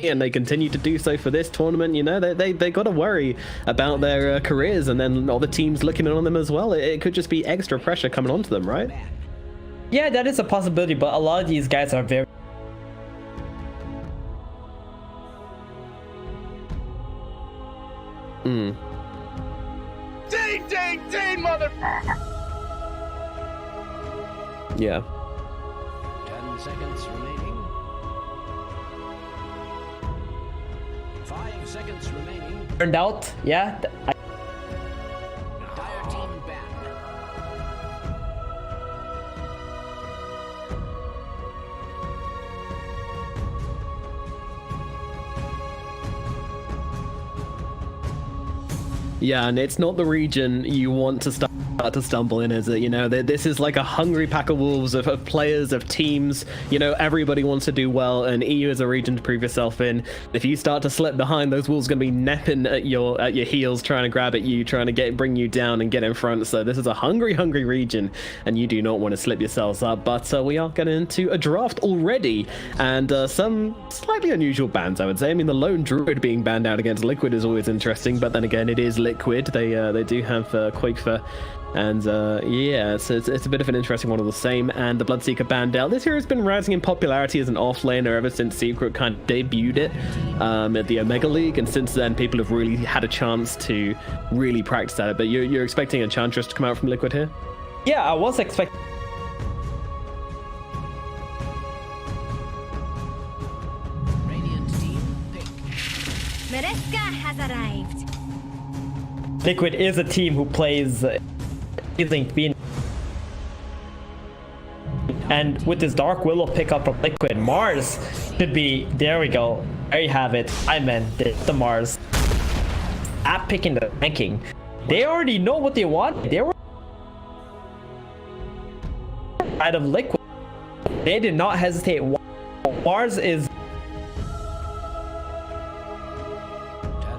and they continue to do so for this tournament. You know, they got to worry about their careers, and then all the teams looking on them as well. It could just be extra pressure coming onto them, right? Yeah, that is a possibility, but a lot of these guys are very... Ding, motherfucker! Yeah. 10 seconds remaining. 5 seconds remaining. Turned out, yeah. Dire team banned. Yeah, and it's not the region you want to start to stumble in, is it? You know, this is like a hungry pack of wolves of players, of teams. You know, everybody wants to do well, and EU is a region to prove yourself in. If you start to slip behind, those wolves are going to be napping at your heels, trying to grab at you, trying to bring you down and get in front. So this is a hungry region, and you do not want to slip yourselves up. But we are getting into a draft already, and some slightly unusual bans, I would say. I mean, the lone druid being banned out against Liquid is always interesting, but then again, it is Liquid. They do have Quakefer. And yeah, it's a bit of an interesting one all the same. And the Bloodseeker banned out. This hero has been rising in popularity as an offlaner ever since Secret kind of debuted it at the Omega League, and since then people have really had a chance to really practice at it. But you're expecting Enchantress to come out from Liquid here? Yeah, I was expecting... Radiant team pick. Mereska has arrived. Liquid is a team who plays Phoenix. And with this Dark Willow pickup from Liquid, Mars should be... There we go. There you have it. I meant the Mars. At picking the ranking. They already know what they want. They were out of Liquid. They did not hesitate. Mars is...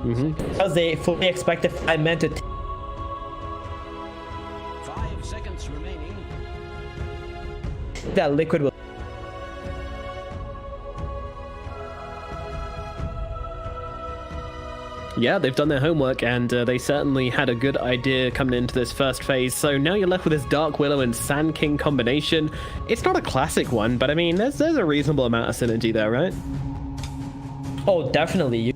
Because they fully expected 5 men to... 5 seconds remaining. That Liquid will... Yeah, they've done their homework, and they certainly had a good idea coming into this first phase. So now you're left with this Dark Willow and Sand King combination. It's not a classic one, but I mean, there's a reasonable amount of synergy there, right? Oh, definitely.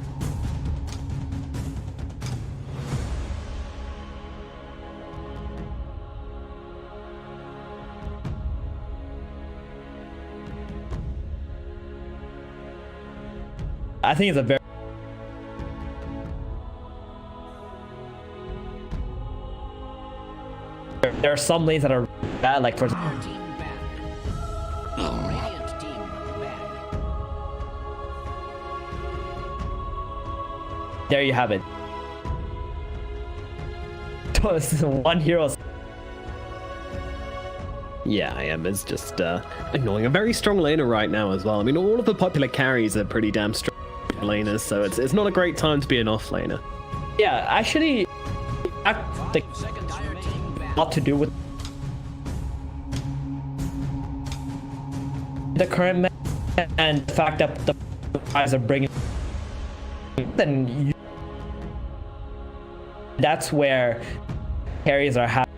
I think it's a very... There are some lanes that are bad, like for... Team banned. Radiant team banned. There you have it. One hero. Yeah, I am. It's just annoying. A very strong laner right now as well. I mean, all of the popular carries are pretty damn strong laners, so it's not a great time to be an off laner. Yeah, actually, I think a lot to do with the current meta and the fact that the guys are bringing. Then that's where carries are happening.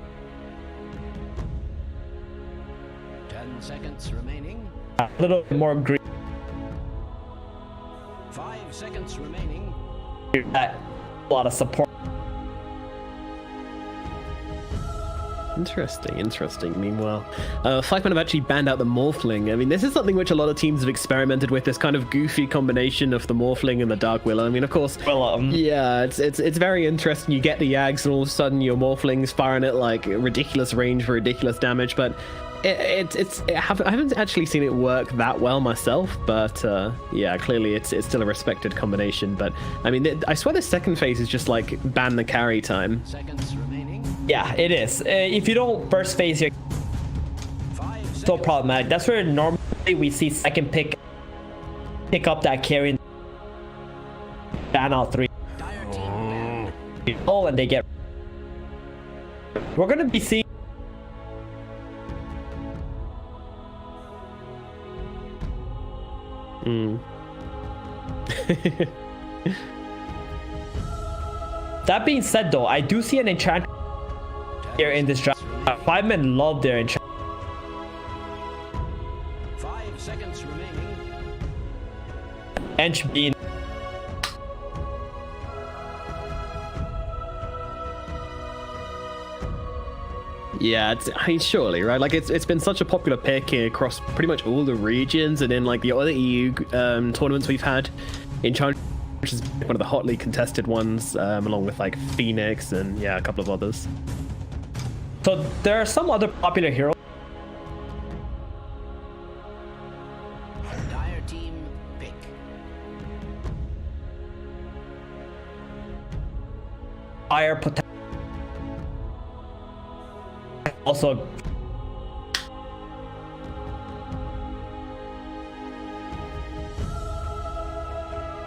10 seconds remaining. A little bit more green. 5 seconds remaining. A lot of support. Interesting. Meanwhile, 5men have actually banned out the Morphling. I mean, this is something which a lot of teams have experimented with, this kind of goofy combination of the Morphling and the Dark Willow. I mean, of course, yeah, it's very interesting. You get the Yags, and all of a sudden your Morphling's firing at like ridiculous range for ridiculous damage, but I haven't actually seen it work that well myself, but yeah, clearly it's still a respected combination. But I mean, I swear the second phase is just like ban the carry time. Seconds remaining. Yeah, it is. If you don't first phase, you're so problematic. That's where normally we see second pick up that carry and ban out 3. Oh, and they get... We're gonna be seeing... That being said, though, I do see an enchant here in this draft. 5 men love their enchant. 5 seconds remaining. Ench being Yeah, I mean, surely, right? Like, it's been such a popular pick here across pretty much all the regions, and in like the other EU tournaments we've had in China, which is one of the hotly contested ones, along with like Phoenix and yeah, a couple of others. so there are some other popular heroes. Dire team pick. Higher potential. Also,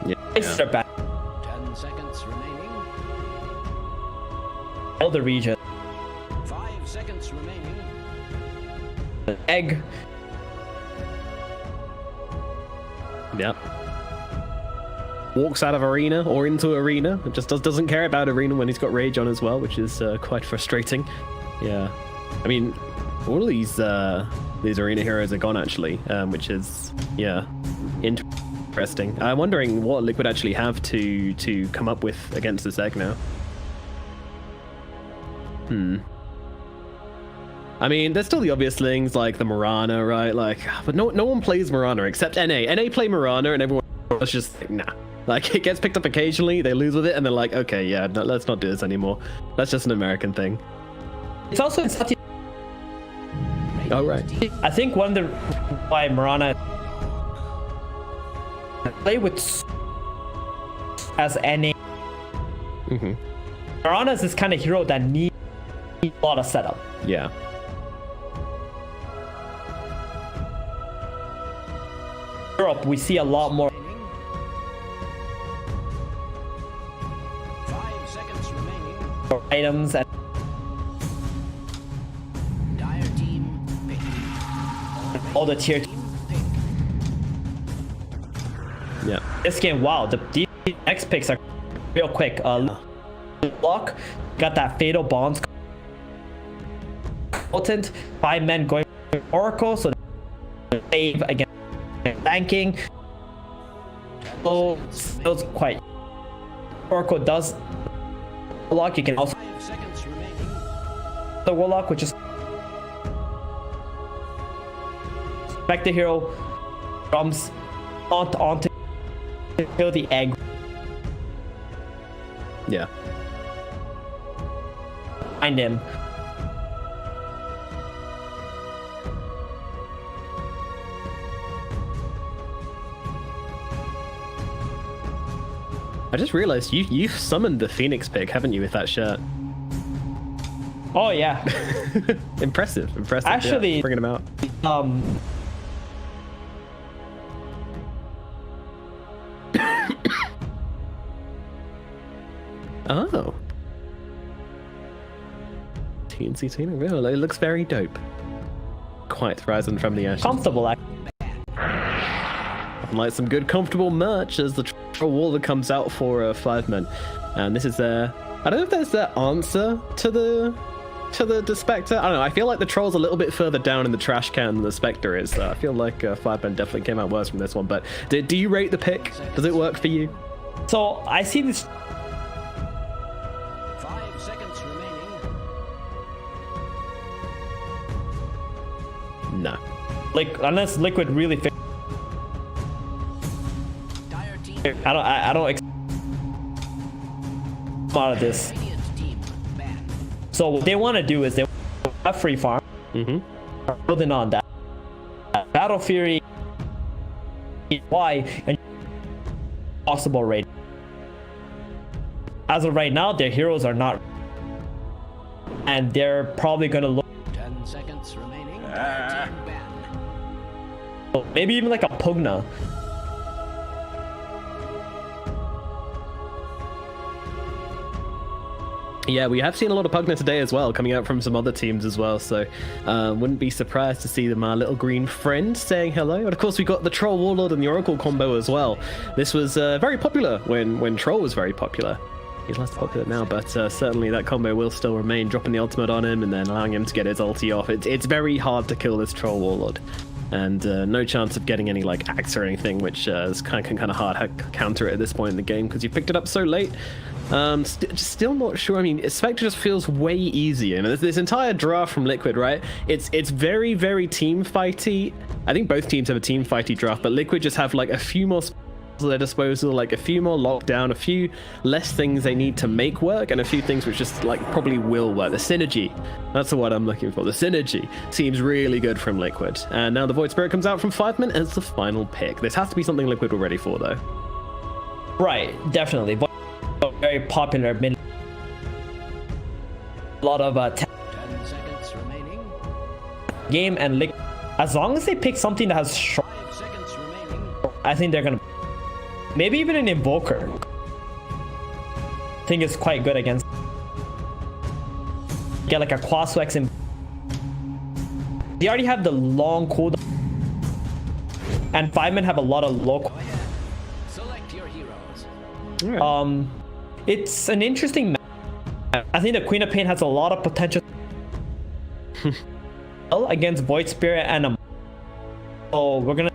Yeah. are bad. 10 seconds remaining. All the region. 5 seconds remaining. Egg. Yep. Walks out of arena or into arena. It just doesn't care about arena when he's got rage on as well, which is quite frustrating. Yeah. I mean, all of these arena heroes are gone actually, which is yeah, interesting. I'm wondering what Liquid actually have to come up with against this egg now. I mean, there's still the obvious things like the Mirana, right? Like, but no one plays Mirana except NA. NA play Mirana, and everyone else just like, nah. Like, it gets picked up occasionally, they lose with it, and they're like, okay, yeah, no, let's not do this anymore. That's just an American thing. It's also in South. Oh, right. I think one of the why Mirana play with as NA. Mirana is this kind of hero that needs a lot of setup. Yeah. Europe, we see a lot more 5 seconds remaining. items and Dire team pick. all the tier. Team pick. Yeah. This game, wow, these next picks are real quick. Block got that fatal bonds. Potent 5 men going for Oracle, so save against banking. So still quite. Oracle does Warlock. You can also 5 seconds remaining. the Warlock, which is Spectre hero drums onto kill the egg. Yeah. Find him. I just realized you've summoned the Phoenix pick, haven't you, with that shirt? Oh yeah. Impressive. Actually, yeah, bringing him out. Oh. TNC team, well, it looks very dope. Quite rising from the ashes. Comfortable. Like some good comfortable merch as the troll waller comes out for 5 men, and this is their. I don't know if there's their answer to the Spectre. I don't know. I feel like the troll's a little bit further down in the trash can than the Spectre is. I feel like 5 men definitely came out worse from this one. But do you rate the pick? Does it work for you? So I see this. 5 seconds remaining. No. Like unless Liquid really. Dire team. I don't out of this. Radiant team ban. So what they want to do is they have free farm. Building on that. Battle Fury. Why and possible raid. As of right now, their heroes are not, and they're probably gonna look 10 seconds remaining. Dire team ban. maybe even like a Pugna. Yeah, we have seen a lot of Pugna today as well, coming out from some other teams as well, so wouldn't be surprised to see them, our little green friend, saying hello. And of course, we got the Troll Warlord and the Oracle combo as well. This was very popular when Troll was very popular. He's less popular now, but certainly that combo will still remain, dropping the ultimate on him and then allowing him to get his ulti off. It's very hard to kill this Troll Warlord, and no chance of getting any like axe or anything, which is kind of hard to counter it at this point in the game because you picked it up so late. Still not sure. I mean, Spectre just feels way easier. And this entire draft from Liquid, right? It's very, very team fighty. I think both teams have a team fighty draft, but Liquid just have like a few more at their disposal, like a few more lockdown, a few less things they need to make work, and a few things which just like probably will work. The synergy, that's the word I'm looking for. The synergy seems really good from Liquid. And now the Void Spirit comes out from 5-man as the final pick. This has to be something Liquid were ready for, though. Right, definitely. Very popular, been a lot of 10 seconds remaining. game and lick. As long as they pick something that has short, 5 seconds remaining. I think they're gonna maybe even an invoker. I think it's quite good against. Get like a Quaswex and they already have the long cooldown, and 5-man have a lot of low. Select your heroes. It's an interesting map. I think the Queen of Pain has a lot of potential against Void Spirit and so we're gonna.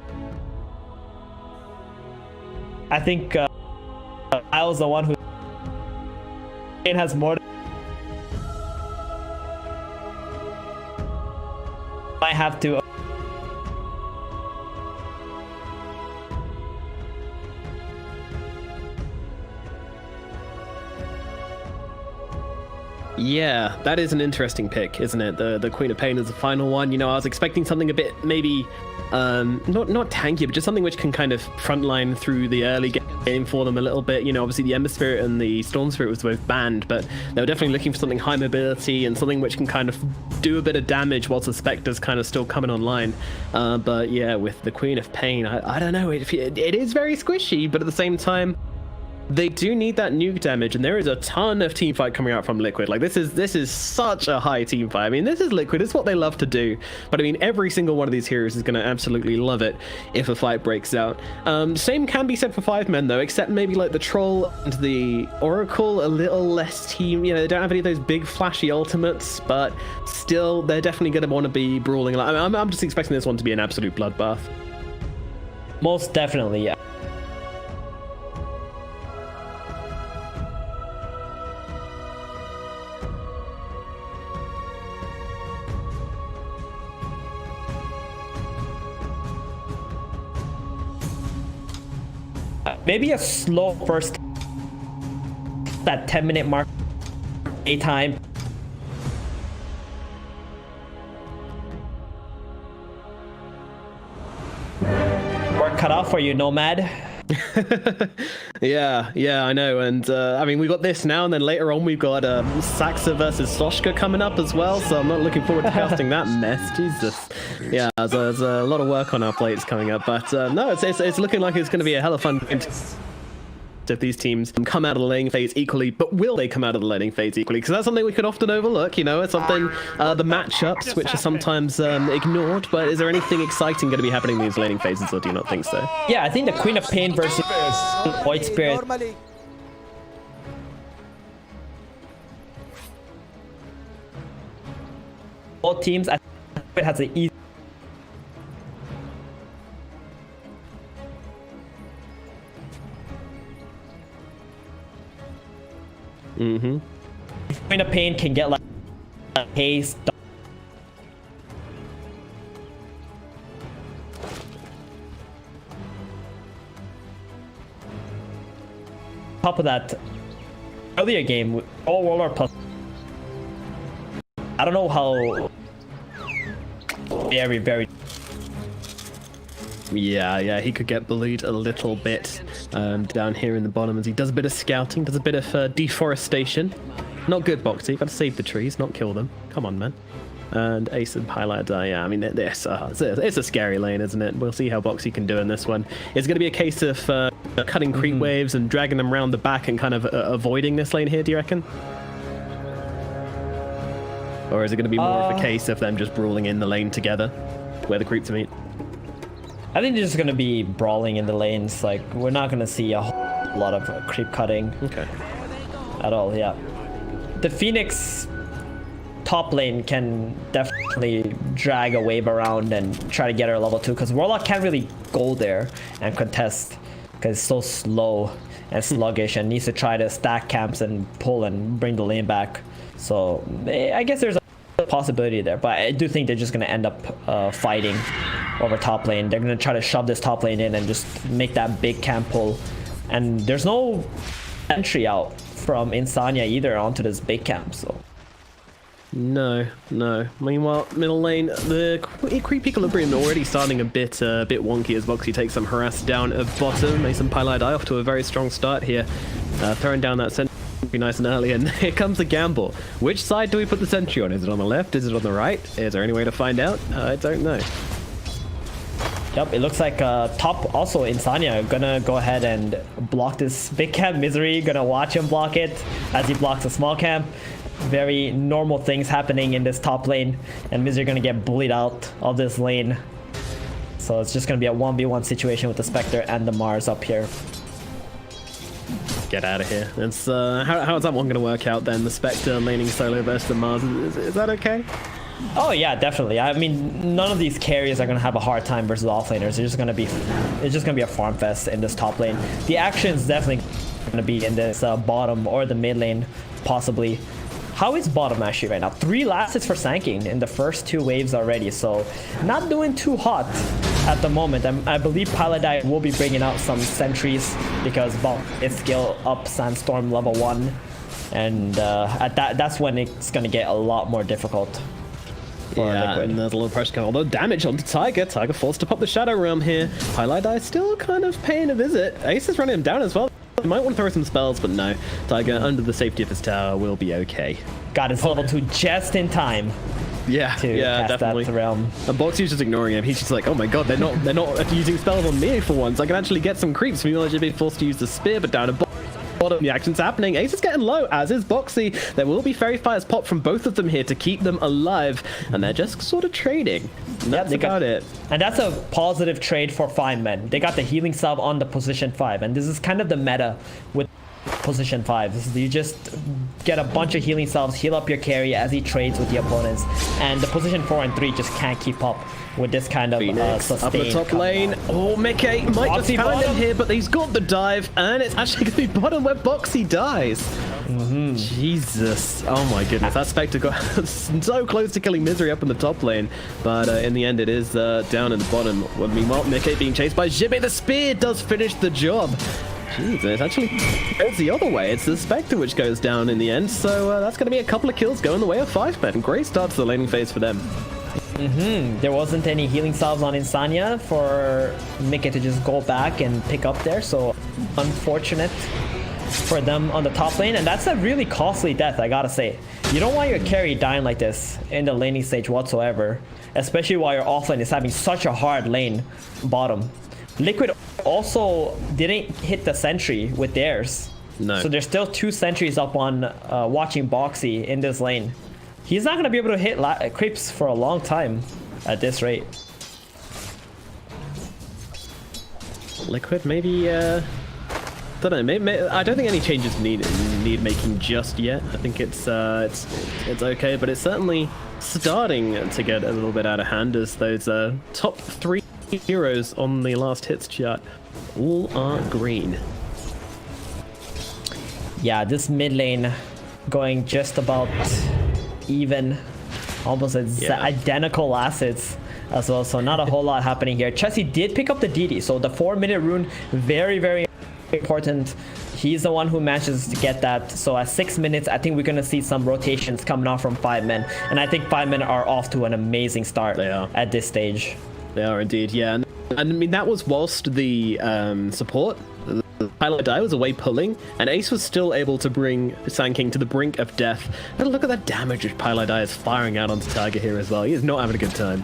I think Kyle's the one who has more. I have to. Yeah, that is an interesting pick, isn't it? The Queen of Pain is the final one. You know, I was expecting something a bit maybe not tanky, but just something which can kind of frontline through the early game for them a little bit. You know, obviously the Ember Spirit and the Storm Spirit was both banned, but they were definitely looking for something high mobility and something which can kind of do a bit of damage whilst the Spectre's kind of still coming online. But yeah, with the Queen of Pain, I don't know. It is very squishy, but at the same time, they do need that nuke damage, and there is a ton of team fight coming out from Liquid. Like this is such a high team fight. I mean, this is Liquid. It's what they love to do. But I mean, every single one of these heroes is going to absolutely love it if a fight breaks out. Same can be said for 5-men though, except maybe like the Troll and the Oracle, a little less team. You know, they don't have any of those big flashy ultimates, but still, they're definitely going to want to be brawling. Like, I'm just expecting this one to be an absolute bloodbath. Most definitely, yeah. Maybe a slow first, that 10-minute mark, a time. Work cut off for you, Nomad. yeah, I know. And I mean, we got this now, and then later on we've got Saxa versus Soshka coming up as well, so I'm not looking forward to casting that mess. Jesus. Yeah, there's a lot of work on our plates coming up, but no, it's looking like it's going to be a hell of fun game if these teams come out of the laning phase equally. But will they come out of the laning phase equally? Because that's something we could often overlook, you know. It's something, the matchups, which are sometimes ignored. But is there anything exciting going to be happening in these laning phases, or do you not think so? Yeah, I think the Queen of Pain versus Void Spirit. Both teams, I think it has an easy. Queen of Pain can get like haste. Top of that, earlier game, all Warlord plus. I don't know how. Very. Yeah, he could get bullied a little bit down here in the bottom as he does a bit of scouting, does a bit of deforestation. Not good, Boxy. You've got to save the trees, not kill them. Come on, man. And Ace and Pilot, yeah, I mean, it's a scary lane, isn't it? We'll see how Boxy can do in this one. It's going to be a case of cutting creep waves and dragging them around the back and kind of avoiding this lane here, do you reckon? Or is it going to be more of a case of them just brawling in the lane together, where the creeps meet? I think they're just gonna be brawling in the lanes. Like, we're not gonna see a whole lot of creep cutting. Okay. At all, yeah. The Phoenix top lane can definitely drag a wave around and try to get her level 2, because Warlock can't really go there and contest because it's so slow and sluggish and needs to try to stack camps and pull and bring the lane back. So I guess there's a possibility there, but I do think they're just gonna end up fighting over top lane. They're gonna try to shove this top lane in and just make that big camp pull, and there's no entry out from Insania either onto this big camp, so no. Meanwhile, middle lane, the creep equilibrium already starting a bit wonky as Voxy takes some harass down at bottom. Mason Pylai off to a very strong start here, throwing down that sentry nice and early, and here comes the gamble. Which side do we put the sentry on? Is it on the left? Is it on the right? Is there any way to find out? I don't know. Yep, it looks like top also Insania gonna go ahead and block this big camp. Misery gonna watch him block it as he blocks a small camp. Very normal things happening in this top lane, and Misery gonna get bullied out of this lane. So it's just gonna be a 1v1 situation with the Spectre and the Mars up here. Get out of here. It's how is that one gonna work out then? The Spectre laning solo versus the Mars. Is that okay? Oh yeah, definitely. I mean, none of these carries are gonna have a hard time versus offlaners. It's just gonna be a farm fest in this top lane. The action is definitely gonna be in this bottom or the mid lane, possibly. How is bottom actually right now? 3 last hits for Sanking in the first 2 waves already, so not doing too hot at the moment. I believe Paladai will be bringing out some sentries because bottom is skill up Sandstorm level 1, and at that's when it's gonna get a lot more difficult. Yeah, Liquid. and there's a little pressure coming. Although damage onto Tiger. Tiger forced to pop the Shadow Realm here. Highlight still kind of paying a visit. Ace is running him down as well. He might want to throw some spells, but no. Tiger, under the safety of his tower, will be okay. Got his level 2 just in time. Yeah, to cast definitely. That realm. And Boxy's just ignoring him. He's just like, oh my god, they're not using spells on me for once. I can actually get some creeps. Meanwhile, just being forced to use the spear, but down at bottom, the action's happening. Ace is getting low, as is Boxy. There will be fairy fires pop from both of them here to keep them alive, and they're just sort of trading. And that's about it. And that's a positive trade for 5 men. They got the healing sub on the position 5, and this is kind of the meta with position 5. You just get a bunch of healing subs, heal up your carry as he trades with the opponents, and the position 4 and 3 just can't keep up with this kind of sustained. Up the top lane. Oh, Mickey might just find him here, but he's got the dive, and it's actually going to be bottom where Boxy dies. Jesus. Oh my goodness. That Spectre got so close to killing Misery up in the top lane, but in the end it is down in the bottom. Well, meanwhile, Mickey being chased by Jibbe. The spear does finish the job. Jesus, actually goes the other way. It's the Spectre which goes down in the end, so that's going to be a couple of kills going the way of 5 men. Great start to the laning phase for them. There wasn't any healing salves on Insania for Mickey to just go back and pick up there, so unfortunate for them on the top lane, and that's a really costly death, I gotta say. You don't want your carry dying like this in the laning stage whatsoever, especially while your offlane is having such a hard lane bottom. Liquid also didn't hit the sentry with theirs. No. So there's still 2 sentries up on watching Boxy in this lane. He's not going to be able to hit creeps for a long time at this rate. Liquid, maybe, don't know, maybe, I don't think any changes need making just yet. I think it's okay, but it's certainly starting to get a little bit out of hand as those top 3 heroes on the last hits chart all are green. Yeah, this mid lane going just about even, almost identical last hits as well, so not a whole lot happening here. Chessie did pick up the DD, so the 4-minute rune, very, very important. He's the one who manages to get that, so at 6 minutes, I think we're going to see some rotations coming off from 5 men, and I think 5 men are off to an amazing start at this stage. They are indeed, yeah. And I mean, that was whilst the support, Highlight Die, was away pulling, and Ace was still able to bring Sand King to the brink of death. And look at that damage which Highlight Die is firing out onto Tiger here as well. He is not having a good time.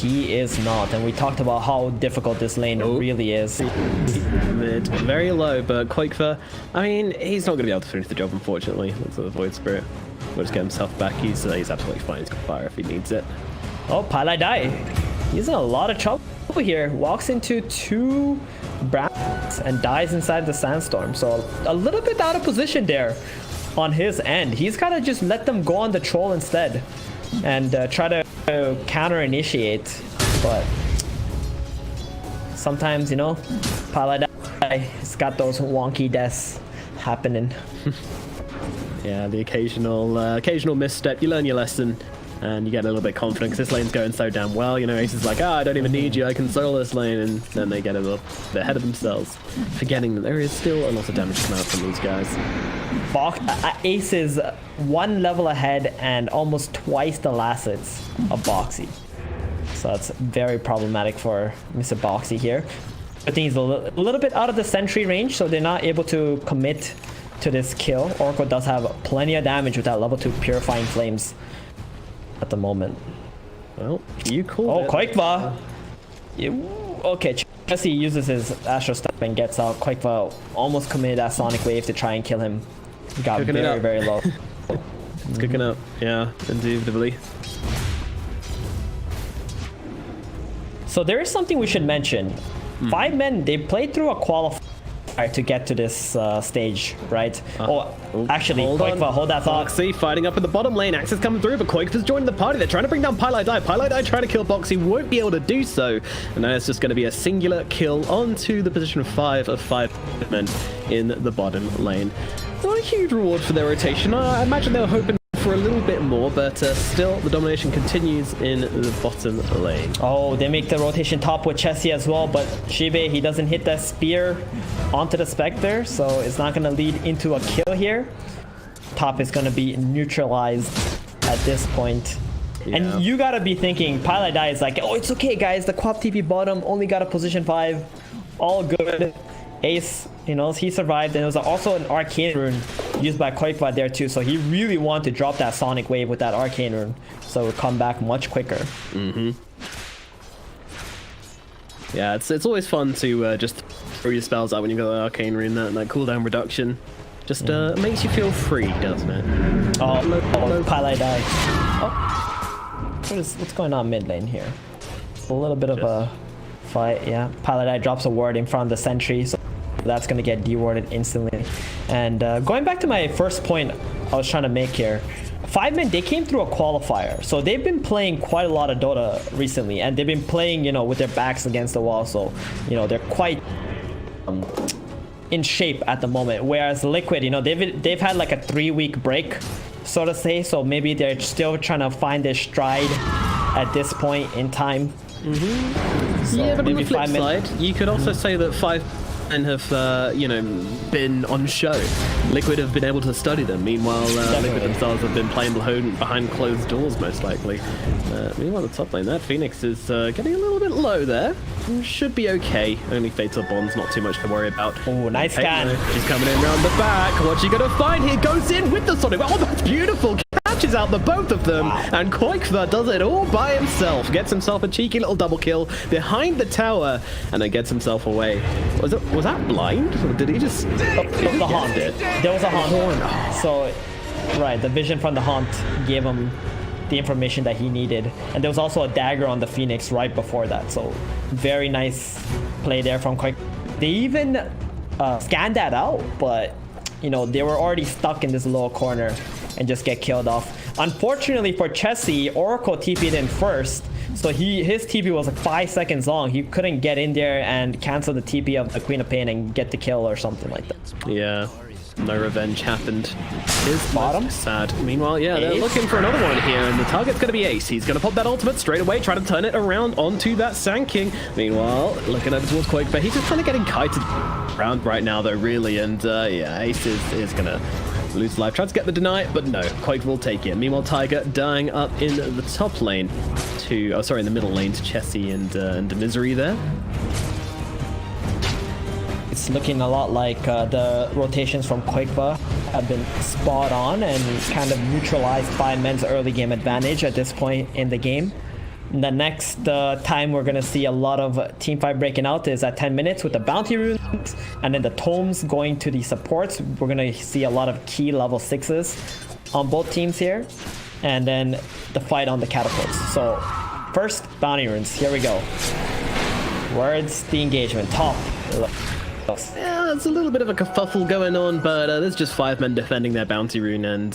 He is not, and we talked about how difficult this lane really is. Mid, very low, but Quakefer, I mean, he's not going to be able to finish the job, unfortunately. Looks like the Void Spirit will just get himself back. He's absolutely fine. He's got fire if he needs it. Oh, Palai die. He's in a lot of trouble here. Walks into 2 browns and dies inside the sandstorm. So a little bit out of position there on his end. He's got to just let them go on the troll instead and try to counter initiate. But sometimes, you know, Palai has got those wonky deaths happening. Yeah, the occasional misstep. You learn your lesson. And you get a little bit confident because this lane's going so damn well. You know, Ace is like, I don't even need you, I can solo this lane. And then they get a little bit ahead of themselves, forgetting that there is still a lot of damage coming out from these guys. Ace is 1 level ahead and almost twice the lacets of Boxy. So that's very problematic for Mr. Boxy here. I think he's a little bit out of the sentry range, so they're not able to commit to this kill. Oracle does have plenty of damage with that level 2 Purifying Flames at the moment. Well, you called it. Quakefa. Okay, Chessie uses his Astro Step and gets out. Quakefa almost committed that Sonic Wave to try and kill him. He got very low. It's cooking up. Yeah, indubitably. So there is something we should mention. 5 men, they played through a qualifier to get to this stage, right? Actually, Quakefa, hold that thought. Boxy fighting up in the bottom lane. Axis coming through, but Quakefa's joining the party. They're trying to bring down Palai Dai. Palai Dai trying to kill Boxy, won't be able to do so. And now it's just going to be a singular kill onto the position of 5 men in the bottom lane. Not a huge reward for their rotation. I imagine they were hoping for a little bit more, but still the domination continues in the bottom lane. Oh, they make the rotation top with Chessie as well, but Shibe, he doesn't hit that spear onto the Spectre, so it's not going to lead into a kill here. Top is going to be neutralized at this point. Yeah. And you got to be thinking, Palai Dai is like, oh, it's okay, guys. The Quap TP bottom only got a position 5. All good. Ace, you know, he survived, and there was also an Arcane Rune used by Quakefa there too, so he really wanted to drop that Sonic Wave with that Arcane Rune, so it would come back much quicker. Yeah, it's always fun to just throw your spells out when you've got the Arcane Rune, that cooldown reduction. Just makes you feel free, doesn't it? Oh, Palai Dai. Oh, what's going on mid lane here? A little bit of a fight, yeah. Palai Dai drops a ward in front of the sentry, so that's going to get dewarded instantly. And going back to my first point I was trying to make here, 5 men, they came through a qualifier, so they've been playing quite a lot of Dota recently, and they've been playing, you know, with their backs against the wall, so, you know, they're quite in shape at the moment. Whereas Liquid, you know, they've had like a 3-week break, so to say, so maybe they're still trying to find their stride at this point in time. So yeah, but on the flip side, you could also say that 5 men have, you know, been on show. Liquid have been able to study them. Meanwhile, Liquid themselves have been playing behind closed doors, most likely. Meanwhile, the top lane there, Phoenix is getting a little bit low there. Should be okay. Only Fatal Bond's not too much to worry about. Oh, nice scan. She's coming in round the back. What's she gonna find here? Goes in with the Sonic. Oh, that's beautiful. Catches out the both of them, and Quakefa does it all by himself. Gets himself a cheeky little double kill behind the tower, and then gets himself away. Was that blind? Or did he just? There was a haunt. There was a haunt. So, right, the vision from the haunt gave him the information that he needed, and there was also a dagger on the Phoenix right before that. So, very nice play there from Quake. They even scanned that out, but you know, they were already stuck in this lower corner and just get killed off. Unfortunately for Chessie, Oracle TP'd in first, so his TP was like 5 seconds long. He couldn't get in there and cancel the TP of the Queen of Pain and get the kill or something like that. Yeah, no revenge happened. His bottom? Sad. Meanwhile, yeah, they're looking for another one here, and the target's going to be Ace. He's going to pop that ultimate straight away, try to turn it around onto that Sand King. Meanwhile, looking over towards Quake, but he's just kind of getting kited around right now, though, really, and yeah, Ace is going to lose life. Tries to get the deny, but no, Quake will take it. Meanwhile, Tiger dying up in the top lane to, oh sorry, in the middle lane to Chessie and Misery there. It's looking a lot like the rotations from Quakefa have been spot on and kind of neutralized by men's early game advantage at this point in the game. The next time we're gonna see a lot of team fight breaking out is at 10 minutes with the bounty runes, and then the tomes going to the supports. We're gonna see a lot of key level 6s on both teams here, and then the fight on the catapults. So first, bounty runes. Here we go. Where's the engagement? Top. Yeah, there's a little bit of a kerfuffle going on, but there's just 5 men defending their bounty rune, and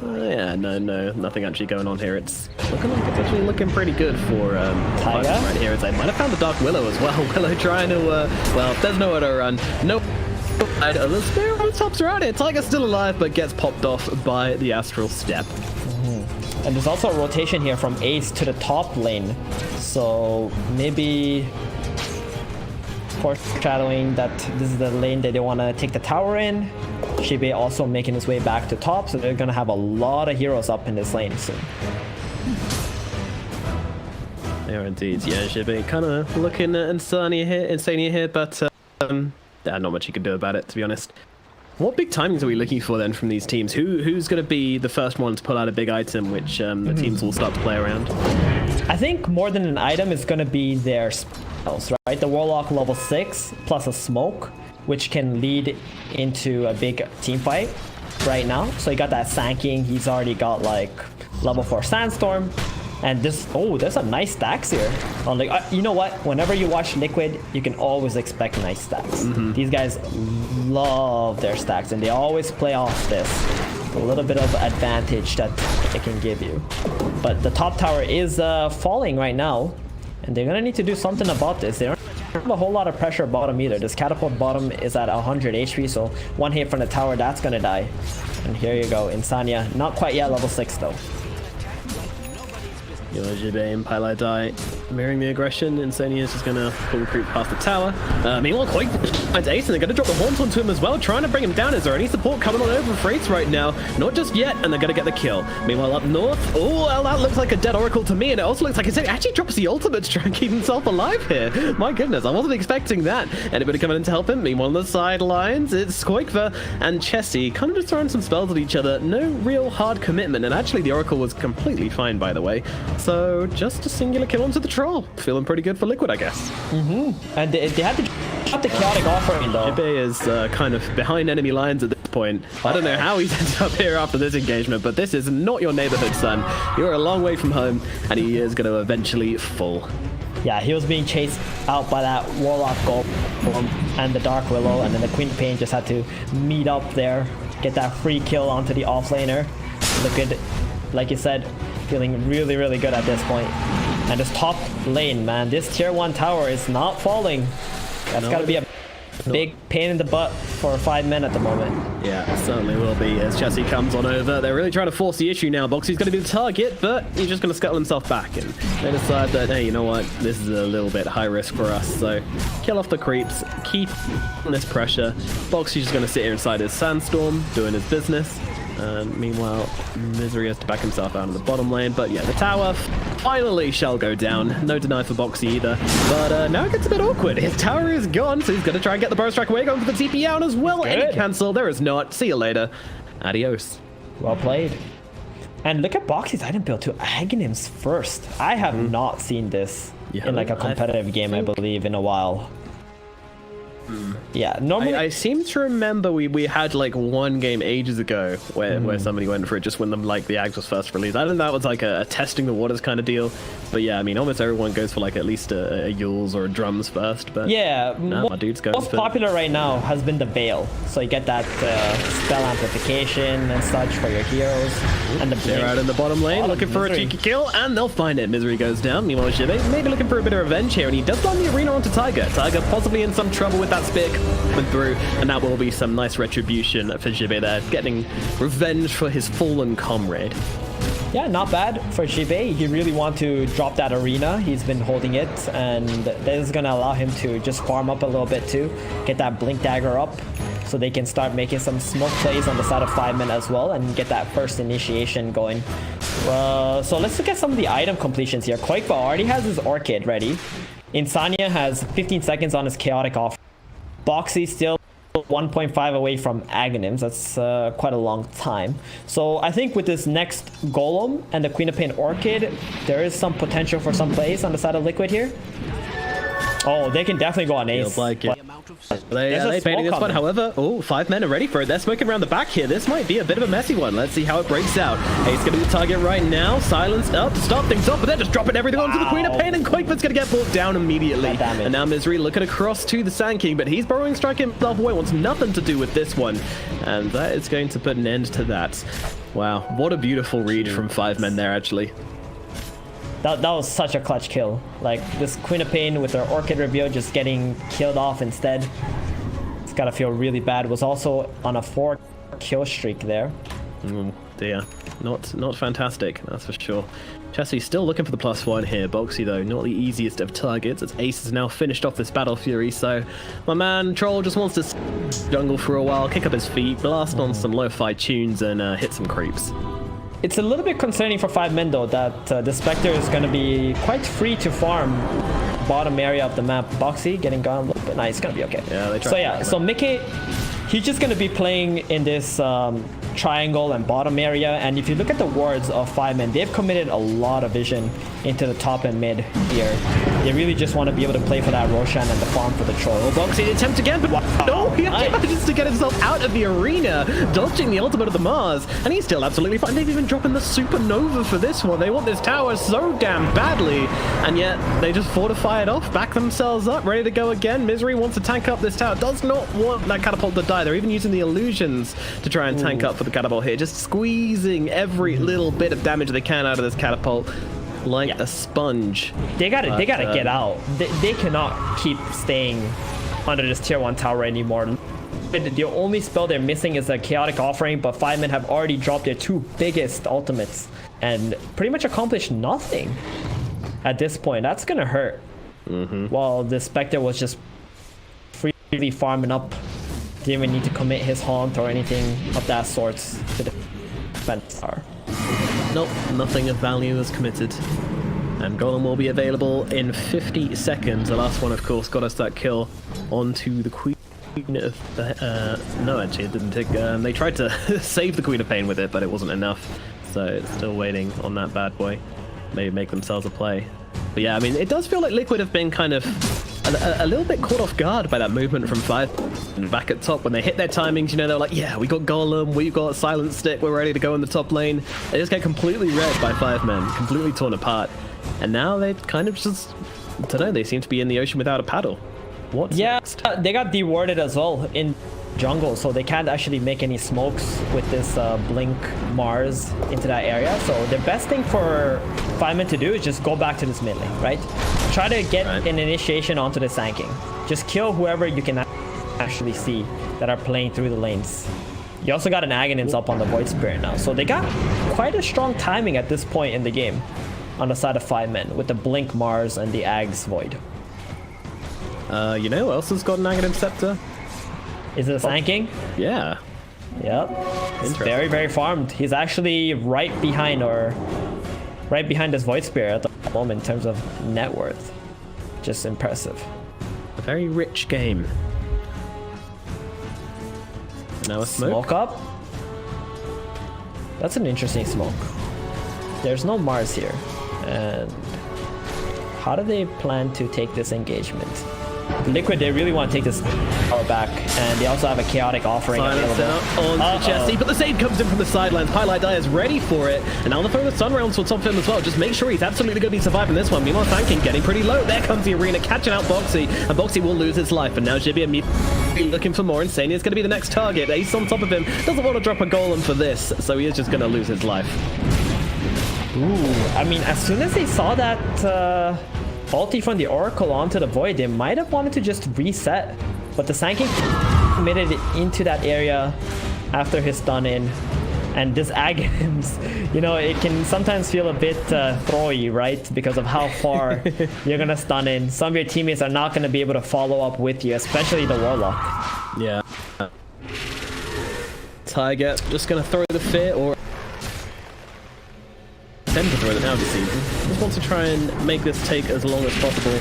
yeah, no, nothing actually going on here. It's looking like it's actually looking pretty good for Tiger right here. As I might have found the Dark Willow as well. Willow trying to well, there's nowhere to run. No. The Spirit on top's around it. Tiger's still alive, but gets popped off by the Astral Step. And there's also a rotation here from Ace to the top lane, so maybe foreshadowing that this is the lane that they want to take the tower in. Shibe also making his way back to top, so they're gonna have a lot of heroes up in this lane soon. They are indeed. Yeah, Shibe kind of looking insania here, but not much you can do about it, to be honest. What big timings are we looking for then from these teams? Who's going to be the first one to pull out a big item, which the teams will start to play around? I think more than an item is going to be their spells, right? The Warlock level 6 plus a smoke, which can lead into a big team fight right now. So he got that Sanking. He's already got like level 4 Sandstorm. And this, there's some nice stacks here. You know what? Whenever you watch Liquid, you can always expect nice stacks. These guys love their stacks, and they always play off this. A little bit of advantage that it can give you. But the top tower is falling right now, and they're gonna need to do something about this. They don't have a whole lot of pressure bottom either. This catapult bottom is at 100 HP, so one hit from the tower, that's gonna die. And here you go, Insania. Not quite yet level 6 though. Jibe and Pylai die, mirroring the aggression. Insania is just gonna pull creep past the tower. Meanwhile, Quake finds Ace, and they're gonna drop the Haunt onto him as well, trying to bring him down. Is there any support coming on over for Ace right now? Not just yet, and they're gonna get the kill. Meanwhile, up north, well, that looks like a dead Oracle to me, and it also looks like he actually drops the ultimate to try and keep himself alive here. My goodness, I wasn't expecting that. Anybody coming in to help him? Meanwhile, on the sidelines, it's Skoikva and Chessie, kind of just throwing some spells at each other. No real hard commitment, and actually the Oracle was completely fine, by the way. So just a singular kill onto the troll. Feeling pretty good for Liquid, I guess. And they had to drop the chaotic offering though. Jibe is kind of behind enemy lines at this point. I don't know how he's ended up here after this engagement, but this is not your neighborhood, son. You're a long way from home, and he is going to eventually fall. Yeah, he was being chased out by that Warlock Golem and the Dark Willow, and then the Queen Pain just had to meet up there, get that free kill onto the offlaner. Liquid, like you said, feeling really, really good at this point. And this top lane, man, this tier 1 tower is not falling. That's got to be a big pain in the butt for 5 men at the moment. Yeah, it certainly will be as Chessie comes on over. They're really trying to force the issue now. Boxy's going to be the target, but he's just going to scuttle himself back, and they decide that, hey, you know what, this is a little bit high risk for us, so kill off the creeps, keep on this pressure. Boxy's just going to sit here inside his Sandstorm, doing his business. Meanwhile, Misery has to back himself out of the bottom lane. But yeah, the tower finally shall go down. No deny for Boxy either. But now it gets a bit awkward. His tower is gone, so he's going to try and get the burst strike away. Going for the TP out as well. Any cancel? There is not. See you later. Adios. Well played. And look at Boxy's item build to Aghanims first. I have not seen this in like a competitive game, I believe, in a while. Yeah, normally I seem to remember we had like one game ages ago where somebody went for it just when like the Ags was first released. I think that was like a testing the waters kind of deal. But yeah, I mean, almost everyone goes for like at least a Yules or a Drums first. But yeah, my dude's going most popular right now has been the Veil. So you get that spell amplification and such for your heroes. And they're out in the bottom lane looking for a cheeky kill, and they'll find it. Misery goes down. Meanwhile, Jibe maybe looking for a bit of revenge here, and he does land the arena onto Tiger. Tiger possibly in some trouble with that spear coming through, and that will be some nice retribution for Jibe there, getting revenge for his fallen comrade. Yeah, not bad for Jibe. He really wants to drop that arena. He's been holding it, and this is going to allow him to just farm up a little bit too, get that Blink Dagger up, so they can start making some smoke plays on the side of 5 men as well, and get that first initiation going. So let's look at some of the item completions here. Quakeba already has his Orchid ready. Insania has 15 seconds on his Chaotic off. Boxy still 1.5 away from Aghanims. That's quite a long time. So I think with this next Golem and the Queen of Pain Orchid, there is some potential for some plays on the side of Liquid here. Oh, they can definitely go on ace. Feels like it. They There's a painting this smoke one. coming. However, oh, 5 men are ready for it. They're smoking around the back here. This might be a bit of a messy one. Let's see how it breaks out. Ace going to be the target right now. Silenced up to stop things off, but they're just dropping everything onto the Queen of Pain, and Koikman's going to get brought down immediately. And now Misery looking across to the Sand King, but he's borrowing strike himself away. Wants nothing to do with this one, and that is going to put an end to that. Wow, what a beautiful read from 5 men there, actually. That was such a clutch kill. Like, this Queen of Pain with her Orchid reveal just getting killed off instead. It's gotta feel really bad. Was also on a 4 kill streak there. Oh dear, not fantastic, that's for sure. Chessie's still looking for the +1 here. Boxy though, not the easiest of targets, as Ace has now finished off this Battle Fury, so my man Troll just wants to jungle for a while, kick up his feet, blast on some lo-fi tunes, and hit some creeps. It's a little bit concerning for 5 men though that the Spectre is going to be quite free to farm bottom area of the map. Boxy getting gone a little bit. Nah, it's going to be okay. Yeah, they tried. So yeah, so Mickey, he's just going to be playing in this triangle and bottom area, and if you look at the wards of 5 men, they've committed a lot of vision into the top and mid here. They really just want to be able to play for that Roshan and the farm for the Troll. Boxy attempts again, but no, he actually manages to get himself out of the arena, dodging the ultimate of the Mars, and he's still absolutely fine. They've even dropping the Supernova for this one. They want this tower so damn badly, and yet they just fortify it off, back themselves up, ready to go again. Misery wants to tank up this tower, does not want that catapult to die. They're even using the illusions to try and tank up for the catapult here, just squeezing every little bit of damage they can out of this catapult like a sponge. They gotta get out. They cannot keep staying under this tier 1 tower anymore. The only spell they're missing is a Chaotic Offering, but 5 men have already dropped their 2 biggest ultimates and pretty much accomplished nothing at this point. That's gonna hurt. While the Spectre was just freely farming up, didn't even need to commit his haunt or anything of that sort to the defense tower. Nope, nothing of value is committed. And Golem will be available in 50 seconds. The last one, of course, got us that kill onto the Queen of... no, actually, it didn't take... they tried to save the Queen of Pain with it, but it wasn't enough. So it's still waiting on that bad boy. Maybe make themselves a play. But yeah, I mean, it does feel like Liquid have been kind of a little bit caught off guard by that movement from 5 and back at top. When they hit their timings, you know, they're like, yeah, we got Golem, we got Silent Stick, we're ready to go in the top lane. They just get completely read by 5 men, completely torn apart. And now they kind of just, I don't know, they seem to be in the ocean without a paddle. What's next? They got dewarded as well in jungle, so they can't actually make any smokes with this Blink Mars into that area. So the best thing for 5 men to do is just go back to this mid lane, right? Try to get an initiation onto the Sand King. Just kill whoever you can actually see that are playing through the lanes. You also got an Aghanims up on the Void Spirit now, so they got quite a strong timing at this point in the game on the side of 5 men with the Blink Mars and the Aghs Void. You know who else has got an Aghanim Scepter? Is it a Sand King? Yeah. Yep. It's very, very farmed. He's actually right behind this Void Spirit at the moment in terms of net worth. Just impressive. A very rich game. Now a smoke up. That's an interesting smoke. There's no Mars here. And how do they plan to take this engagement? Liquid, they really want to take this power back, and they also have a Chaotic Offering available. On to Chessie, but the save comes in from the sidelines. Highlight Die is ready for it, and now the focus Sun rounds will top him as well. Just make sure he's absolutely going to be surviving this one. Meanwhile, Sand King getting pretty low. There comes the arena, catching out Boxy, and Boxy will lose his life. And now Jibby immediately looking for more. Insane is going to be the next target. Ace on top of him, doesn't want to drop a golem for this, so he is just going to lose his life. Ooh, I mean, as soon as they saw that ulti from the Oracle onto the Void, they might have wanted to just reset, but the Sand King committed it into that area after his stun in, and this Aghanims, you know, it can sometimes feel a bit throwy, right, because of how far you're gonna stun in. Some of your teammates are not gonna be able to follow up with you, especially the Warlock. Yeah. Tiger just gonna throw the fear, or intend to throw it now this season. Just wants to try and make this take as long as possible.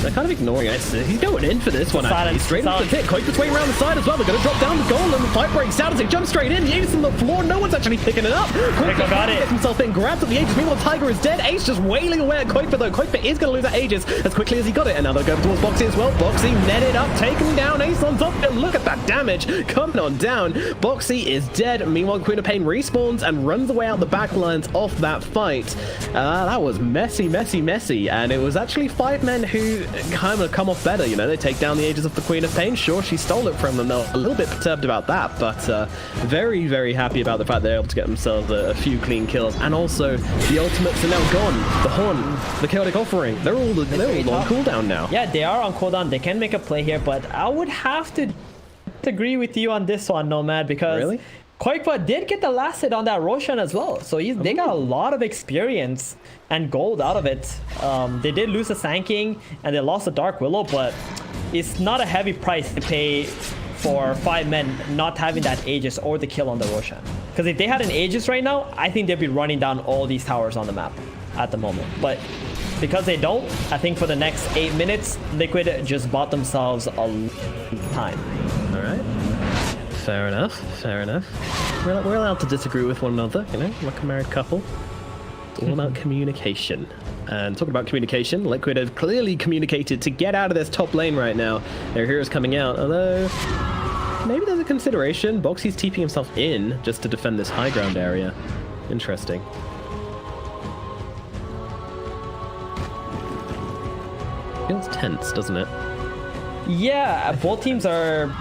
They're kind of ignoring it. He's going in for this one, actually. Straight into the pit. Quake this way around the side as well. They're going to drop down the goal, and the fight breaks out as they jump straight in. The Aegis on the floor. No one's actually picking it up. Quake got it. Gets himself in, grabs at the Aegis. Meanwhile, Tiger is dead. Ace just wailing away at Quake, though. Quake is going to lose that Aegis as quickly as he got it. And now they're going towards Boxy as well. Boxy netted up, taken down. Ace on top. And look at that damage coming on down. Boxy is dead. Meanwhile, Queen of Pain respawns and runs away out the back lines off that fight. That was messy, messy, messy. And it was actually 5 men who kind of come off better. You know, they take down the Aegis of the Queen of Pain. Sure, she stole it from them. They're a little bit perturbed about that, but very, very happy about the fact they're able to get themselves a few clean kills. And also, the ultimates are now gone. The Horn, the Chaotic Offering, they're all on cooldown now. Yeah, they are on cooldown. They can make a play here, but I would have to agree with you on this one, Nomad, because really? Quakeba did get the last hit on that Roshan as well, so they got a lot of experience and gold out of it. They did lose the Sanking and they lost the Dark Willow, but it's not a heavy price to pay for 5 men not having that Aegis or the kill on the Roshan. Because if they had an Aegis right now, I think they'd be running down all these towers on the map at the moment. But because they don't, I think for the next 8 minutes, Liquid just bought themselves a time. All right. Fair enough, fair enough. We're allowed to disagree with one another, you know, like a married couple. It's all about communication. And talking about communication, Liquid have clearly communicated to get out of this top lane right now. Their hero's coming out, although maybe there's a consideration. Boxy's TPing himself in just to defend this high ground area. Interesting. Feels tense, doesn't it? Yeah, both teams are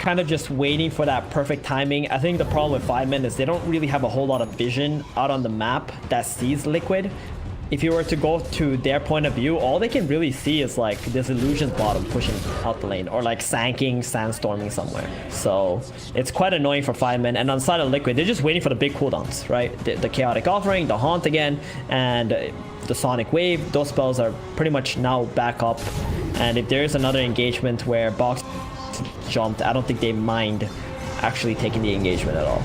kind of just waiting for that perfect timing. I think the problem with 5 men is they don't really have a whole lot of vision out on the map that sees Liquid. If you were to go to their point of view, all they can really see is like this Illusion's bottom pushing out the lane, or like Sanking, Sandstorming somewhere. So it's quite annoying for 5 men. And on the side of Liquid, they're just waiting for the big cooldowns, right? The Chaotic Offering, the Haunt again, and the Sonic Wave. Those spells are pretty much now back up. And if there is another engagement where Box jumped, I don't think they mind actually taking the engagement at all.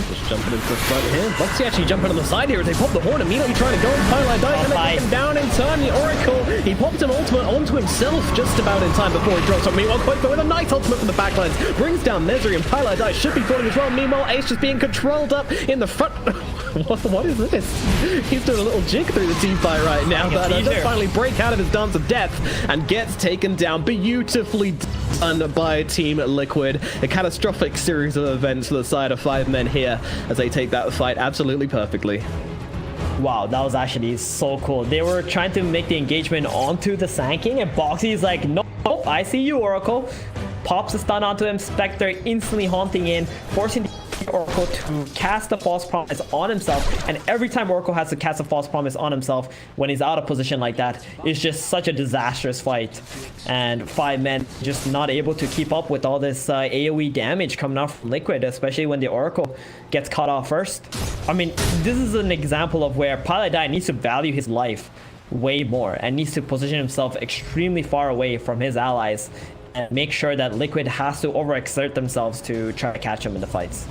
Just jumping into the front here. Boxy actually jumping on the side here as they pop the Horn. Immediately trying to go and Twilight Dive and then him down in turn. The Oracle, he popped an ultimate onto himself just about in time before he drops on. Meanwhile, Quaker with a nice ultimate from the backlines brings down Misery, and Twilight Dive should be falling as well. Meanwhile, Ace just being controlled up in the front. What is this? He's doing a little jig through the team fight right now, but does finally break out of his dance of death and gets taken down. Beautifully done by Team Liquid. A catastrophic series of events for the side of 5 men here as they take that fight absolutely perfectly. Wow, that was actually so cool. They were trying to make the engagement onto the Sanking, and Boxy's like, nope, I see you, Oracle. Pops a stun onto him, Spectre instantly haunting in, forcing the Oracle to cast a false promise on himself. And every time Oracle has to cast a false promise on himself when he's out of position like that, it's just such a disastrous fight. And 5 men just not able to keep up with all this AoE damage coming out from Liquid, especially when the Oracle gets caught off first. I mean, this is an example of where Paladin needs to value his life way more and needs to position himself extremely far away from his allies and make sure that Liquid has to overexert themselves to try to catch him in the fights.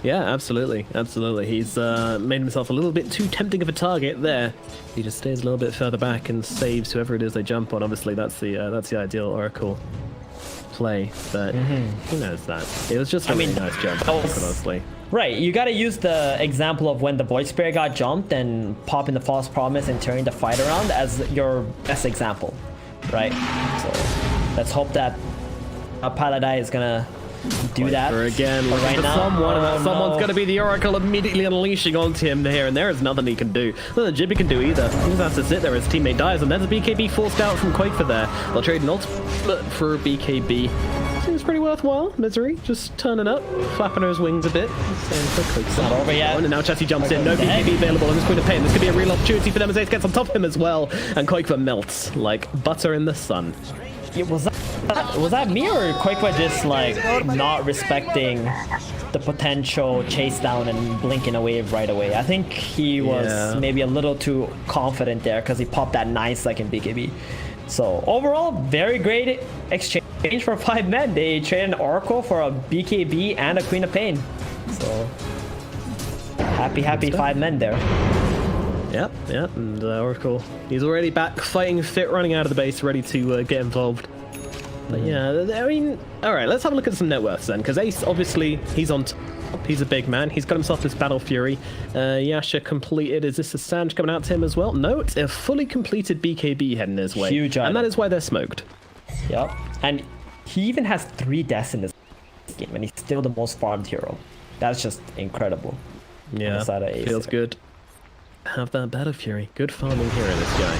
Yeah, absolutely, absolutely. He's made himself a little bit too tempting of a target there. He just stays a little bit further back and saves whoever it is they jump on. Obviously, that's the ideal Oracle play, but who knows that? It was just a really nice jump, honestly. Right, you got to use the example of when the Void Spirit got jumped and popping the false promise and turning the fight around as your best example, right? So let's hope that Paladin is gonna do that again. Right now, someone's going to be the Oracle immediately unleashing onto him here, and there is nothing he can do. Nothing Jibby can do either. He just has to sit there as his teammate dies, and there's a BKB forced out from Quake for there. They'll trade an ultimate for BKB. Seems pretty worthwhile. Misery just turning up, flapping her wings a bit. It's not over yet. And now Chassis jumps in. No BKB available on this Queen of Pain. This could be a real opportunity for them as Ace gets on top of him as well, and Quakefa melts like butter in the sun. Was that me, or Quakefa just like not respecting the potential chase down and blinking a wave right away? I think he was maybe a little too confident there because he popped that 9-second BKB. So overall, very great exchange for 5 men. They traded an Oracle for a BKB and a Queen of Pain. So Happy 5 men there. Yep, and Oracle, he's already back fighting fit, running out of the base, ready to get involved. But yeah, I mean, all right, let's have a look at some net worths then, because Ace, obviously, he's on top. He's a big man. He's got himself this Battle Fury. Yasha completed. Is this a Sand coming out to him as well? No, it's a fully completed BKB heading his way. Huge item. And that is why they're smoked. Yep, and he even has 3 deaths in this game, and he's still the most farmed hero. That's just incredible. Yeah, Ace. feels good. Have that Battle Fury. Good farming hero, this guy.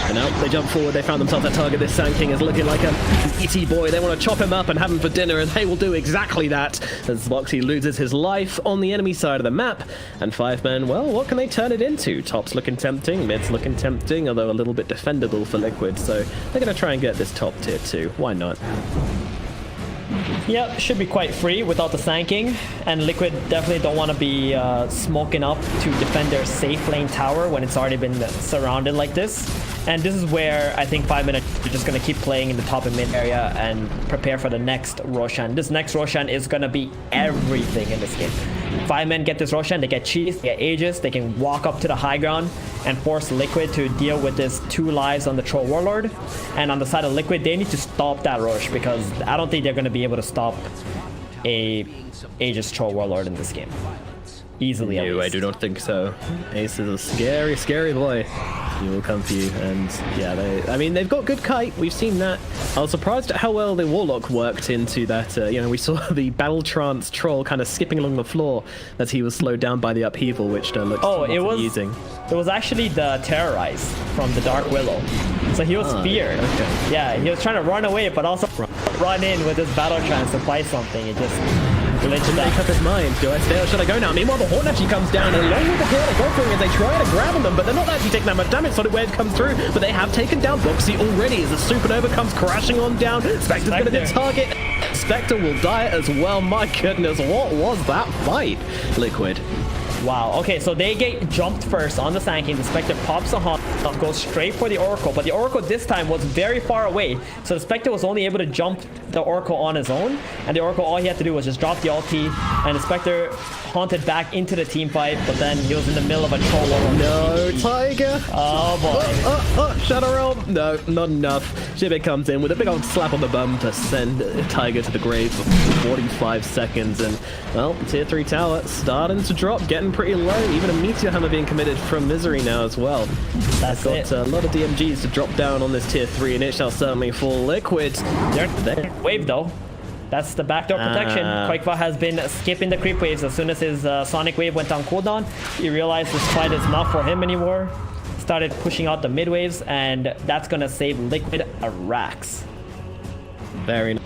And now they jump forward. They found themselves a target. This Sand King is looking like an ET boy. They want to chop him up and have him for dinner, and they will do exactly that as Loxy loses his life on the enemy side of the map. And 5 men, well, what can they turn it into? Top's looking tempting. Mid's looking tempting, although a little bit defendable for Liquid. So they're going to try and get this top tier 2. Why not? Yep, should be quite free without the Sand King, and Liquid definitely don't want to be smoking up to defend their safe lane tower when it's already been surrounded like this. And this is where I think 5 minutes are just going to keep playing in the top and mid area and prepare for the next Roshan. This next Roshan is going to be everything in this game. 5 men get this Roshan, they get cheese, they get Aegis, they can walk up to the high ground and force Liquid to deal with this 2 lives on the Troll Warlord. And on the side of Liquid, they need to stop that rush, because I don't think they're going to be able to stop a Aegis Troll Warlord in this game. Easily, No, I do not think so. Ace is a scary, scary boy. He will come for you, and yeah, I mean, they've got good kite. We've seen that. I was surprised at how well the Warlock worked into that. You know, we saw the Battle Trance Troll kind of skipping along the floor as he was slowed down by the upheaval, which looks amusing. It was actually the Terrorize from the Dark Willow. So he was feared. Okay. Yeah, he was trying to run away, but also run in with his Battle Trance to fight something. It just glitched Make up his mind. Do I stay or should I go now? Meanwhile, the Horn actually comes down along with the Horn. They go for him as they try to grab on them, but they're not actually taking that much damage. Solid Wave comes through, but they have taken down Boxy already as the Supernova comes crashing on down. Spectre's going to be target. Spectre will die as well. My goodness, what was that fight? Liquid. Wow, okay, so they get jumped first on the Sand King. The Spectre pops a hunt, goes straight for the Oracle, but the Oracle this time was very far away, so the Spectre was only able to jump the Oracle on his own, and the Oracle, all he had to do was just drop the ulti, and the Spectre haunted back into the team fight, but then he was in the middle of a troll warlord. No, Tiger! Oh boy. Shadow Realm! No, not enough. Shibit comes in with a big old slap on the bum to send Tiger to the grave for 45 seconds, and, well, tier 3 tower starting to drop, getting pretty low. Even a Meteor Hammer being committed from Misery now as well. That's got it. a lot of DMGs to drop down on this tier 3, and it shall certainly fall. Liquid. They're wave though. That's the backdoor protection. Quakeva has been skipping the creep waves. As soon as his Sonic Wave went on cooldown, he realized this fight is not for him anymore. Started pushing out the mid waves, and that's gonna save Liquid a racks. Very nice.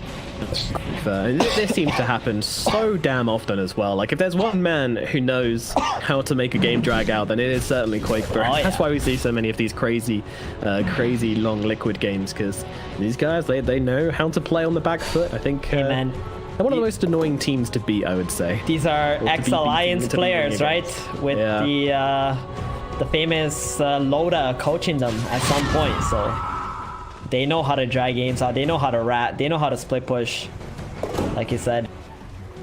This seems to happen so damn often as well. Like, if there's one man who knows how to make a game drag out, then it is certainly Quakeberry. Oh, yeah. That's why we see so many of these crazy long Liquid games, because these guys, they know how to play on the back foot. I think Man. they're one of the most annoying teams to beat, I would say. These are ex-Alliance players, right? With the famous Loda coaching them at some point, so they know how to drag games out. They know how to rat. They know how to split push, like you said.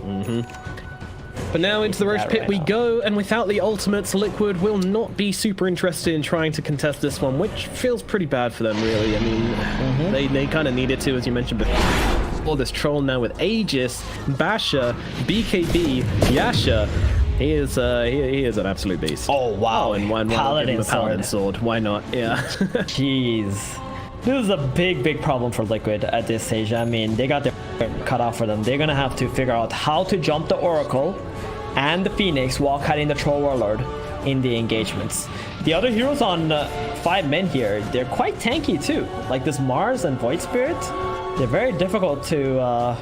But now into the Roche Pit right we now. go, and without the ultimates, Liquid will not be super interested in trying to contest this one, which feels pretty bad for them, really. I mean, they kind of needed to, as you mentioned before. This troll now with Aegis, Basha, BKB, Yasha. He is an absolute beast. Oh wow! And why not give him a Paladin sword? Why not? Yeah. Jeez. This is a big problem for Liquid at this stage. I mean, they got their cut off for them. They're gonna have to figure out how to jump the Oracle and the Phoenix while cutting the Troll Warlord in the engagements. The other heroes on 5 men here, they're quite tanky too. Like this Mars and Void Spirit, they're very difficult to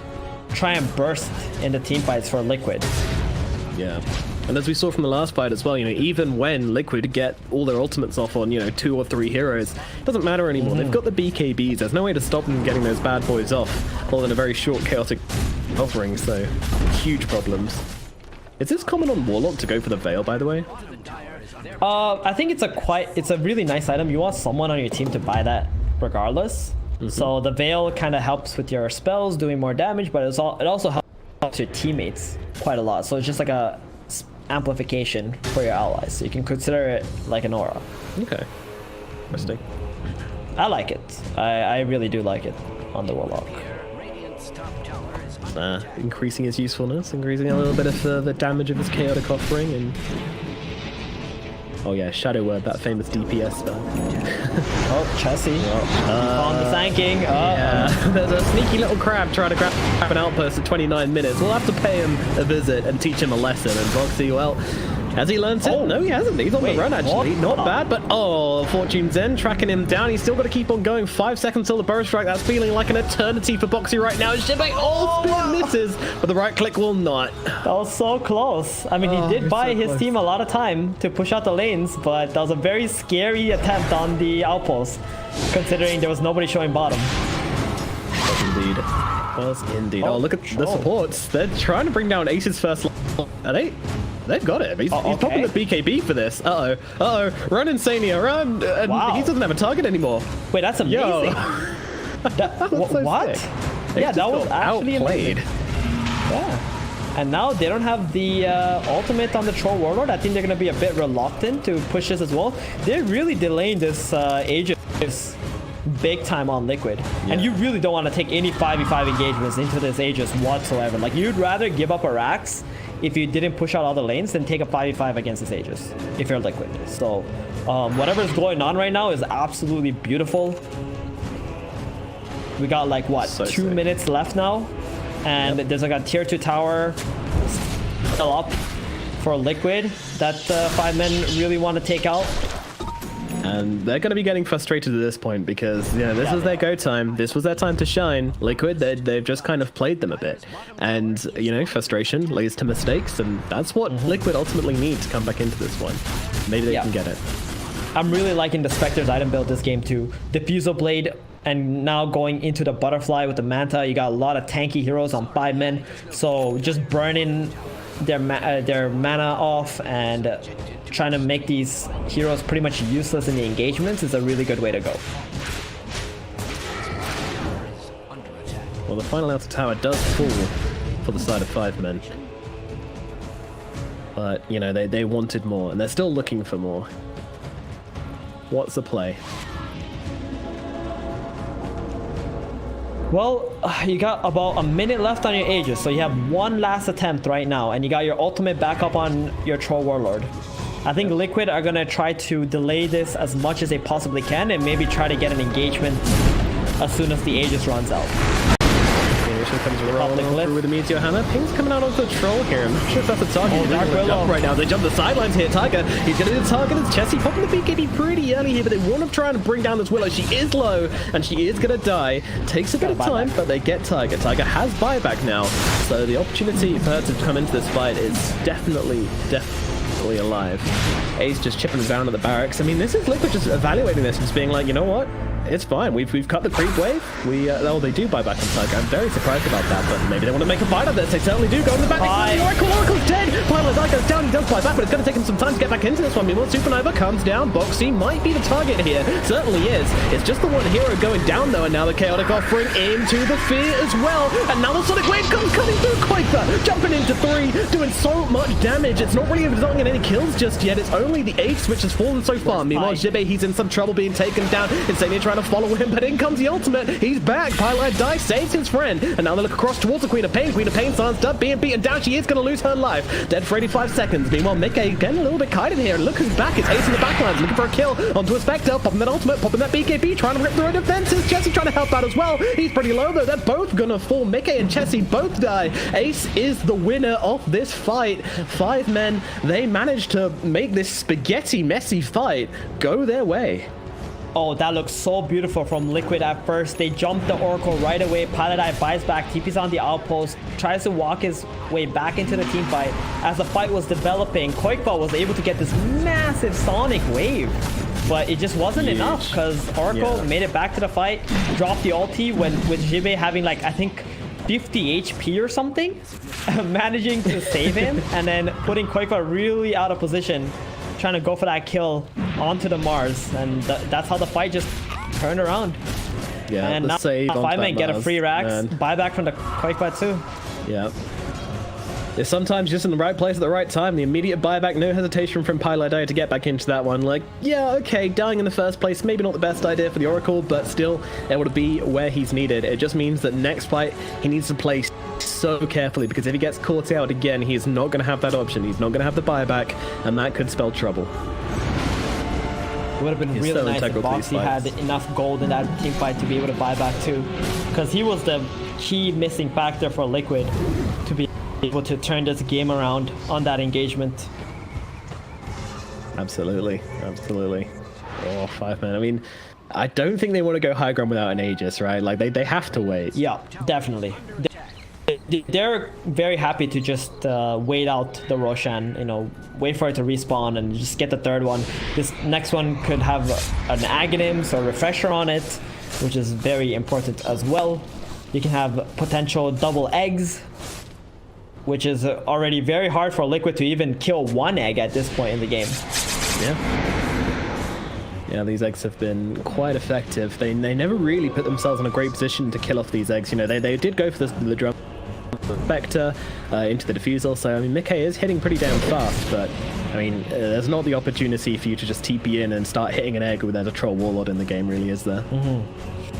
try and burst in the team fights for Liquid. Yeah. And as we saw from the last fight as well, you know, even when Liquid get all their ultimates off on, you know, 2 or 3 heroes, it doesn't matter anymore. They've got the BKBs. There's no way to stop them getting those bad boys off, other than a very short, chaotic offering, so huge problems. Is this common on Warlock to go for the Veil, by the way? I think it's a really nice item. You want someone on your team to buy that regardless. So the Veil kind of helps with your spells, doing more damage, but it also helps your teammates quite a lot. So it's just like amplification for your allies. So you can consider it like an aura. Okay. Interesting. I like it. I really do like it on the Warlock. Radiant's top tower is Increasing his usefulness, increasing a little bit of the damage of his chaotic offering, and oh yeah, Shadow Word, that famous DPS spell. Oh, Chessie. On the thanking. Yeah, there's a sneaky little crab trying to grab an outpost at 29 minutes. We'll have to pay him a visit and teach him a lesson. And Boxy, well, has he learned it? Oh. No, he hasn't. He's on Wait, the run, actually. what? Not bad, but oh, Fortune Zen tracking him down. He's still got to keep on going. 5 seconds till the burst strike. That's feeling like an eternity for Boxy right now. Shibe, spear misses, but the right click will not. That was so close. I mean, he did buy his team a lot of time to push out the lanes, but that was a very scary attempt on the outpost, considering there was nobody showing bottom. Indeed. Was indeed. Oh, look at the supports. They're trying to bring down Ace's first line. Are they? They've got it. He's popping the BKB for this. Uh-oh. Uh-oh. Run, Insania, run. And Wow. he doesn't have a target anymore. Wait, that's amazing. Yo. What? Sick. Yeah, They that was just actually outplayed. amazing. Yeah. And now they don't have the ultimate on the Troll Warlord. I think they're going to be a bit reluctant to push this as well. They're really delaying this Aegis big time on Liquid. And you really don't want to take any 5v5 engagements into this Aegis whatsoever. Like, you'd rather give up a Rax if you didn't push out all the lanes than take a 5v5 against this Aegis if you're Liquid. So whatever's going on right now is absolutely beautiful. We got like what, So 2 sick. minutes left now, and there's like a tier 2 tower still up for Liquid that 5 men really want to take out. And they're going to be getting frustrated at this point because, you know, this is their go time. This was their time to shine. Liquid, they've just kind of played them a bit. And, you know, frustration leads to mistakes. And that's what Liquid ultimately need to come back into this one. Maybe they can get it. I'm really liking the Spectre's item build this game too. Diffusal Blade, and now going into the Butterfly with the Manta. You got a lot of tanky heroes on 5 men. So just burning their mana off and trying to make these heroes pretty much useless in the engagements is a really good way to go. Well, the final outer tower does fall for the side of 5 men. But, you know, they wanted more, and they're still looking for more. What's the play? Well, you got about a minute left on your Aegis, so you have one last attempt right now, and you got your ultimate back up on your Troll Warlord. I think Liquid are going to try to delay this as much as they possibly can and maybe try to get an engagement as soon as the Aegis runs out. Initial comes rolling on through with the Meteor Hammer. Ping's coming out onto the Troll here. I'm not sure if that's a target. Dark Willow. Jump right now. They jump the sidelines here. Tiger, he's going to do the target. It's Chessie popping the BKB pretty early here, but they want to try and bring down this Willow. She is low, and she is going to die. Takes a bit of time, but they get Tiger. Tiger has buyback now, so the opportunity for her to come into this fight is definitely alive. Ace just chipping down at the barracks. I mean, this is Liquid just evaluating this and just being like, you know what? It's fine. We've cut the creep wave. They do buy back on Tiger. I'm very surprised about that, but maybe they want to make a fight of this. They certainly do. Go in the back. Oracle's dead. Pilot goes down. He does buy back, but it's going to take him some time to get back into this one. Meanwhile, Supernova comes down. Boxy might be the target here. Certainly is. It's just the one hero going down though, and now the chaotic offering into the fear as well. And now the sonic wave comes cutting through Quaker, jumping into 3, doing so much damage. It's not really resulting in any kills just yet. It's only the Ace which has fallen so far. Meanwhile, Jibe, he's in some trouble being taken down. Insania trying to follow him, but in comes the ultimate. He's back. Pylite dies, saves his friend. And now they look across towards the Queen of Pain. Queen of Pain silenced up, being beaten down. She is going to lose her life. Dead for 85 seconds. Meanwhile, Mickey getting a little bit kited here. Look who's back. It's Ace in the backlines, looking for a kill onto a Spectre, popping that ultimate, popping that BKB, trying to rip through her defenses. Chessie trying to help out as well. He's pretty low though. They're both going to fall. Mickey and Chessie both die. Ace is the winner of this fight. 5 men, they managed to make this spaghetti messy fight go their way. Oh, that looks so beautiful from Liquid at first. They jumped the Oracle right away. Pilot Eye buys back, TP's on the outpost, tries to walk his way back into the team fight. As the fight was developing, Quakeball was able to get this massive sonic wave. But it just wasn't enough because Oracle made it back to the fight, dropped the ulti with Jibe having like, I think, 50 HP or something, managing to save him, and then putting Quakeball really out of position, trying to go for that kill onto the Mars, and that's how the fight just turned around. Yeah, and now 5 men get a free Rax, buyback from the Quakebot too. Yeah. is sometimes just in the right place at the right time. The immediate buyback, no hesitation from Pylai to get back into that one. Like, yeah, okay, dying in the first place, maybe not the best idea for the Oracle, but still able to be where he's needed. It just means that next fight, he needs to play so carefully, because if he gets caught out again, he's not going to have that option. He's not going to have the buyback, and that could spell trouble. It would have been really nice if Boxy had enough gold in that team fight to be able to buy back too, because he was the key missing factor for Liquid to be able to turn this game around on that engagement. Absolutely, absolutely. Oh, 5 men. I mean, I don't think they want to go high ground without an Aegis, right? Like, they have to wait. Yeah, definitely. They're very happy to just wait out the Roshan, you know, wait for it to respawn and just get the third one. This next one could have an Aghanims or Refresher on it, which is very important as well. You can have potential double eggs, which is already very hard for Liquid to even kill one egg at this point in the game. Yeah, these eggs have been quite effective. They never really put themselves in a great position to kill off these eggs. You know, they did go for the drum Vector into the defusal, so I mean, Mickey is hitting pretty damn fast, but I mean, there's not the opportunity for you to just TP in and start hitting an egg when there's a troll warlord in the game, really, is there?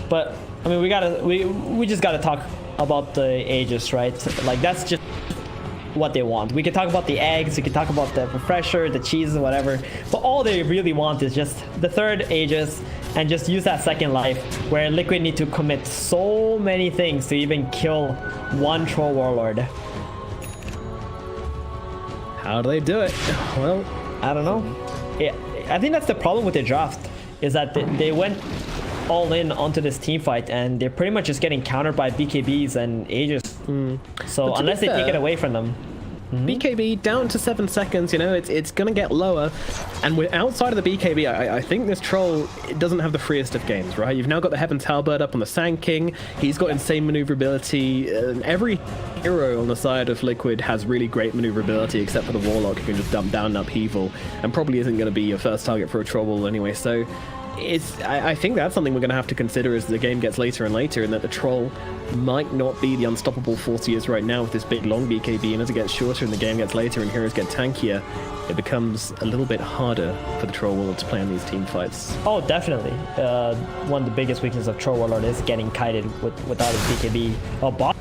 But I mean, we just gotta talk about the Aegis, right? Like, that's just what they want. We can talk about the eggs, we can talk about the refresher, the cheese, whatever, but all they really want is just the third Aegis and just use that second life, where Liquid need to commit so many things to even kill one troll warlord. How do they do it? Well, I don't know. Yeah, I think that's the problem with the draft, is that they went all in onto this team fight and they're pretty much just getting countered by BKBs and Aegis. So unless they take it away from them. BKB down to 7 seconds, you know, it's gonna get lower, and we're outside of the BKB. I think this troll, it doesn't have the freest of games, right? You've now got the Heaven's Halberd up on the Sand King. He's got insane maneuverability, and every hero on the side of Liquid has really great maneuverability, except for the Warlock, who can just dump down an upheaval and probably isn't going to be your first target for a troll wall anyway. So I think that's something we're going to have to consider as the game gets later and later, and that the troll might not be the unstoppable force he is right now with this big long BKB, and as it gets shorter and the game gets later and heroes get tankier, it becomes a little bit harder for the troll warlord to play on these team fights. Oh, definitely. One of the biggest weaknesses of troll warlord is getting kited without his BKB. Oh, boss.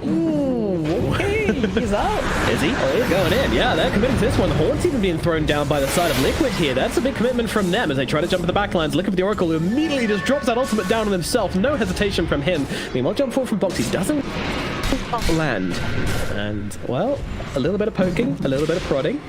Ooh, okay, he's out. Is he? Oh, he's going in. Yeah, they're committing to this one. Horn's even being thrown down by the side of Liquid here. That's a big commitment from them as they try to jump to the backlines. Looking for the Oracle, who immediately just drops that ultimate down on himself. No hesitation from him. Meanwhile, jump forward from Boxy doesn't land. And, well, a little bit of poking, a little bit of prodding.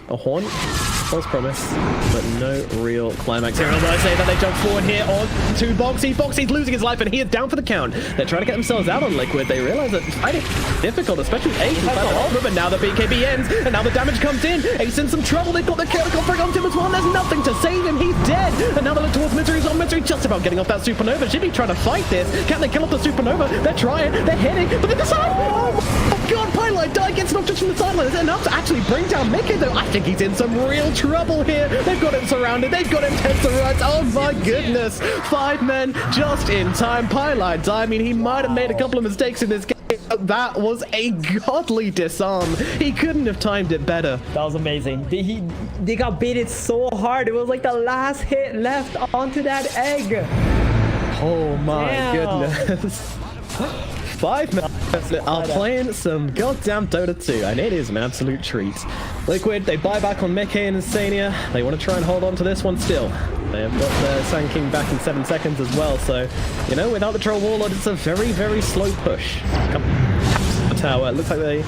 A Horn, false promise, but no real climax here. Although I say that they jump forward here on to Boxy. Boxy's losing his life, and he is down for the count. They're trying to get themselves out on Liquid. They realize that fighting is difficult, especially Ace has the ultimate, but now the BKB ends, and now the damage comes in. Ace in some trouble. They've got the kill confrig on him as well. There's nothing to save him. He's dead. And now they look towards Misery. He's on Misery, just about getting off that supernova. Should be trying to fight this. Can they kill off the supernova? They're trying. They're hitting, but they decide. Oh my God! Pylai Die gets knocked just from the sideline. Is it enough to actually bring down Mickey, though? I think he's in some real trouble here. They've got him surrounded. They've got him test the ruts. Oh my goodness. 5 men just in time. Pylai Die, I mean, he might have made a couple of mistakes in this game. That was a godly disarm. He couldn't have timed it better. That was amazing. They got baited so hard. It was like the last hit left onto that egg. Oh my goodness. 5 men are playing some goddamn Dota 2, and it is an absolute treat. Liquid, they buy back on Mickey and Insania. They want to try and hold on to this one still. They have got their Sand King back in 7 seconds as well, so, you know, without the Troll Warlord, it's a very, very slow push. Come the tower. It looks like they...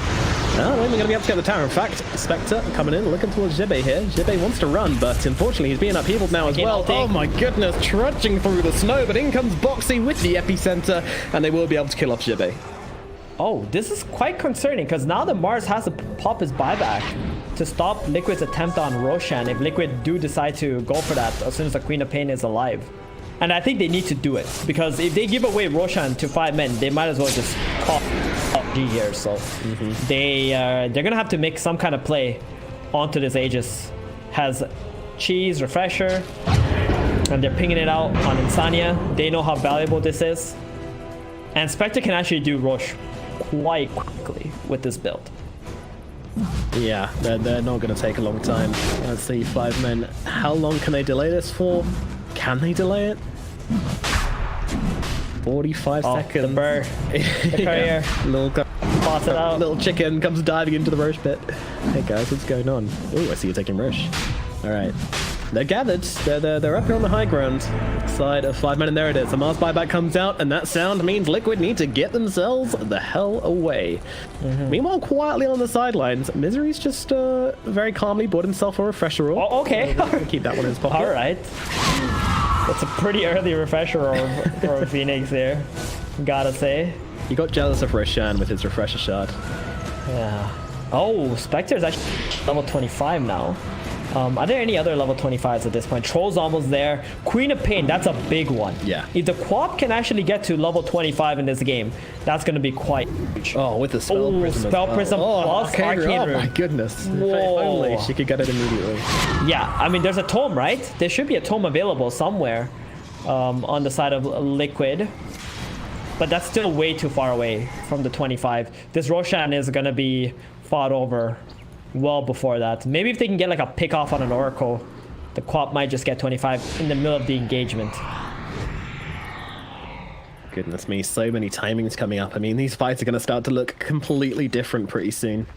No, I don't think they're going to be able to get the tower. In fact, Spectre coming in, looking towards Jibe here. Jibe wants to run, but unfortunately he's being upheavaled now as well. Oh my goodness, trudging through the snow, but in comes Boxy with the epicenter, and they will be able to kill off Jibe. Oh, this is quite concerning, because now the Mars has to pop his buyback to stop Liquid's attempt on Roshan if Liquid do decide to go for that as soon as the Queen of Pain is alive. And I think they need to do it, because if they give away Roshan to 5 men, they might as well just call G here. So they're gonna have to make some kind of play onto this Aegis. Has cheese, refresher, and they're pinging it out on Insania. They know how valuable this is, and Spectre can actually do Rosh quite quickly with this build. Yeah, they're not going to take a long time. Let's see, 5 men. How long can they delay this for? Can they delay it? 45 seconds. The burr. The courier. Little, Toss it out. little chicken comes diving into the Roche pit. Hey guys, what's going on? Oh, I see you taking Roche. All right. They're gathered. They're up here on the high ground side of 5 men, and there it is. The Mars buyback comes out, and that sound means Liquid need to get themselves the hell away. Meanwhile, quietly on the sidelines, Misery's just very calmly bought himself a refresher orb. Oh, okay. Keep that one in his pocket. All right. That's a pretty early refresher orb for Phoenix there. Gotta say. He got jealous of Roshan with his refresher shard. Yeah. Oh, Spectre is actually level 25 now. Are there any other level 25s at this point? Troll's almost there. Queen of Pain, that's a big one. Yeah. If the Quap can actually get to level 25 in this game, that's going to be quite huge. Oh, with the Spell Prism. Spell Prism plus Arcane Oh Rune. my goodness. If Whoa. only she could get it immediately. Yeah, I mean, there's a tome, right? There should be a tome available somewhere on the side of Liquid. But that's still way too far away from the 25. This Roshan is going to be fought over well before that. Maybe if they can get like a pick off on an Oracle, the Quap might just get 25 in the middle of the engagement. Goodness me, so many timings coming up. I mean, these fights are going to start to look completely different pretty soon.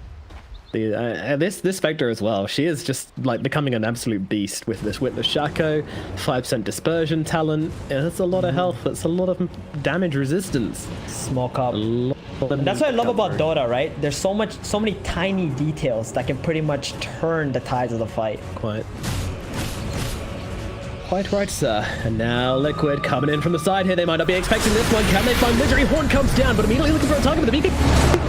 This Spectre as well, she is just like becoming an absolute beast with this Witness Shaco, 5% dispersion talent. That's a lot of health, that's a lot of damage resistance. Smoke up. That's what I love about Dota, right? There's so many tiny details that can pretty much turn the tides of the fight. Quite right, sir. And now Liquid coming in from the side here. They might not be expecting this one. Can they find Misery? Horn comes down, but immediately looking for a target. But the beacon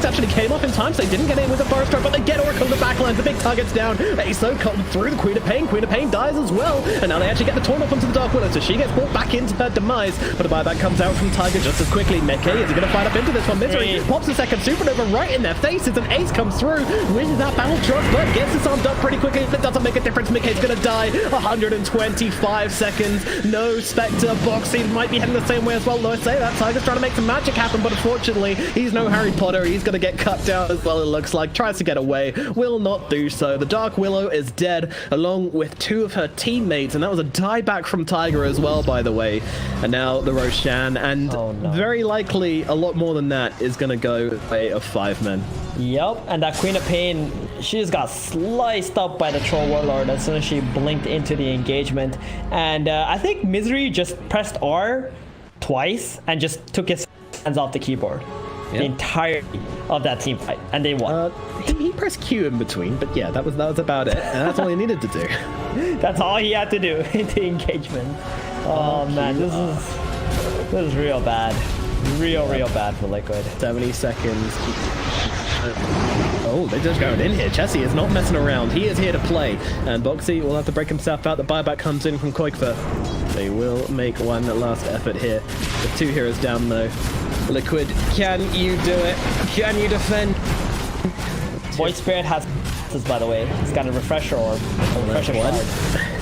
actually came off in time, so they didn't get in with the Forest Strike, but they get Oracle in the backline. The big target's down. ASO cut through the Queen of Pain. Queen of Pain dies as well. And now they actually get the torn off onto the Dark Willow, so she gets brought back into her demise. But a buyback comes out from Tiger just as quickly. Meke is going to fight up into this one. Misery pops a second supernova right in their faces, and Ace comes through with that battle truck, but gets this armed up pretty quickly. If it doesn't make a difference, Meke's going to die. 125 seconds. No Spectre. Boxy might be heading the same way as well, though I say that. Tiger's trying to make some magic happen, but unfortunately, he's no Harry Potter. He's going to get cut down as well, it looks like. Tries to get away. Will not do so. The Dark Willow is dead, along with 2 of her teammates, and that was a dieback from Tiger as well, by the way. And now the Roshan, and very likely a lot more than that is going to go way of 5 men. Yep, and that Queen of Pain, she just got sliced up by the Troll Warlord as soon as she blinked into the engagement. And I think Misery just pressed R twice and just took his hands off the keyboard. The entirety of that team fight, and they won. He pressed Q in between, but yeah, that was about it, and that's all he needed to do. That's all he had to do in the engagement. Oh man, this is real bad. Real bad for Liquid. 70 seconds. Oh, they're just going in here. Chessie is not messing around. He is here to play. And Boxy will have to break himself out. The buyback comes in from Koikfa. They will make one last effort here. The 2 heroes down though. Liquid, can you do it? Can you defend? Void Spirit has this, by the way. He's got a refresher orb. A refresher shard.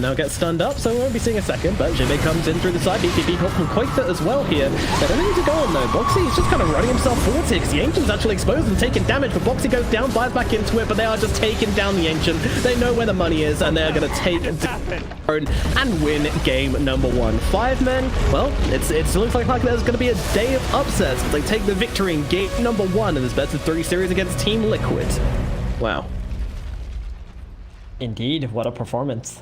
Now gets stunned up, so we won't be seeing a second, but Jimmy comes in through the side. BPB caught from Koikfa as well here. They don't need to go on though. Boxy is just kind of running himself forward here because the Ancient's actually exposed and taking damage, but Boxy goes down, buys back into it, but they are just taking down the Ancient. They know where the money is, and they're going to take and win game number 1. 5 men, well, it looks like there's going to be a day of upsets. They take the victory in game number 1 in this best of 3 series against Team Liquid. Wow. Indeed, what a performance.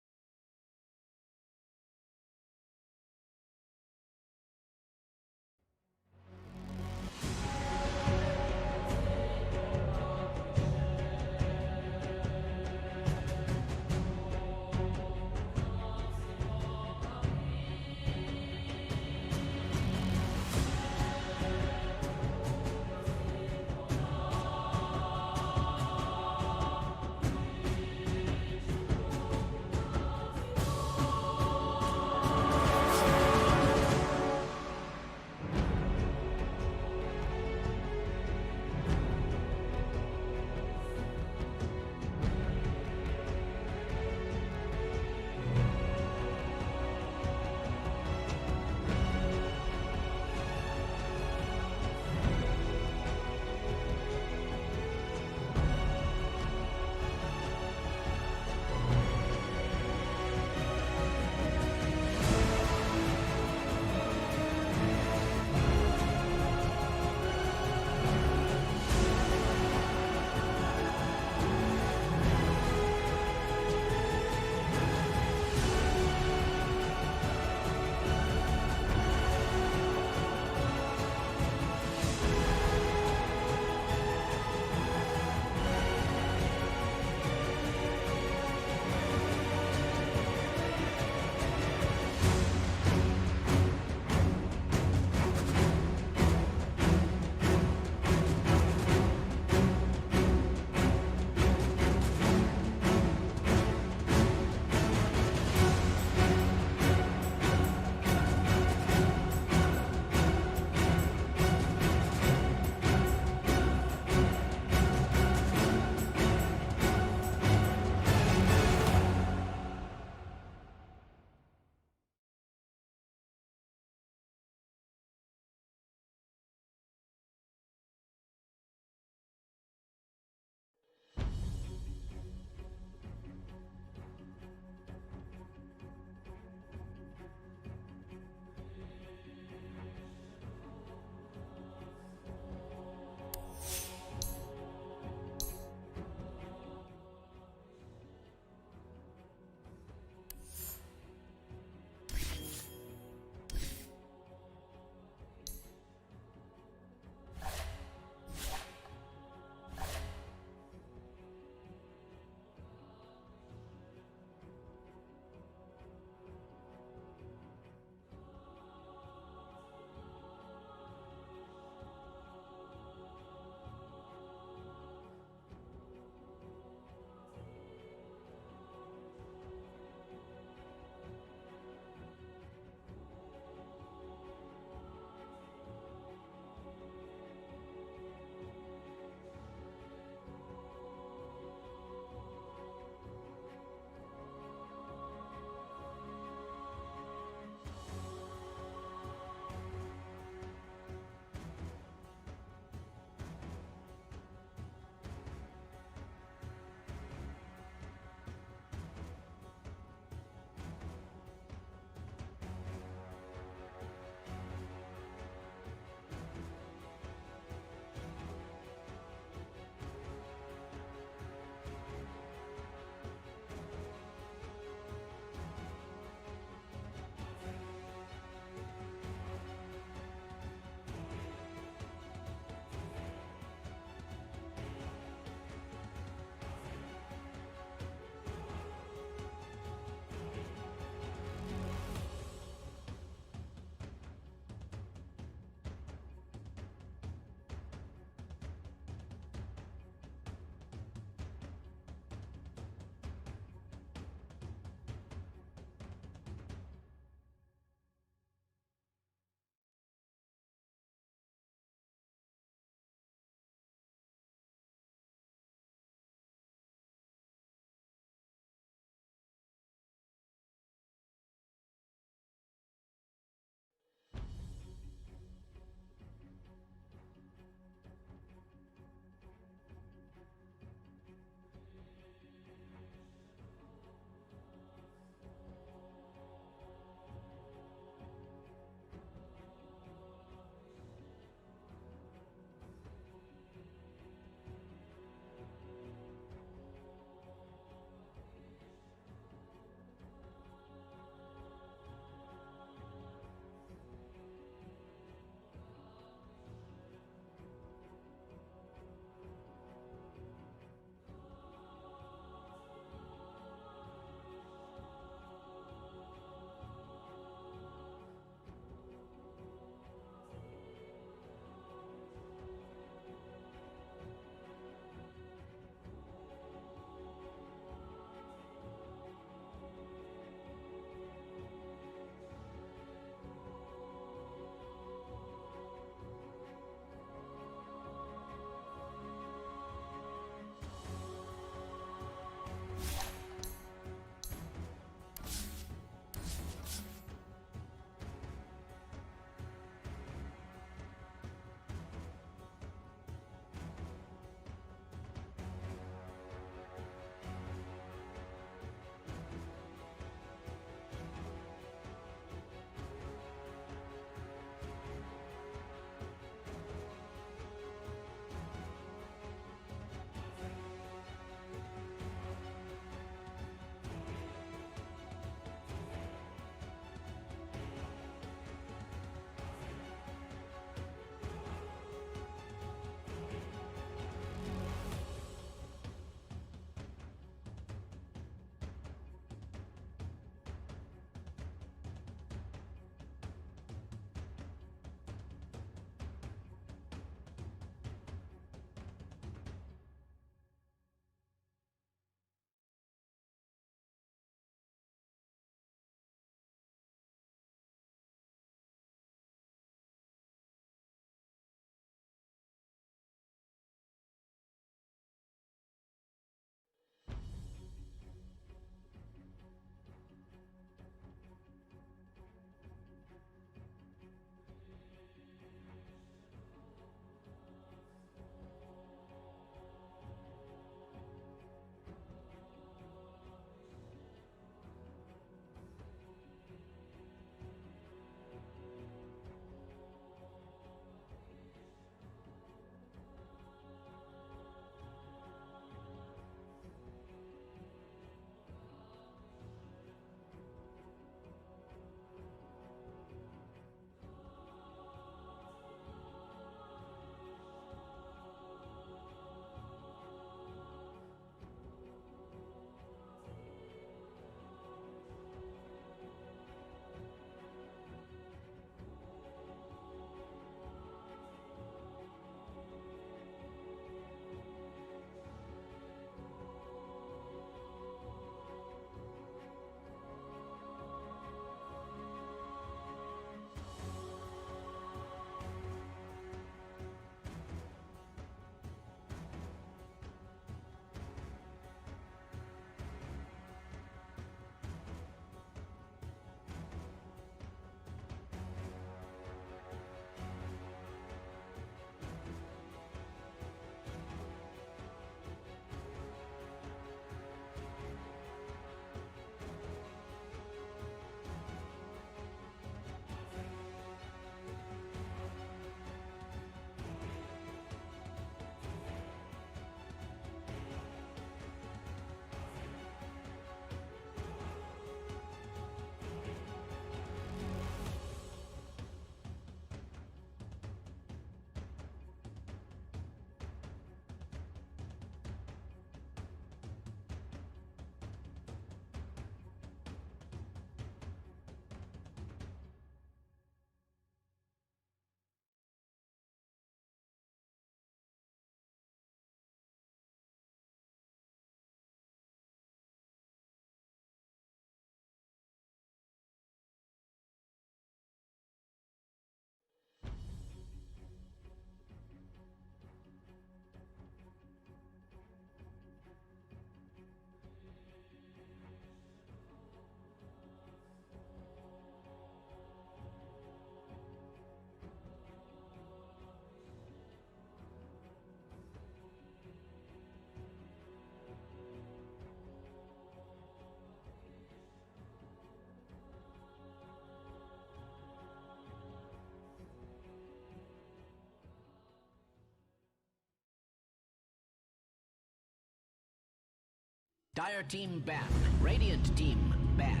Dire team ban. Radiant team ban.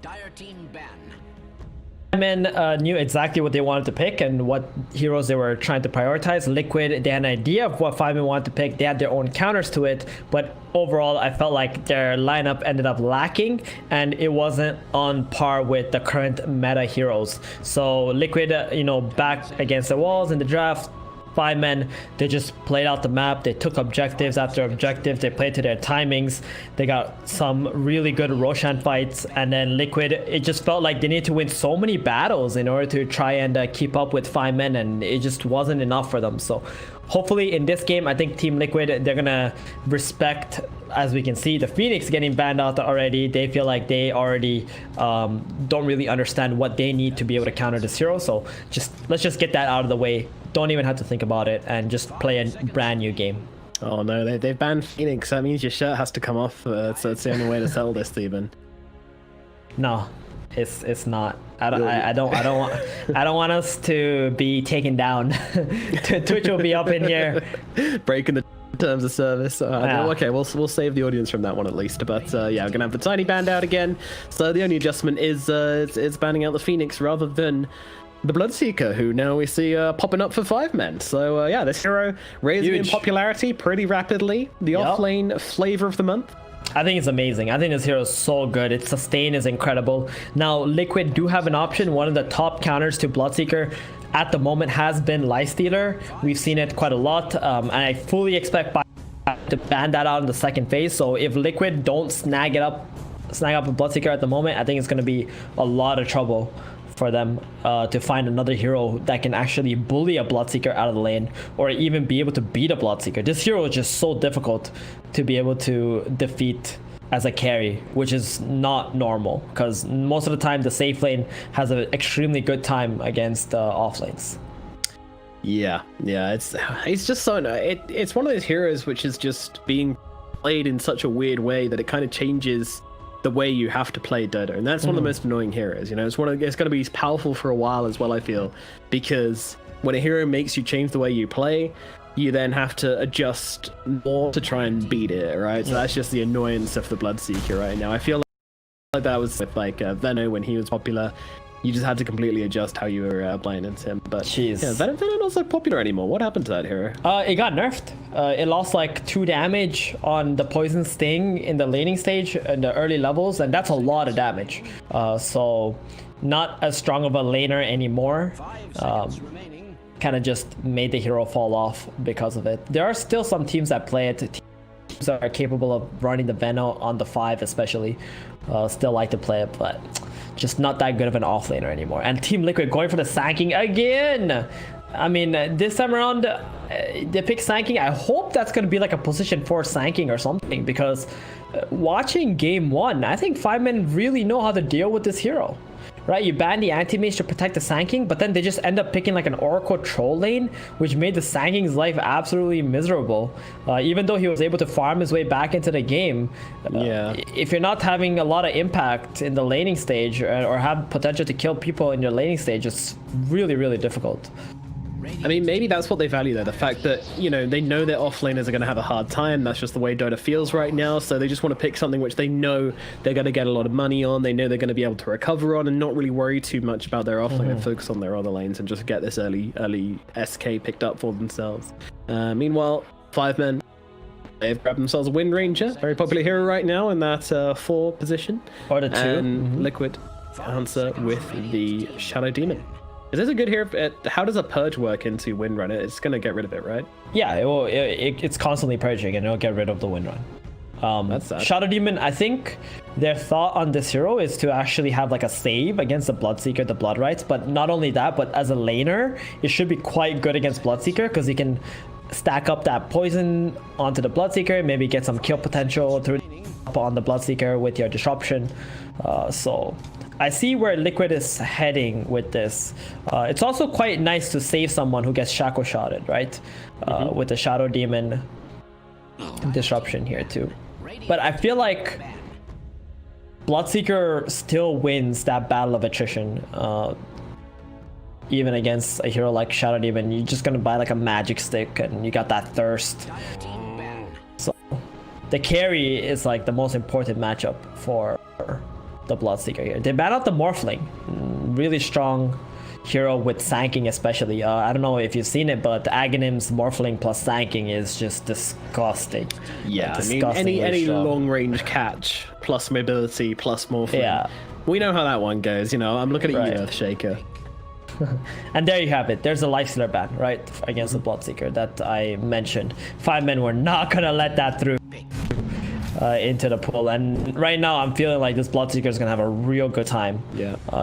Dire team ban. Fiveman knew exactly what they wanted to pick and what heroes they were trying to prioritize. Liquid, they had an idea of what Fiveman wanted to pick. They had their own counters to it, but overall, I felt like their lineup ended up lacking, and it wasn't on par with the current meta heroes. So Liquid, back against the walls in the draft. Fivemen, they just played out the map. They took objectives after objectives. They played to their timings. They got some really good Roshan fights. And then Liquid, it just felt like they needed to win so many battles in order to try and keep up with Fivemen, and it just wasn't enough for them. So hopefully in this game, I think Team Liquid, they're gonna respect, as we can see, the Phoenix getting banned out already. They feel like they already don't really understand what they need to be able to counter this hero. So let's just get that out of the way. Don't even have to think about it and just play a brand new game. Oh no, they've banned Phoenix. That means your shirt has to come off. So it's the only way to sell this, Steven. No, it's not. I don't want us to be taken down. Twitch will be up in here breaking the terms of service. Okay, we'll save the audience from that one at least. But yeah, we're gonna have the tiny banned out again. So the only adjustment is it's banning out the Phoenix rather than the Bloodseeker, who now we see popping up for Fivemen. So yeah, this hero raising in popularity pretty rapidly. The off-lane flavor of the month. I think it's amazing. I think this hero is so good. Its sustain is incredible. Now, Liquid do have an option. One of the top counters to Bloodseeker at the moment has been Lifestealer. We've seen it quite a lot, and I fully expect to ban that out in the second phase. So if Liquid don't snag up a Bloodseeker at the moment, I think it's going to be a lot of trouble for them to find another hero that can actually bully a Bloodseeker out of the lane, or even be able to beat a Bloodseeker. This hero is just so difficult to be able to defeat as a carry, which is not normal, because most of the time the safe lane has an extremely good time against off lanes. Yeah, it's just so it's one of those heroes which is just being played in such a weird way that it kind of changes the way you have to play Dota, and that's one of the most annoying heroes. It's going to be powerful for a while as well, I feel, because when a hero makes you change the way you play, you then have to adjust more to try and beat it, right? So that's just the annoyance of the Bloodseeker right now. I feel like that was with Veno when he was popular. You just had to completely adjust how you were playing into him. But jeez, yeah, Venom not so popular anymore. What happened to that hero? It got nerfed. It lost like 2 damage on the poison sting in the laning stage in the early levels, and that's a lot of damage. So not as strong of a laner anymore. Kind of just made the hero fall off because of it. There are still some teams that play it. Teams that are capable of running the Veno on the 5 especially. Still like to play it, but just not that good of an offlaner anymore. And Team Liquid going for the Sanking again. I mean, this time around, they pick Sanking. I hope that's going to be like a position 4 Sanking or something, because watching game 1, I think Fivemen really know how to deal with this hero. Right, you ban the anti-mage to protect the Sanking, but then they just end up picking like an Oracle troll lane, which made the Sanking's life absolutely miserable. Even though he was able to farm his way back into the game, if you're not having a lot of impact in the laning stage or have potential to kill people in your laning stage, it's really, really difficult. I mean, maybe that's what they value though, the fact that, they know their offlaners are going to have a hard time. That's just the way Dota feels right now, so they just want to pick something which they know they're going to get a lot of money on, they know they're going to be able to recover on, and not really worry too much about their offlane and focus on their other lanes and just get this early SK picked up for themselves. Meanwhile, Fivemen, they've grabbed themselves a Wind Ranger, very popular hero right now in that 4 position. Or the 2. And Liquid answer with the Shadow Demon. Is this a good hero? How does a purge work into Windrun? It's going to get rid of it, right? Yeah, it's constantly purging and it'll get rid of the Windrun. That's sad. Shadow Demon, I think their thought on this hero is to actually have like a save against the Bloodseeker, the Blood Rights. But not only that, but as a laner, it should be quite good against Bloodseeker, because he can stack up that poison onto the Bloodseeker, maybe get some kill potential through on the Bloodseeker with your disruption. So I see where Liquid is heading with this. It's also quite nice to save someone who gets shackle shotted, right? With the Shadow Demon disruption here too. But I feel like Bloodseeker still wins that battle of attrition. even against a hero like Shadow Demon. You're just gonna buy like a magic stick, and you got that thirst. Dire team ban. So the carry is like the most important matchup for the Bloodseeker here. They ban out the Morphling, really strong hero with Sanking especially. I don't know if you've seen it, but Aghanim's Morphling plus Sanking is just disgusting. Yeah, I mean, Disgustingly any strong. long range catch plus mobility plus morphling. Yeah. We know how that one goes, you know. I'm looking at Right. you, Earthshaker. And there you have it. There's a Lifestealer ban, right, against the Bloodseeker that I mentioned. 5 men were not gonna let that through into the pool, and right now I'm feeling like this Bloodseeker is gonna have a real good time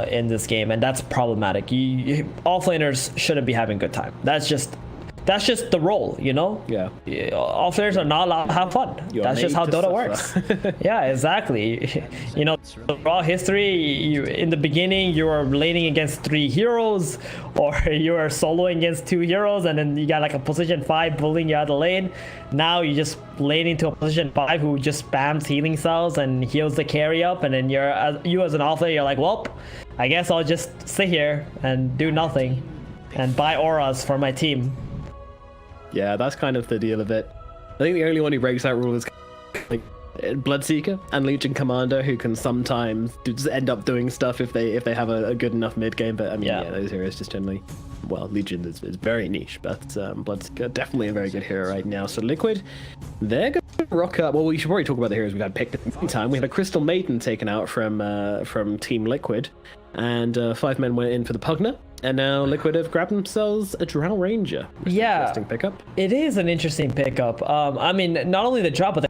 in this game, and that's problematic. All flaners shouldn't be having good time. That's just the role, you know? Yeah. All players are not allowed to have fun. You're That's just made how to Dota suffer. works. Yeah, exactly. You know, the raw history, in the beginning, you were laning against 3 heroes, or you were soloing against 2 heroes, and then you got like a position 5 bullying you out of the lane. Now you just lane into a position 5 who just spams healing cells and heals the carry up, and then you as an off laner, you're like, well, I guess I'll just sit here and do nothing and buy auras for my team. Yeah, that's kind of the deal of it. I think the only one who breaks that rule is like Bloodseeker and Legion Commander, who can sometimes just end up doing stuff if they have a good enough mid game. But I mean, yeah, those heroes just generally, well, Legion is very niche, but Bloodseeker definitely a very good hero right now. So Liquid, they're going to rock up. Well, we should probably talk about the heroes we've had picked at the same time. We had a Crystal Maiden taken out from Team Liquid, and 5 men went in for the Pugna. And now Liquid have grabbed themselves a Drow Ranger. Yeah, Interesting pickup. It is an interesting pickup. I mean, not only the drop, but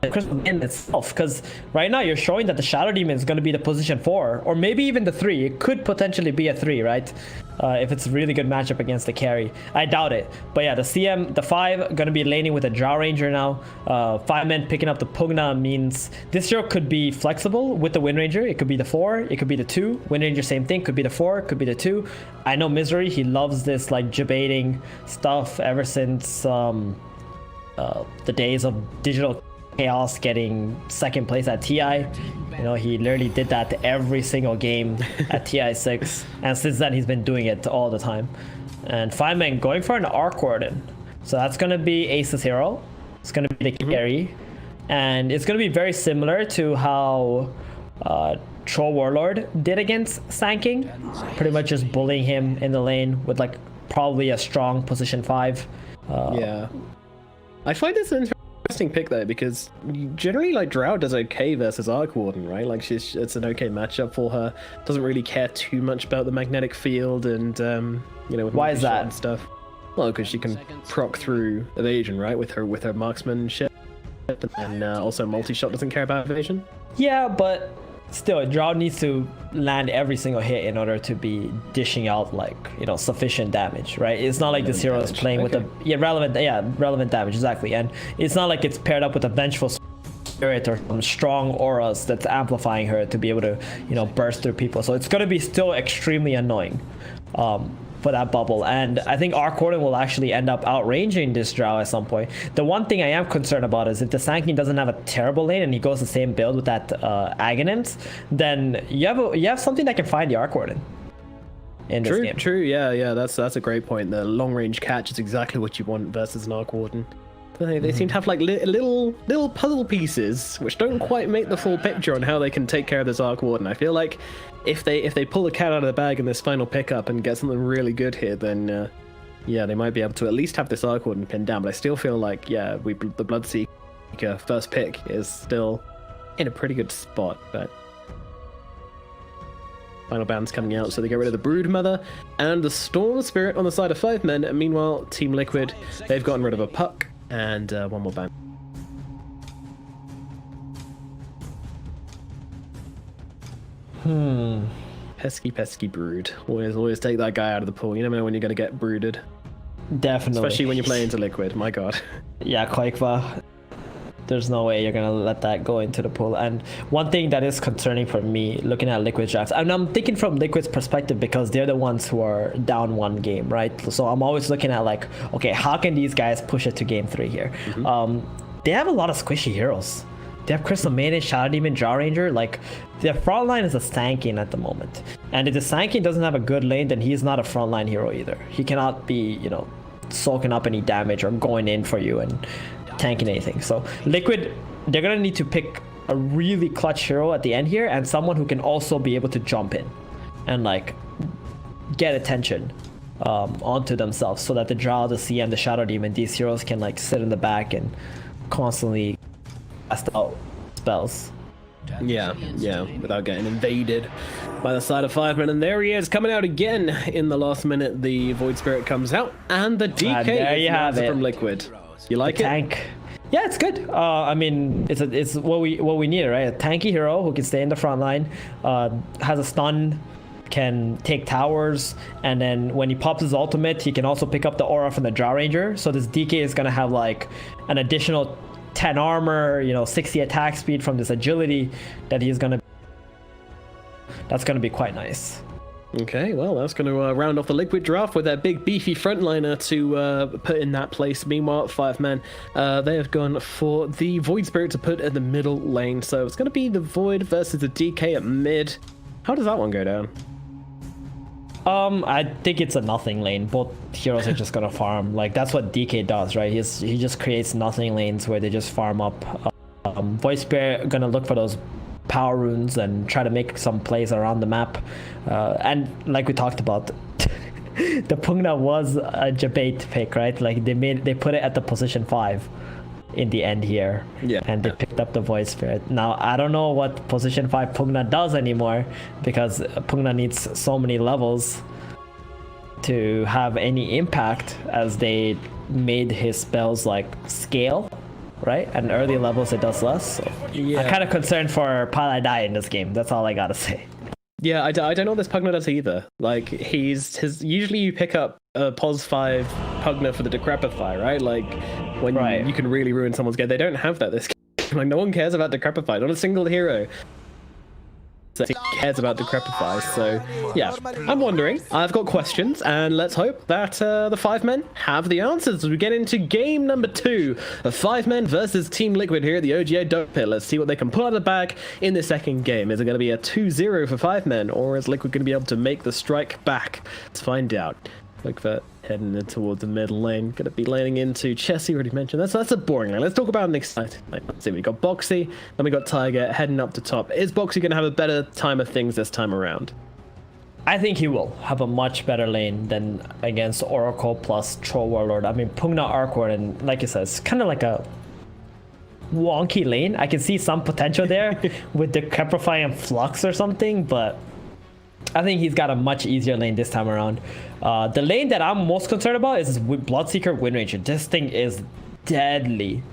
the Crystal in itself, because right now you're showing that the Shadow Demon is going to be the position 4, or maybe even the 3. It could potentially be a 3, right? If it's a really good matchup against the carry. I doubt it. But yeah, the 5 going to be laning with a Drow Ranger now. 5 men picking up the Pugna means this hero could be flexible with the Wind Ranger. It could be the 4, it could be the 2. Wind Ranger, same thing, could be the 4, could be the 2. I know Misery, he loves this like debating stuff ever since the days of Digital Chaos getting 2nd place at TI. You know, he literally did that every single game at TI 6, and since then he's been doing it all the time. And 5 men going for an Arc Warden, so that's going to be Ace's hero. It's going to be the carry, and it's going to be very similar to how Troll Warlord did against Sanking, pretty much just bullying him in the lane with like probably a strong position 5. Yeah, I find this an interesting pick though, because generally like Drow does okay versus Arc Warden, right? Like it's an okay matchup for her. Doesn't really care too much about the magnetic field and you know, with why is that and stuff. Well, because she can proc through evasion, right, with her marksmanship, and also multi-shot doesn't care about evasion. Yeah, but still, Drow needs to land every single hit in order to be dishing out like, you know, sufficient damage, right? It's not like this hero is playing with relevant damage, exactly. And it's not like it's paired up with a vengeful spirit or some strong auras that's amplifying her to be able to, you know, burst through people. So it's gonna be still extremely annoying for that bubble, and I think Arc Warden will actually end up outranging this Drow at some point. The one thing I am concerned about is if the Sanking doesn't have a terrible lane and he goes the same build with that Aghanims, then you have something that can find the Arc Warden in this game. True, yeah, that's a great point. The long range catch is exactly what you want versus an Arc Warden. They seem to have like little puzzle pieces which don't quite make the full picture on how they can take care of this Arc Warden. I feel like if they pull the cat out of the bag in this final pickup and get something really good here, then yeah, they might be able to at least have this Arc Warden pinned down. But I still feel like the Bloodseeker first pick is still in a pretty good spot. But final band's coming out, so they get rid of the Broodmother and the Storm Spirit on the side of 5 men. And meanwhile, Team Liquid, they've gotten rid of a Puck and one more band. Pesky Brood. Always take that guy out of the pool. You never know when you're going to get brooded. Definitely. Especially when you play into Liquid, my god. Yeah, Quakeva. There's no way you're going to let that go into the pool. And one thing that is concerning for me, looking at Liquid's drafts, and I'm thinking from Liquid's perspective because they're the ones who are down 1 game, right? So I'm always looking at like, okay, how can these guys push it to game 3 here? They have a lot of squishy heroes. They have Crystal Maiden, Shadow Demon, Jaw Ranger. Like, their front line is a Sankin at the moment. And if the Sankin doesn't have a good lane, then he's not a frontline hero either. He cannot be, you know, soaking up any damage or going in for you and tanking anything. So Liquid, they're gonna need to pick a really clutch hero at the end here, and someone who can also be able to jump in and like get attention onto themselves, so that the Drow, the CM, the Shadow Demon, these heroes can like sit in the back and constantly cast out spells. Yeah, without getting invaded by the side of 5-man. And there he is, coming out again in the last minute. The Void Spirit comes out, and the DK there you have it from Liquid. You like it? Tank. Yeah, it's good. I mean, it's what we need, right? A tanky hero who can stay in the front line, has a stun, can take towers, and then when he pops his ultimate, he can also pick up the aura from the Jaw Ranger. So this DK is gonna have like an additional 10 armor, you know, 60 attack speed from this agility that he's gonna. That's gonna be quite nice. Okay, well, that's going to round off the Liquid draft with their big beefy frontliner to put in that place. Meanwhile, 5-man, they have gone for the Void Spirit to put in the middle lane. So it's going to be the Void versus the DK at mid. How does that one go down? I think it's a nothing lane. Both heroes are just gonna farm. Like, that's what DK does, right? He just creates nothing lanes where they just farm up. Void Spirit gonna look for those power runes and try to make some plays around the map. And like we talked about, the Pugna was a debate pick, right? Like they put it at the position 5 in the end here. Yeah. And they picked up the Void Spirit. Now, I don't know what position 5 Pugna does anymore, because Pugna needs so many levels to have any impact, as they made his spells like scale, right? At early levels it does less. So Yeah. I'm kind of concerned for Paladai in this game. That's all I gotta say. Yeah, I don't know what this Pugna does either. Like, usually you pick up a Pos 5 Pugna for the Decrepify, right? Like, when you can really ruin someone's game. They don't have that this game. Like, no one cares about Decrepify. Not a single hero cares about Decrepify. So yeah, I'm wondering. I've got questions, and let's hope that the 5-men have the answers as we get into game number 2 of 5-men versus Team Liquid here at the OGA Dota PIT. Let's see what they can pull out of the bag in the second game. Is it going to be a 2-0 for 5-men, or is Liquid going to be able to make the strike back? Let's find out. Look for heading in towards the middle lane. Gonna be laning into Chessie, already mentioned. That's a boring lane. Let's talk about next side. Let's see, we got Boxy, then we got Tiger heading up to top. Is Boxy gonna have a better time of things this time around? I think he will have a much better lane than against Oracle plus Troll Warlord. I mean, Pugna Arcward, and like you said, it's kind of like a wonky lane. I can see some potential there with the Caprify and Flux or something, but I think he's got a much easier lane this time around. The lane that I'm most concerned about is Bloodseeker Windranger. This thing is deadly,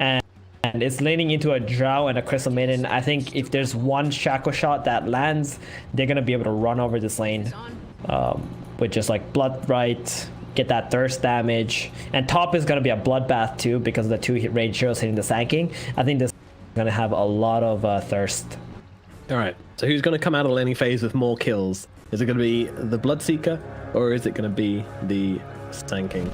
and it's laning into a Drow and a Crystal Maiden. I think if there's one Shackle Shot that lands, they're gonna be able to run over this lane with just like Blood Right, get that thirst damage, and top is gonna be a bloodbath too because of the 2 range heroes hitting the Sanking. I think this is gonna have a lot of thirst. All right, so who's going to come out of the laning phase with more kills? Is it going to be the Bloodseeker, or is it going to be the Sanking?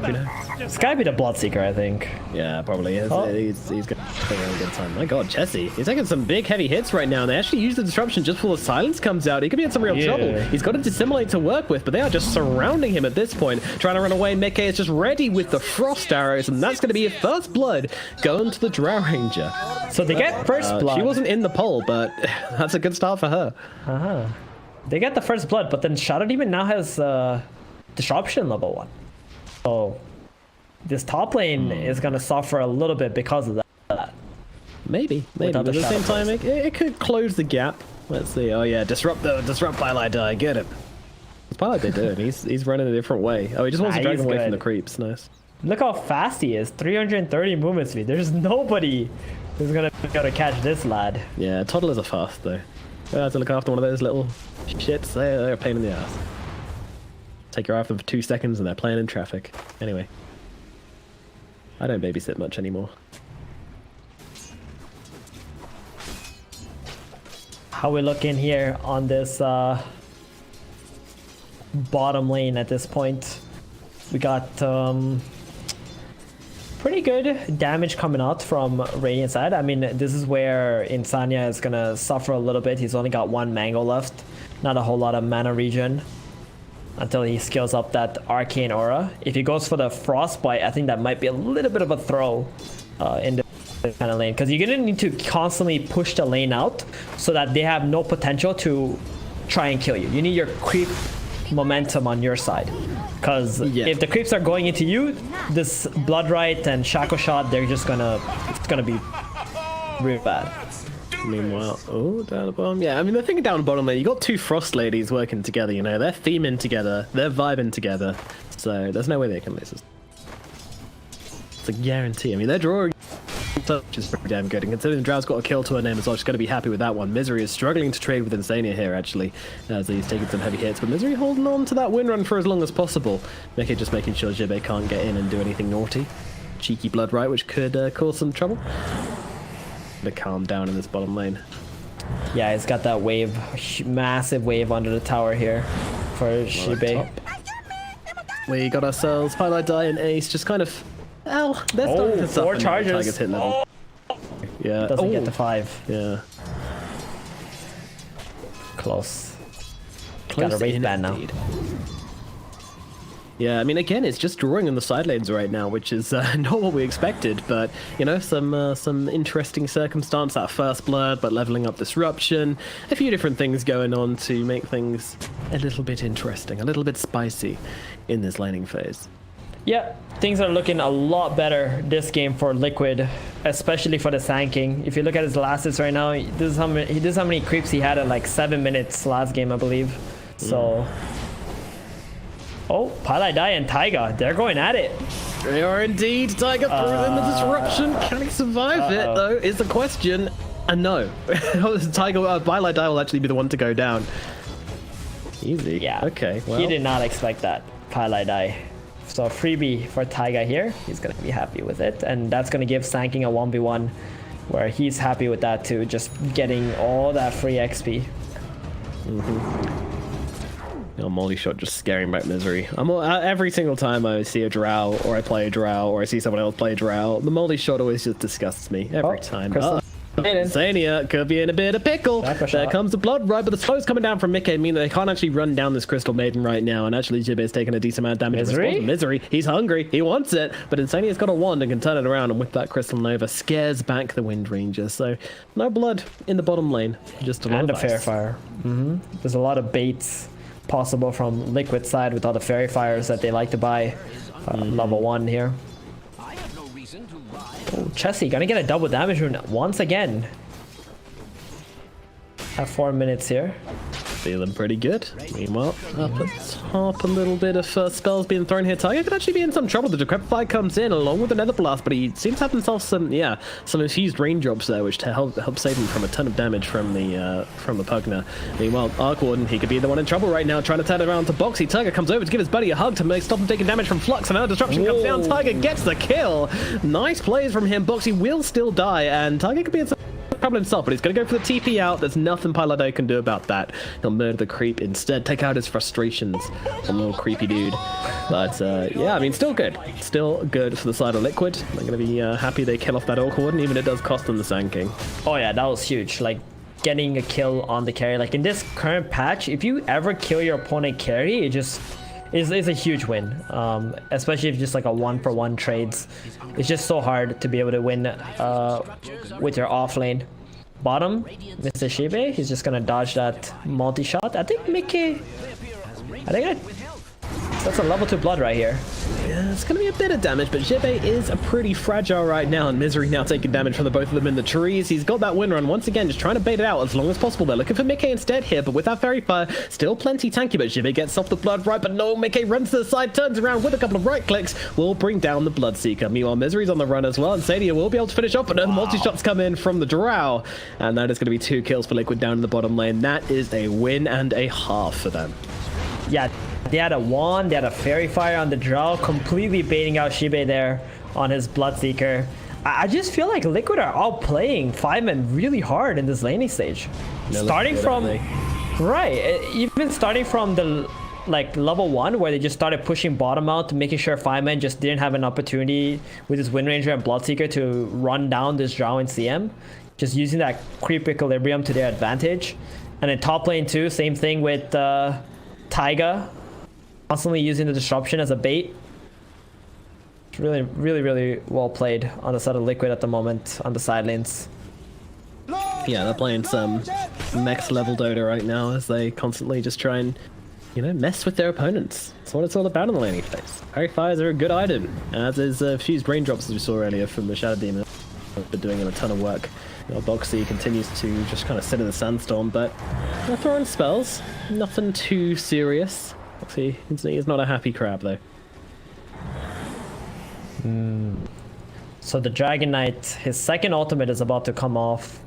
You know? It's gotta be the Bloodseeker, I think. Yeah, probably is. Oh. He's going to have a really good time. My god, Chessie. He's taking some big heavy hits right now, and they actually use the disruption just before the silence comes out. He could be in some real trouble. He's got a dissimulate to work with, but they are just surrounding him at this point, trying to run away. Meke is just ready with the frost arrows, and that's going to be a first blood going to the Drow Ranger. So they get first blood. She wasn't in the poll, but that's a good start for her. They get the first blood, but then Shadow Demon now has disruption level 1. So this top lane is gonna suffer a little bit because of that. Maybe. But at the same time, it could close the gap. Let's see. Oh yeah, disrupt Twilight Die. Get him. What's Twilight they doing? He's running a different way. Oh, he just wants to drag away from the creeps. Nice. Look how fast he is. 330 movement speed. There's nobody who's gonna be able to catch this lad. Yeah, toddlers are fast though. I have to look after one of those little shits. They're a pain in the ass. Take your eye off them for 2 seconds and they're playing in traffic. Anyway. I don't babysit much anymore. How we looking here on this bottom lane at this point? We got pretty pretty good damage coming out from Radiant side. I mean, this is where Insania is gonna suffer a little bit. He's only got 1 mango left, not a whole lot of mana regen until he skills up that arcane aura. If he goes for the frostbite, I think that might be a little bit of a throw in the kind of lane, because you're gonna need to constantly push the lane out so that they have no potential to try and kill you. You need your creep momentum on your side, because if the creeps are going into you, this Bloodright and Shackle Shot, they're just gonna, it's gonna be real bad. Meanwhile, oh, down the bottom. Yeah, I mean, the thing down the bottom there, you got 2 Frost ladies working together, you know, they're theming together, they're vibing together, so there's no way they can lose this. It's a guarantee. I mean, they're drawing, which is pretty damn good, and considering Drow's got a kill to her name as well, she's going to be happy with that one. Misery is struggling to trade with Insania here, actually, as he's taking some heavy hits, but Misery holding on to that win run for as long as possible. Mickey just making sure Jibe can't get in and do anything naughty. Cheeky Bloodright, which could cause some trouble. To calm down in this bottom lane. Yeah, he's got that wave, massive wave under the tower here for Jibe. We got ourselves Highlight Die and Ace, just kind of, well, they're starting to 4 charges. Tiger's hit level. Yeah. Doesn't get to 5. Yeah. Close. Close Got a Wraith ban now. indeed. Yeah, I mean, again, it's just drawing in the side lanes right now, which is not what we expected, but, you know, some interesting circumstance, that first blood, but leveling up Disruption, a few different things going on to make things a little bit interesting, a little bit spicy in this laning phase. Yeah, things are looking a lot better this game for Liquid, especially for the Sand King. If you look at his last hits right now, this is how many creeps he had at like 7 minutes last game, I believe. So... Oh, Highlight Die and Taiga, they're going at it. They are indeed. Tiger throws in the disruption. Can he survive it, though, is the question. And no. Tiger, Highlight Die will actually be the one to go down. Easy. Yeah. Okay, well. He did not expect that, Highlight Die. So freebie for Taiga here. He's going to be happy with it. And that's going to give Sand King a 1v1, where he's happy with that too, just getting all that free XP. Molly shot just scaring back Misery. Every single time I see a Drow, or I play a Drow, or I see someone else play a Drow, the Molly shot always just disgusts me every time. Insania could be in a bit of pickle. There comes the Bloodright, but the slow's coming down from Mickey, meaning they can't actually run down this Crystal Maiden right now, and actually Jibe is taking a decent amount of damage. Misery, he's hungry, he wants it, but Insania's got a wand and can turn it around, and with that Crystal Nova, scares back the Wind Ranger. So no blood in the bottom lane, just a lot and of a Fair Fire. There's a lot of baits possible from Liquid side with all the Fairy Fires that they like to buy. Level 1 here. Oh, Chessie gonna get a double damage rune once again. Have 4 minutes here. Feeling pretty good. Meanwhile, up at top, a little bit of spells being thrown here. Tiger could actually be in some trouble. The Decrepify comes in along with another blast, but he seems to have himself some infused raindrops there, which to help save him from a ton of damage from the Pugna. Meanwhile, Arc Warden, he could be the one in trouble right now, trying to turn it around to Boxy. Tiger comes over to give his buddy a hug to stop him taking damage from Flux, and now Disruption comes down. Tiger gets the kill. Nice plays from him. Boxy will still die, and Tiger could be in some trouble himself, but he's going to go for the TP out. There's nothing Pilado can do about that. He'll murder the creep instead, take out his frustrations on little creepy dude. But yeah, I mean, still good for the side of Liquid. They're going to be happy they kill off that Orc Warden, even if it does cost them the Sand King. Oh yeah, that was huge. Like getting a kill on the carry, like in this current patch, if you ever kill your opponent carry, it just is a huge win, especially if just like a 1-for-1 trades. It's just so hard to be able to win with your off lane. Bottom, Mr. Shibe, he's just gonna dodge that multi-shot. I think Mickey, that's a level 2 blood right here. Yeah, it's gonna be a bit of damage, but Jibe is pretty fragile right now, and Misery now taking damage from the both of them in the trees. He's got that win run once again, just trying to bait it out as long as possible. They're looking for Mickey instead here, but with that Fairy Fire, still plenty tanky, but Jibe gets off the blood right, but no, Mickey runs to the side, turns around with a couple of right clicks, will bring down the Bloodseeker. Meanwhile, Misery's on the run as well, and Sadia will be able to finish off, but no, the multi-shots come in from the Drow, and that is gonna be 2 kills for Liquid down in the bottom lane. That is a win and a half for them. Yeah, they had a wand, they had a Fairy Fire on the Drow, completely baiting out Shibe there on his Bloodseeker. I just feel like Liquid are all playing 5-man really hard in this laning stage. Starting from... Right, even starting from the like level 1 where they just started pushing bottom out, making sure Fireman just didn't have an opportunity with his Wind Ranger and Bloodseeker to run down this Drow in CM, just using that creep equilibrium to their advantage. And in top lane too, same thing with Taiga, constantly using the disruption as a bait. It's really, really, really well played on the side of Liquid at the moment on the side lanes. Yeah, they're playing some next level Dota right now as they constantly just try and, you know, mess with their opponents. That's what it's all about in the laning phase. Fairy Fires are a good item, as is Fused Raindrops, as we saw earlier from the Shadow Demon. They're doing him a ton of work. You know, Boxy continues to just kind of sit in the sandstorm, but they're throwing spells. Nothing too serious. Boxy is not a happy crab, though. So the Dragon Knight, his second ultimate is about to come off.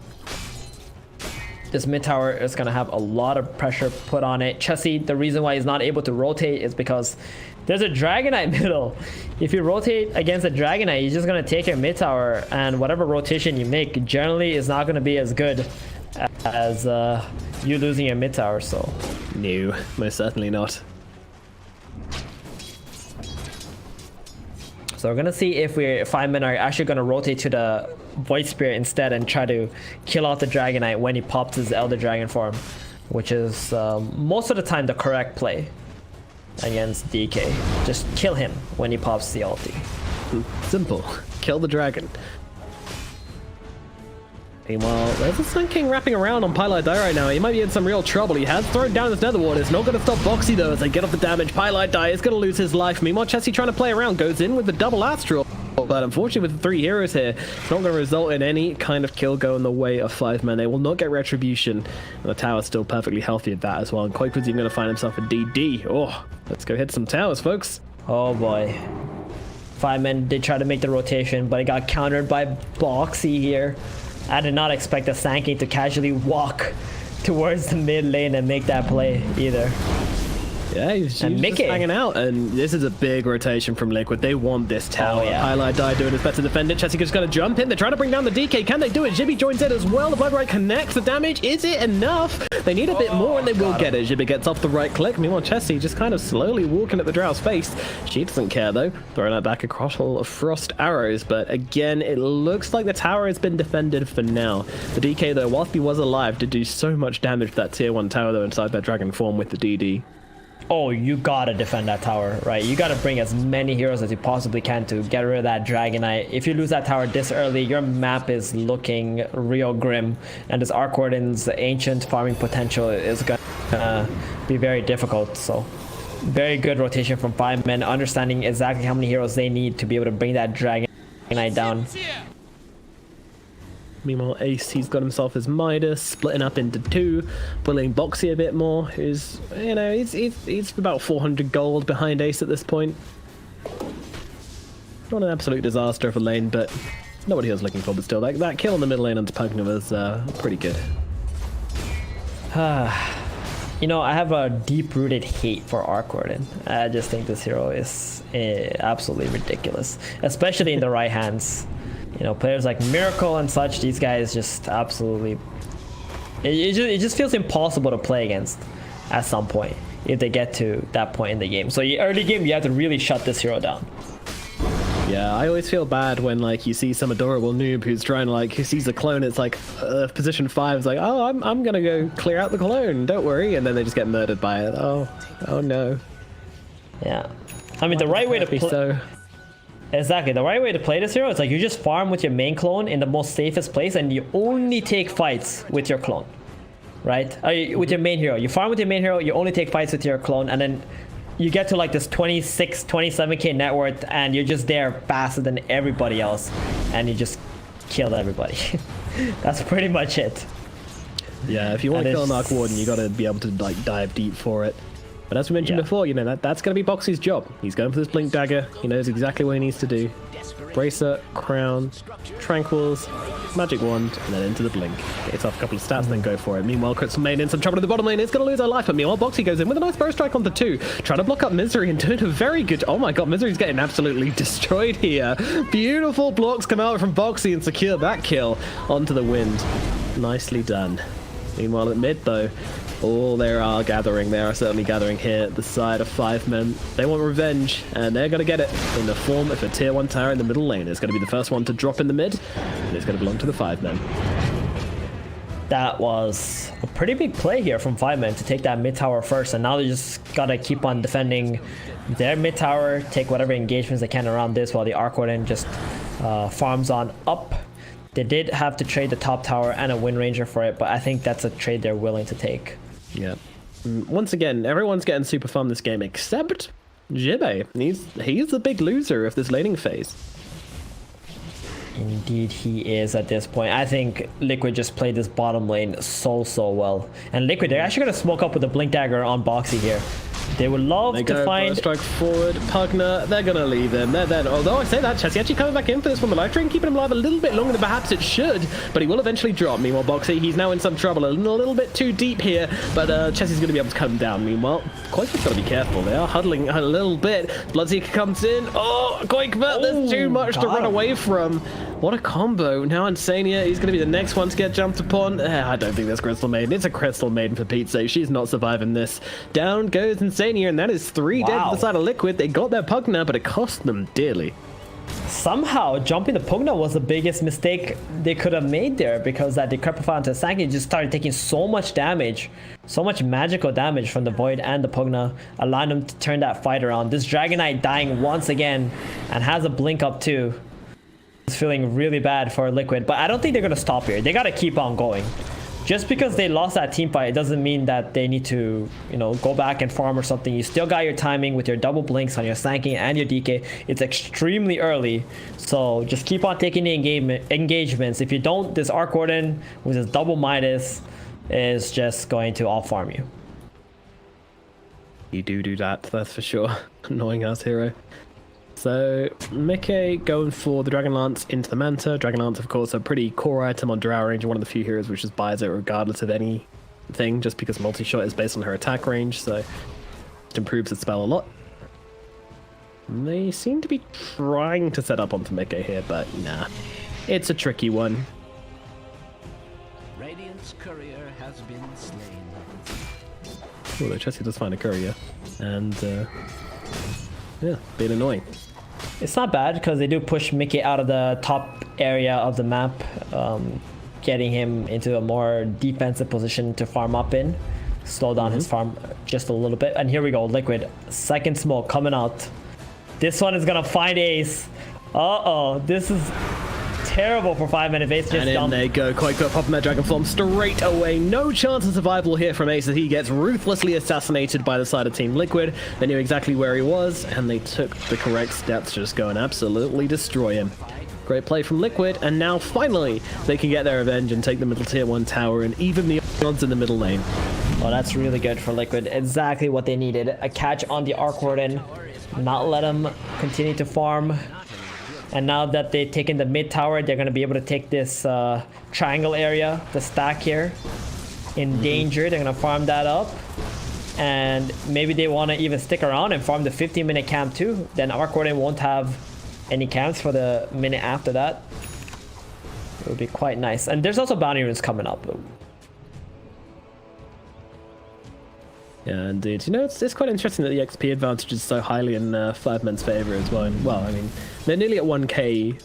This mid tower is going to have a lot of pressure put on it. Chessie, the reason why he's not able to rotate is because there's a Dragon Knight middle. If you rotate against a Dragon Knight, you're just going to take your mid tower, and whatever rotation you make generally is not going to be as good as you losing your mid tower. So No, most certainly not. So we're gonna see if we Firemen are actually gonna rotate to the Void Spirit instead and try to kill out the Dragon Knight when he pops his Elder Dragon form, which is most of the time the correct play against DK. Just kill him when he pops the ulti. Simple. Kill the dragon. Meanwhile, there's a Sun King wrapping around on Pylite Die right now. He might be in some real trouble. He has thrown down his Nether Ward. It's not going to stop Boxy though as they get off the damage. Pylite Die is going to lose his life. Meanwhile, Chessie trying to play around, goes in with the double Astral. But unfortunately with the 3 heroes here, it's not going to result in any kind of kill go in the way of 5 men. They will not get retribution. And the tower's still perfectly healthy at that as well. And Koipu's even going to find himself a DD. Oh, let's go hit some towers, folks. Oh boy. 5 men did try to make the rotation, but it got countered by Boxy here. I did not expect the Sand King to casually walk towards the mid lane and make that play either. Yeah, he's just hanging out, and this is a big rotation from Liquid. They want this tower. Oh, yeah. Highlight Die doing his best to defend it. Chessie just got to jump in. They're trying to bring down the DK. Can they do it? Jibby joins in as well. The Blood Right connects the damage. Is it enough? They need a bit more, and they will get it. Jibby gets off the right click. Meanwhile, Chessie just kind of slowly walking at the Drow's face. She doesn't care, though. Throwing that back across all of Frost arrows. But again, it looks like the tower has been defended for now. The DK, though, whilst he was alive, did do so much damage to that tier 1 tower, though, inside that dragon form with the DD. Oh, you gotta defend that tower, right? You gotta bring as many heroes as you possibly can to get rid of that Dragon Knight. If you lose that tower this early, your map is looking real grim, and this Arc Warden's ancient farming potential is gonna be very difficult. So, very good rotation from 5 men, understanding exactly how many heroes they need to be able to bring that Dragon Knight down. Meanwhile, Ace, he's got himself his Midas, splitting up into 2, pulling Boxy a bit more, who's, you know, he's about 400 gold behind Ace at this point. Not an absolute disaster of a lane, but not what he was looking for, but still, that kill in the middle lane onto Pugna was pretty good. You know, I have a deep-rooted hate for Arc Warden. I just think this hero is absolutely ridiculous, especially in the right hands. You know, players like Miracle and such, these guys just absolutely... It just feels impossible to play against at some point if they get to that point in the game. So early game, you have to really shut this hero down. Yeah, I always feel bad when, like, you see some adorable noob who's trying to, like, who sees a clone, it's like, position 5 is like, oh, I'm gonna go clear out the clone, don't worry, and then they just get murdered by it. Oh no. Yeah. I mean, the right way to play... Exactly, the right way to play this hero is like you just farm with your main clone in the most safest place and you only take fights with your clone, right? With your main hero. You farm with your main hero, you only take fights with your clone, and then you get to like this 26, 27k net worth and you're just there faster than everybody else and you just kill everybody. That's pretty much it. Yeah, if you want to kill an Arc Warden, you got to be able to like dive deep for it. But as we mentioned before, you know, that's going to be Boxy's job. He's going for this Blink Dagger. He knows exactly what he needs to do. Bracer, Crown, Tranquils, Magic Wand, and then into the Blink. Gets off a couple of stats, then go for it. Meanwhile, Crystal Maiden in some trouble at the bottom lane. It's going to lose her life, but meanwhile, Boxy goes in with a nice Burst Strike onto 2. Trying to block up Misery and doing a very good... Oh my god, Misery's getting absolutely destroyed here. Beautiful blocks come out from Boxy and secure that kill onto the wind. Nicely done. Meanwhile at mid though, oh, they are gathering. They are certainly gathering here at the side of 5 men. They want revenge, and they're going to get it in the form of a tier 1 tower in the middle lane. It's going to be the first one to drop in the mid, and it's going to belong to the 5 men. That was a pretty big play here from 5 men to take that mid tower first, and now they just gotta keep on defending their mid tower, take whatever engagements they can around this while the Arc Warden just farms on up. They did have to trade the top tower and a Wind Ranger for it, but I think that's a trade they're willing to take. Yeah. Once again, everyone's getting super fun this game except Jibbe. He's the big loser of this laning phase. Indeed he is at this point. I think Liquid just played this bottom lane so well. And Liquid, they're actually going to smoke up with the Blink Dagger on Boxy here. They would love to find... Strike forward, Pugna, they're going to leave him. Although I say that, Chessie actually coming back in for this one. The life train keeping him alive a little bit longer than perhaps it should, but he will eventually drop. Meanwhile, Boxy, he's now in some trouble. A little bit too deep here, but Chessie's going to be able to cut him down. Meanwhile, Koikva's got to be careful. They are huddling a little bit. Bloodseeker comes in. Oh, Koikva, there's too much to run away from. What a combo. Now Insania, he's going to be the next one to get jumped upon. I don't think that's Crystal Maiden. It's a Crystal Maiden for Pete's sake. She's not surviving this. Down goes Insania, and that is 3 dead to the side of Liquid. They got their Pugna, but it cost them dearly. Somehow, jumping the Pugna was the biggest mistake they could have made there, because that Decrepify onto Sanky just started taking so much damage, so much magical damage from the Void and the Pugna, allowing them to turn that fight around. This Dragon Knight dying once again, and has a blink up too. It's feeling really bad for Liquid, but I don't think they're going to stop here. They got to keep on going. Just because they lost that team fight, it doesn't mean that they need to, you know, go back and farm or something. You still got your timing with your double blinks on your Sanking and your DK. It's extremely early, so just keep on taking the engagements. If you don't, this Arc Warden with his double Midas is just going to all farm you. You do that, that's for sure. Annoying ass hero. So, Mickey going for the Dragon Lance into the Manta. Dragon Lance, of course, a pretty core item on Drow range, one of the few heroes which just buys it regardless of anything, just because multi-shot is based on her attack range, so it improves the spell a lot. And they seem to be trying to set up onto Mickey here, but nah. It's a tricky one. Radiant's courier has been slain. Although Chessie does find a courier, and yeah, being annoying. It's not bad because they do push Mickey out of the top area of the map, getting him into a more defensive position to farm up in, slow down his farm just a little bit. And here we go, Liquid, second smoke coming out. This one is gonna find Ace. This is terrible for 5 minute Ace. And in they go, Koikva popping that Dragon Form straight away. No chance of survival here from Ace as he gets ruthlessly assassinated by the side of Team Liquid. They knew exactly where he was, and they took the correct steps to just go and absolutely destroy him. Great play from Liquid, and now finally they can get their revenge and take the middle tier 1 tower and even the odds in the middle lane. Well, that's really good for Liquid. Exactly what they needed. A catch on the Arc Warden, not let him continue to farm. And now that they've taken the mid tower, they're going to be able to take this triangle area, the stack here, in danger. They're going to farm that up. And maybe they want to even stick around and farm the 15-minute camp too. Then Arc Warden won't have any camps for the minute after that. It would be quite nice. And there's also bounty runes coming up. Yeah, indeed. You know, it's quite interesting that the XP advantage is so highly in 5 men's favor as well. And, well, I mean, they're nearly at 1k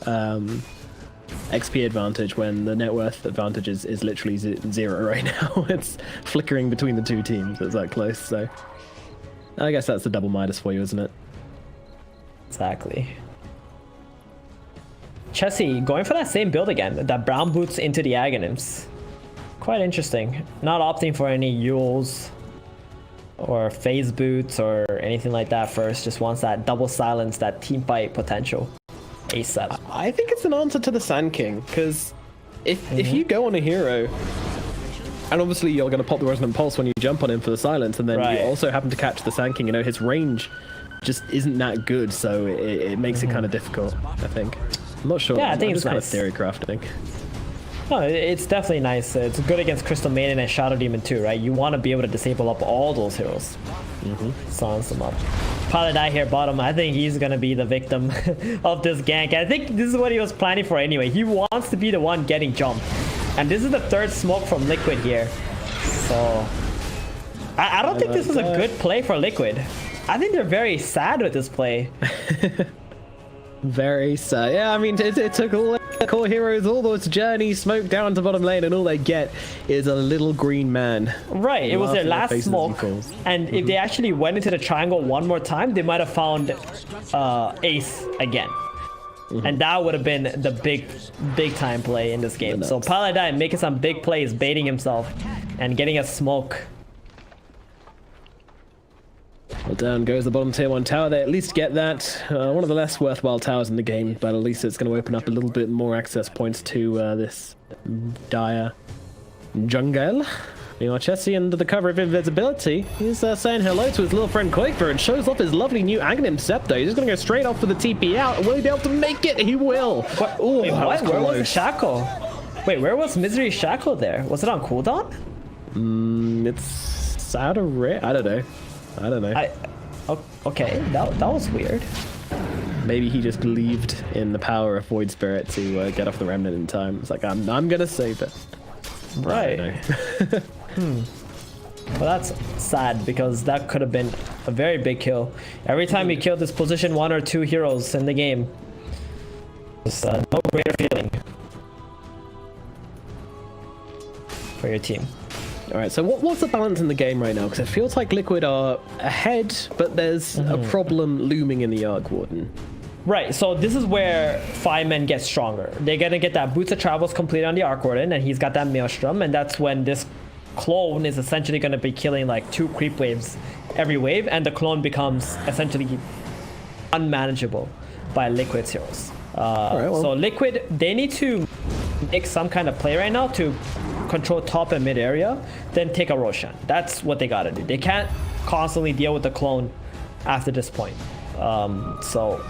XP advantage when the net worth advantage is literally 0 right now. It's flickering between the two teams. It's that close, so I guess that's the double Midas for you, isn't it? Exactly. Chessie going for that same build again, that brown boots into the Aghanims. Quite interesting. Not opting for any Yules or phase boots or anything like that first. Just wants that double silence, that team fight potential ASAP. I think it's an answer to the Sand King, because if you go on a hero, and obviously you're going to pop the Resonant Pulse when you jump on him for the silence, and then you also happen to catch the Sand King, you know, his range just isn't that good, so it makes it kind of difficult, I think. I'm not sure. Yeah, I think it's kind nice. of theory crafting. No, it's definitely nice. It's good against Crystal Maiden and Shadow Demon too, right? You want to be able to disable up all those heroes. Silence them up. Paladai here bottom, I think he's going to be the victim of this gank. I think this is what he was planning for anyway. He wants to be the one getting jumped. And this is the third smoke from Liquid here. So I don't think this is a good play for Liquid. I think they're very sad with this play. Very sad. Yeah, I mean, it took all the core heroes all those journeys, smoke down to bottom lane, and all they get is a little green man. Right, it was their last smoke. And if they actually went into the triangle one more time, they might have found Ace again. And that would have been the big time play in this game. So Paladin making some big plays, baiting himself, and getting a smoke. Well, down goes the bottom tier 1 tower. They at least get that. One of the less worthwhile towers in the game, but at least it's going to open up a little bit more access points to this dire jungle. Meanwhile, Chessie, under the cover of invisibility, he's saying hello to his little friend Koikver and shows off his lovely new Aghanim Scepter. He's just going to go straight off for the TP out. Will he be able to make it? He will. What? Ooh, wait, what? Where was the shackle? Wait, where was Misery's shackle there? Was it on cooldown? It's out of rare. I don't know. Okay, that was weird. Maybe he just believed in the power of Void Spirit to get off the Remnant in time. It's like, I'm gonna save it. Right. Well, that's sad because that could have been a very big kill. Every time you kill this position 1 or 2 heroes in the game, it's no greater feeling for your team. Alright, so what's the balance in the game right now? Because it feels like Liquid are ahead, but there's a problem looming in the Arc Warden. Right, so this is where 5 men get stronger. They're gonna get that Boots of Travels complete on the Arc Warden, and he's got that Maelstrom, and that's when this clone is essentially gonna be killing like 2 creep waves every wave, and the clone becomes essentially unmanageable by Liquid's heroes. So Liquid, they need to make some kind of play right now to control top and mid area, then take a Roshan. That's what they gotta do. They can't constantly deal with the clone after this point. So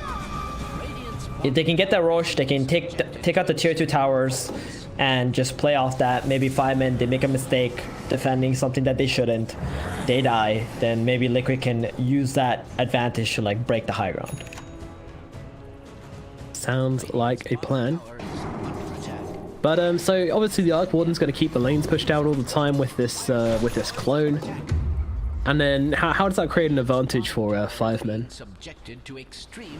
if they can get that Rosh, they can take out the tier 2 towers and just play off that. Maybe 5 men, they make a mistake defending something that they shouldn't, they die, then maybe Liquid can use that advantage to like break the high ground. Sounds like a plan. But so obviously the Arc Warden's going to keep the lanes pushed out all the time with this clone. And then how does that create an advantage for 5 men?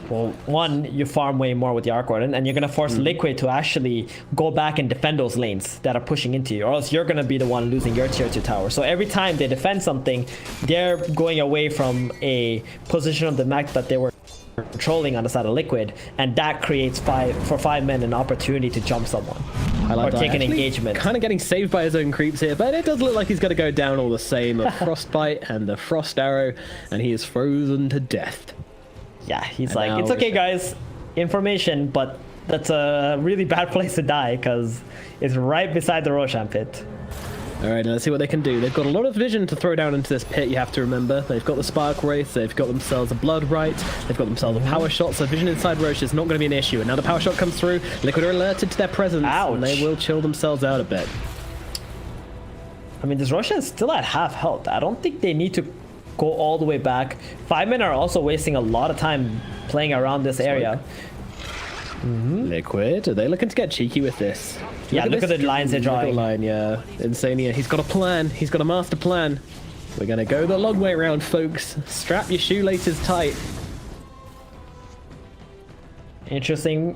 Well, one, you farm way more with the Arc Warden, and you're going to force Liquid to actually go back and defend those lanes that are pushing into you, or else you're going to be the one losing your tier 2 tower. So every time they defend something, they're going away from a position of the map that they were controlling on the side of Liquid, and that creates for 5 men an opportunity to jump someone or take an engagement. Kind of getting saved by his own creeps here, but it does look like he's going to go down all the same. A Frostbite and the Frost Arrow, and he is frozen to death. Yeah, he's like, it's okay guys, information, but that's a really bad place to die because it's right beside the Roshan pit. Alright, let's see what they can do. They've got a lot of vision to throw down into this pit, you have to remember. They've got the Spark Wraith, they've got themselves a Blood Right, they've got themselves a Power Shot, so vision inside Roche is not going to be an issue. And now the Power Shot comes through, Liquid are alerted to their presence, and they will chill themselves out a bit. I mean, this Roshan is still at half health. I don't think they need to go all the way back. 5 men are also wasting a lot of time playing around this area. Liquid, are they looking to get cheeky with this? Yeah, look at the lines they're drawing. Line, yeah. Insania, he's got a plan. He's got a master plan. We're going to go the long way around, folks. Strap your shoelaces tight. Interesting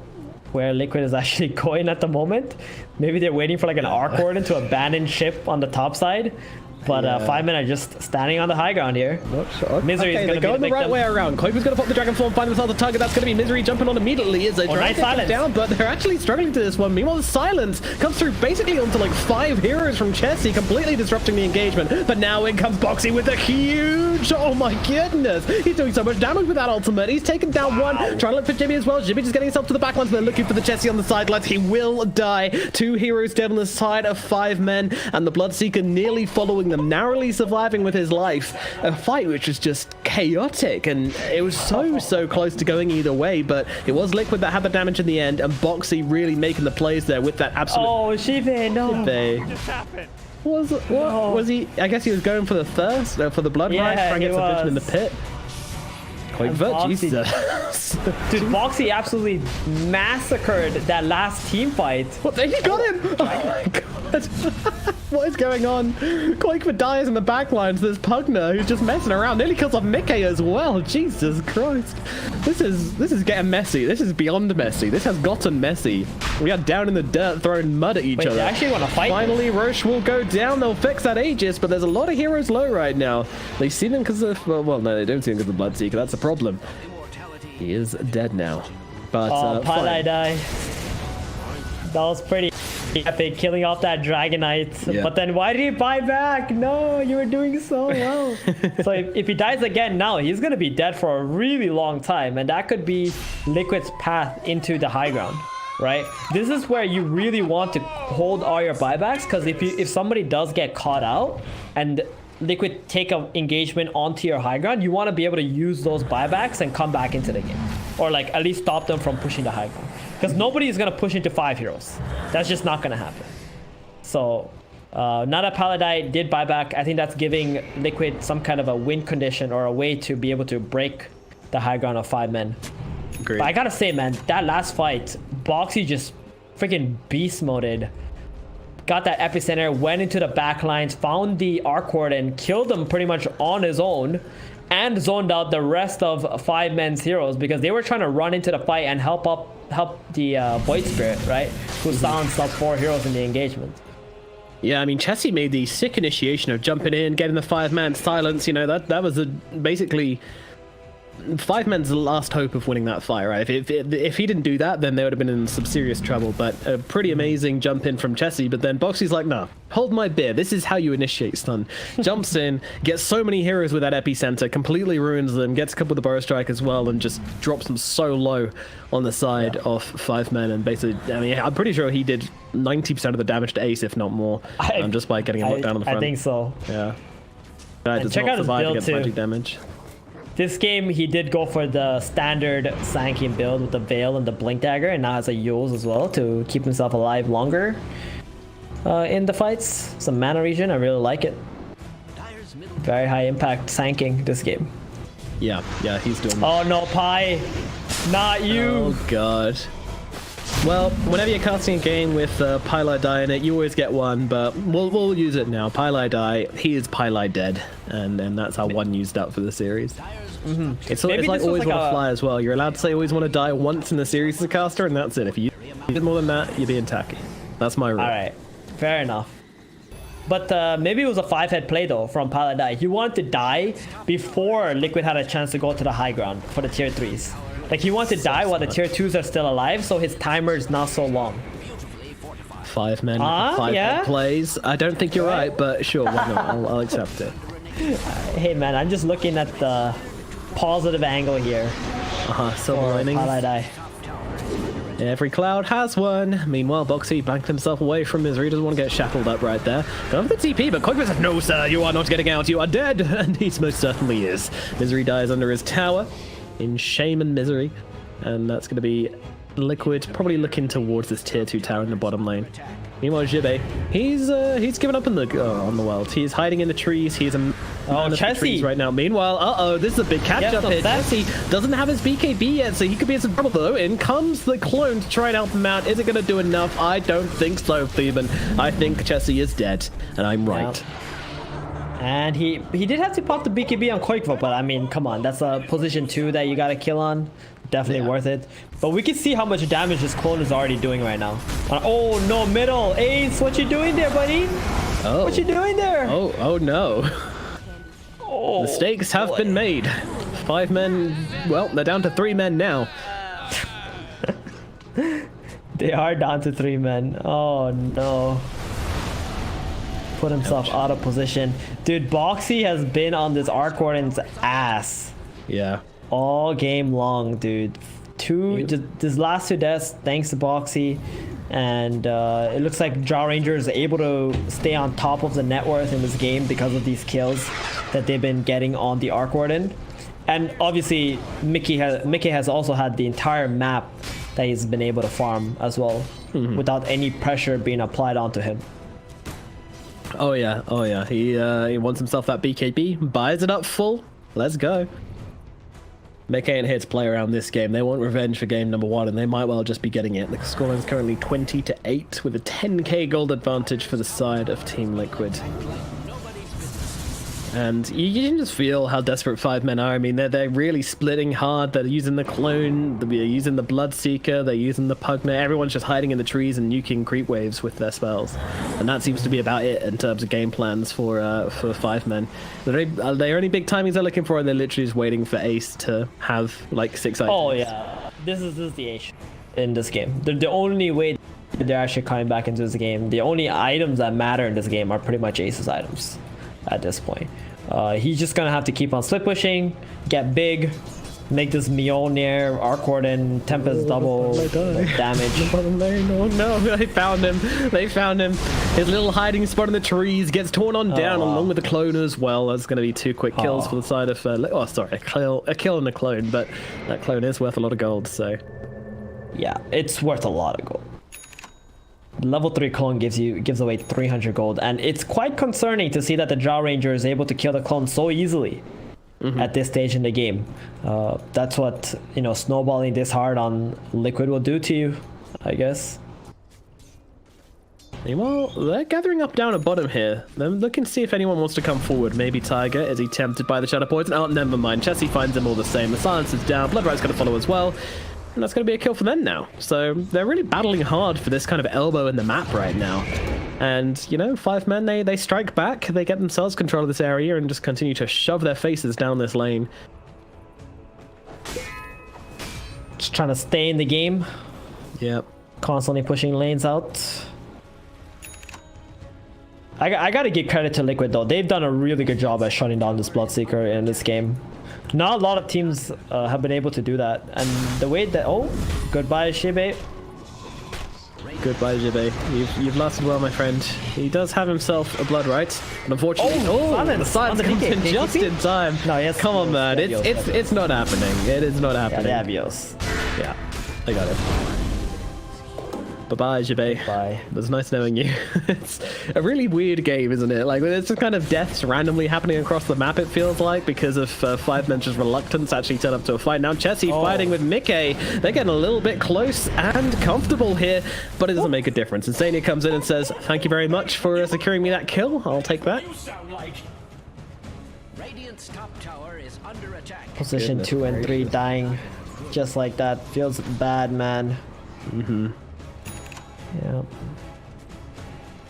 where Liquid is actually going at the moment. Maybe they're waiting for like an Arc Warden to abandon ship on the top side. But 5 men are just standing on the high ground here. Misery is they're going the right way around. Koifu's going to pop the Dragon Form, find themselves a target. That's going to be Misery jumping on immediately as they try to get down, but they're actually struggling to this one. Meanwhile, the Silence comes through basically onto like 5 heroes from Chessie, completely disrupting the engagement. But now in comes Boxy with a huge, oh my goodness. He's doing so much damage with that ultimate. He's taken down one, trying to look for Jimmy as well. Jimmy just getting himself to the back lines. They're looking for the Chessie on the sidelines. He will die. 2 heroes dead on the side of 5 men, and the Bloodseeker nearly following them, narrowly surviving with his life. A fight which was just chaotic, and it was so close to going either way, but it was Liquid that had the damage in the end, and Boxy really making the plays there with that absolute... Oh, Shive, no. What just happened? What was he? I guess he was going for the thirst, for the blood right, trying to get some vision in the pit. Jesus. Dude, Boxy absolutely massacred that last team fight. What? He got him! Oh my god. god! What is going on? Quakeman dies in the backlines. There's Pugner who's just messing around. Nearly kills off Mickey as well. Jesus Christ. This is getting messy. This is beyond messy. This has gotten messy. We are down in the dirt throwing mud at each other. They actually want to fight. Finally, Roche will go down. They'll fix that Aegis, but there's a lot of heroes low right now. They see them because of... Well, no, they don't see them because of Bloodseeker. That's a problem. He is dead now. But, Pylai die. That was pretty epic, killing off that Dragonite. Yeah. But then why did he buy back? No, you were doing so well. So if he dies again now, he's going to be dead for a really long time. And that could be Liquid's path into the high ground, right? This is where you really want to hold all your buybacks, because if somebody does get caught out and Liquid take an engagement onto your high ground, you want to be able to use those buybacks and come back into the game. Or like at least stop them from pushing the high ground. Because nobody is going to push into 5 heroes. That's just not going to happen. So now that Paladai did buyback, I think that's giving Liquid some kind of a win condition or a way to be able to break the high ground of 5 men. Great. But I gotta say, man, that last fight, Boxy just freaking beast moded. Got that epicenter, went into the back lines, found the arc ward and killed them pretty much on his own, and zoned out the rest of 5 men's heroes because they were trying to run into the fight and help the Void Spirit, right? Who silenced up 4 heroes in the engagement. Yeah, I mean, Chessie made the sick initiation of jumping in, getting the 5-man silence. You know, that was basically 5-man's the last hope of winning that fight, right? If he didn't do that, then they would have been in some serious trouble. But a pretty amazing jump in from Chessie. But then Boxy's like, no, hold my beer. This is how you initiate stun. Jumps in, gets so many heroes with that epicenter, completely ruins them, gets a couple with the Burrow Strike as well, and just drops them so low on the side of 5 men. And basically, I mean, I'm pretty sure he did 90% of the damage to Ace, if not more, just by getting him knocked down on the front. I think so. Yeah. And check out his build too. Magic damage. This game, he did go for the standard Sankian build with the Veil and the Blink Dagger, and now has a Yules as well to keep himself alive longer in the fights. Some mana regen, I really like it. Very high impact Sanking this game. Yeah, he's doing Oh no, Pi! Not you! Oh god. Well, whenever you're casting a game with Pylai Die in it, you always get one, but we'll use it now. Pylai Die, he is Pylai dead, and that's how one used up for the series. It's like always want to fly as well. You're allowed to say always want to die once in the series as a caster, and that's it. If you did more than that, you're being tacky. That's my rule. Alright, fair enough. But maybe it was a 5-head play though from Paladai. He wanted to die before Liquid had a chance to go to the high ground for the tier 3s. Like he wanted to die while the tier 2s are still alive, so his timer is not so long. 5 men, 5-head plays. I don't think you're right, but sure, why not? I'll accept it. Hey man, I'm just looking at the positive angle here. Silver lining. Paladai. Every cloud has one. Meanwhile, Boxy banked himself away from Misery. Doesn't want to get shackled up right there. Going for the TP, but Quakeman says, no, sir, you are not getting out. You are dead. And he most certainly is. Misery dies under his tower in shame and misery. And that's going to be Liquid probably looking towards this tier 2 tower in the bottom lane. Meanwhile, Jibe, he's given up on the world. He's hiding in the trees. He's Chessie right now. Meanwhile, this is a big catch-up here. Chessie doesn't have his BKB yet, so he could be in some trouble though. In comes the clone to try and help him out. Is it going to do enough? I don't think so, Theban. I think Chessie is dead, and I'm right. Yeah. And he did have to pop the BKB on Quakevo, but I mean, come on, that's a position 2 that you got to kill on. Definitely worth it. But we can see how much damage this clone is already doing right now. Oh no, middle. Ace, what you doing there, buddy? Oh. What you doing there? Oh no. Oh, mistakes have been made. 5 men, well, they're down to 3 men now. They are down to 3 men. Oh no. Put himself out of position. Dude, Boxy has been on this Arc Warden's ass. Yeah. All game long, dude. This last 2 deaths, thanks to Boxy. And it looks like Jaw Ranger is able to stay on top of the net worth in this game because of these kills that they've been getting on the Arc Warden. And obviously, Mickey has also had the entire map that he's been able to farm as well, without any pressure being applied onto him. Oh yeah. He wants himself that BKB, buys it up full. Let's go. Mickey ain't here to play around this game. They want revenge for game number 1, and they might well just be getting it. The scoreline is currently 20-8 with a 10k gold advantage for the side of Team Liquid. And you can just feel how desperate 5 men are. I mean, they're really splitting hard. They're using the clone, they're using the Bloodseeker, they're using the Pugner. Everyone's just hiding in the trees and nuking creep waves with their spells. And that seems to be about it in terms of game plans for 5 men. The only big timings they're looking for, and they're literally just waiting for Ace to have like 6 items. Oh yeah, this is the Ace in this game. The only way they're actually coming back into this game, the only items that matter in this game are pretty much Ace's items at this point. He's just gonna have to keep on split pushing, get big, make this Mjolnir, Arc Warden, Tempest double damage. Oh no, they found him. They found him. His little hiding spot in the trees gets torn on down along with the clone as well. That's going to be 2 quick kills for the side of... oh, sorry, a kill and a clone, but that clone is worth a lot of gold, so... Yeah, it's worth a lot of gold. Level 3 clone gives away 300 gold, and it's quite concerning to see that the Drow Ranger is able to kill the clone so easily at this stage in the game. That's what, you know, snowballing this hard on Liquid will do to you, I guess. Well, they're gathering up down at bottom here. They're looking to see if anyone wants to come forward. Maybe Tiger. Is he tempted by the Shadow Poison? Oh, never mind. Chessie finds them all the same. The silence is down. Bloodright's going to follow as well. And that's going to be a kill for them now. So they're really battling hard for this kind of elbow in the map right now. And, you know, 5 men, they strike back. They get themselves control of this area and just continue to shove their faces down this lane. Just trying to stay in the game. Yep. Constantly pushing lanes out. I gotta give credit to Liquid though. They've done a really good job at shutting down this Bloodseeker in this game. Not a lot of teams have been able to do that. And the way that... Oh, goodbye, Shibe. Goodbye, Shibe. You've lasted well, my friend. He does have himself a Bloodright, but unfortunately... the silence comes in just in time. No, yes, come on, man. It's not happening. It is not happening. Yeah, they have Eos. Yeah, I got it. Bye-bye, Jibe. Bye. It was nice knowing you. It's a really weird game, isn't it? Like, it's just kind of deaths randomly happening across the map, it feels like, because of 5 men's just reluctance to actually turn up to a fight. Now Chessie fighting with Mickey. They're getting a little bit close and comfortable here, but it doesn't make a difference. Insania comes in and says, thank you very much for securing me that kill. I'll take that. Radiant's top tower is under attack. Position 2 and 3 dying just like that. Feels bad, man. Yeah.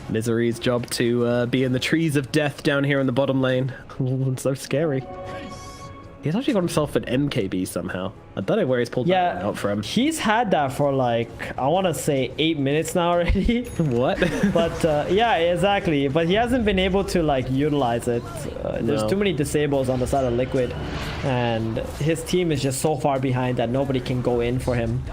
Misery's job to be in the trees of death down here in the bottom lane. It's so scary. He's actually got himself an MKB somehow. I don't know where he's pulled that out from. He's had that for like, I want to say 8 minutes now already. What? But yeah, exactly. But he hasn't been able to like utilize it. There's too many disables on the side of Liquid. And his team is just so far behind that nobody can go in for him.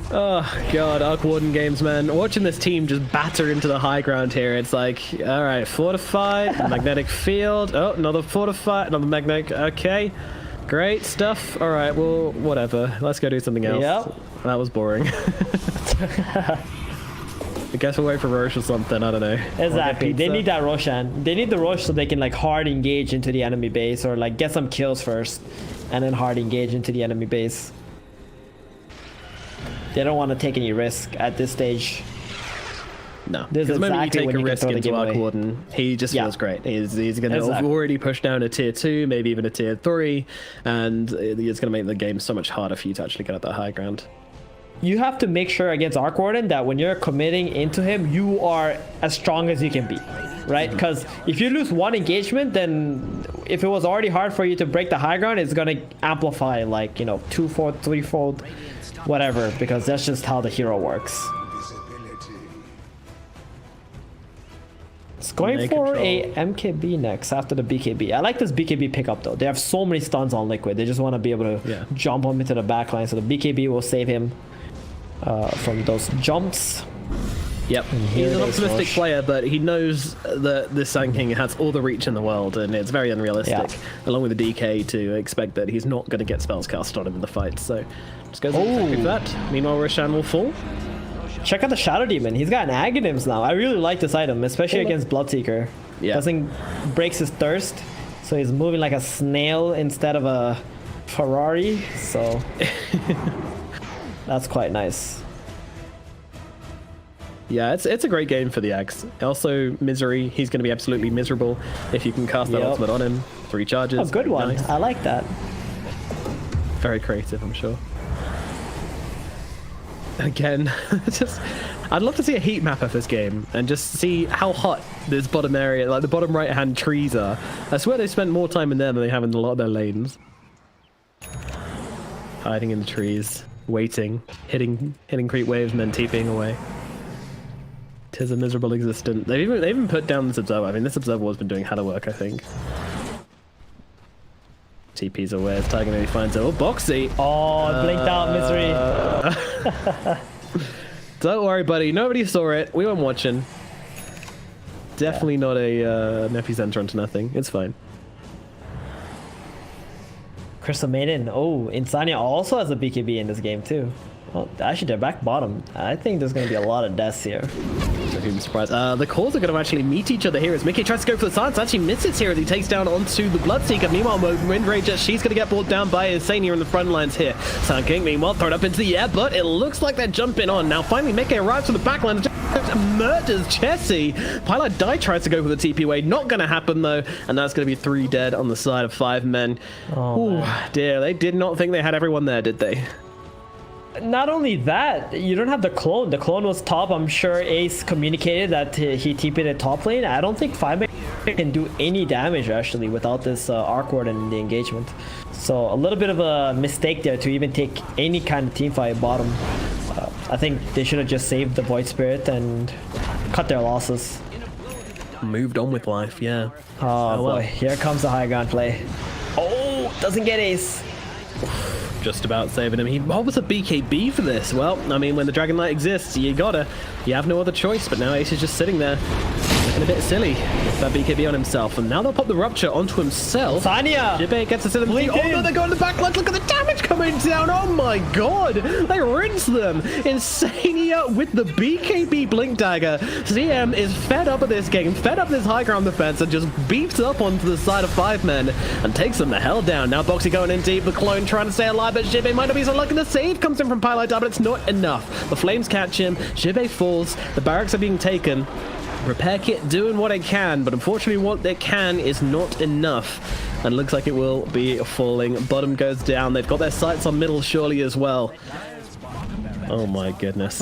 Oh god, Arc Warden games, man. Watching this team just batter into the high ground here, it's like, alright, fortified, magnetic field, oh, another fortified, another magnetic, okay. Great stuff. Alright, well, whatever. Let's go do something else. Yep. That was boring. I guess we'll wait for Roche or something, I don't know. Exactly, they need that Roshan. They need the Roche so they can like hard engage into the enemy base or like get some kills first and then hard engage into the enemy base. They don't want to take any risk at this stage. No, because the moment you take a risk into Arc Warden, he just feels great. He's going to already push down a tier 2, maybe even a tier 3, and it's going to make the game so much harder for you to actually get up that high ground. You have to make sure against Arc Warden that when you're committing into him, you are as strong as you can be, right? Because if you lose one engagement, then if it was already hard for you to break the high ground, it's going to amplify like, you know, 2-fold, 3-fold. Whatever, because that's just how the hero works. It's going for a MKB next after the BKB. I like this BKB pickup though. They have so many stuns on Liquid. They just want to be able to jump him into the backline. So the BKB will save him from those jumps. Yep, he's an optimistic player, but he knows that this Sand King has all the reach in the world, and it's very unrealistic, along with the DK, to expect that he's not going to get spells cast on him in the fight. So just goes with that. Meanwhile, Roshan will fall. Check out the Shadow Demon. He's got an Aghanims now. I really like this item, especially against Bloodseeker. Yeah. Breaks his thirst. So he's moving like a snail instead of a Ferrari. So that's quite nice. Yeah, it's a great game for the Axe. Also, Misery, he's going to be absolutely miserable if you can cast that ultimate on him. 3 charges. Oh, good one. Nice. I like that. Very creative, I'm sure. Again, I'd love to see a heat map of this game and just see how hot this bottom area, like the bottom right-hand trees are. I swear they spent more time in there than they have in a lot of their lanes. Hiding in the trees, waiting, hitting creep waves, and then TPing away. 'Tis a miserable existence. They've even put down this observer. I mean, this observer has been doing hella work, I think. TP's away as Tiger maybe finds it. Oh, Boxy! Oh, it blinked out, Misery. Don't worry, buddy. Nobody saw it. We weren't watching. Definitely not a epicenter onto nothing. It's fine. Crystal Maiden. Oh, Insania also has a BKB in this game too. Well, actually, they're back bottom. I think there's going to be a lot of deaths here. So who's surprised? The cores are going to actually meet each other here as Mickey tries to go for the silence. Actually misses here as he takes down onto the Bloodseeker. Meanwhile, Windranger, she's going to get brought down by Insania in the front lines here. Sun King, meanwhile, thrown up into the air, but it looks like they're jumping on. Now, finally, Mickey arrives from the back line and murders Chessie. Pilot Die tries to go for the TP wave. Not going to happen, though. And that's going to be 3 dead on the side of 5 men. Oh, dear. They did not think they had everyone there, did they? not only that, you don't have the clone. The clone was top. I'm sure Ace communicated that he TP'd at top lane. I don't think 5 can do any damage actually without this Arc Ward in the engagement. So a little bit of a mistake there to even take any kind of team fight bottom. I think they should have just saved the Void Spirit and cut their losses. Moved on with life, yeah. Oh boy, here comes the high ground play. Oh, doesn't get Ace. Just about saving him. He was a BKB for this. Well, I mean, when the Dragon Knight exists, you have no other choice. But now Ace is just sitting there, looking a bit silly with that BKB on himself. And now they'll pop the Rupture onto himself. Sanya! Jibe gets to see them. Oh no, they're going to the back lines. Look at the damage coming down. Oh my god. They rinse them. Insania with the BKB Blink Dagger. CM is fed up at this game, fed up this high ground defense, and just beeps up onto the side of 5 men and takes them the hell down. Now Boxy going in deep. The clone trying to stay alive, but Jibe might not be so lucky. The save comes in from Pilot, but it's not enough. The flames catch him. Jibe falls. The barracks are being taken. Repair kit doing what it can, but unfortunately what it can is not enough. And looks like it will be falling. Bottom goes down. They've got their sights on middle surely as well. Oh my goodness.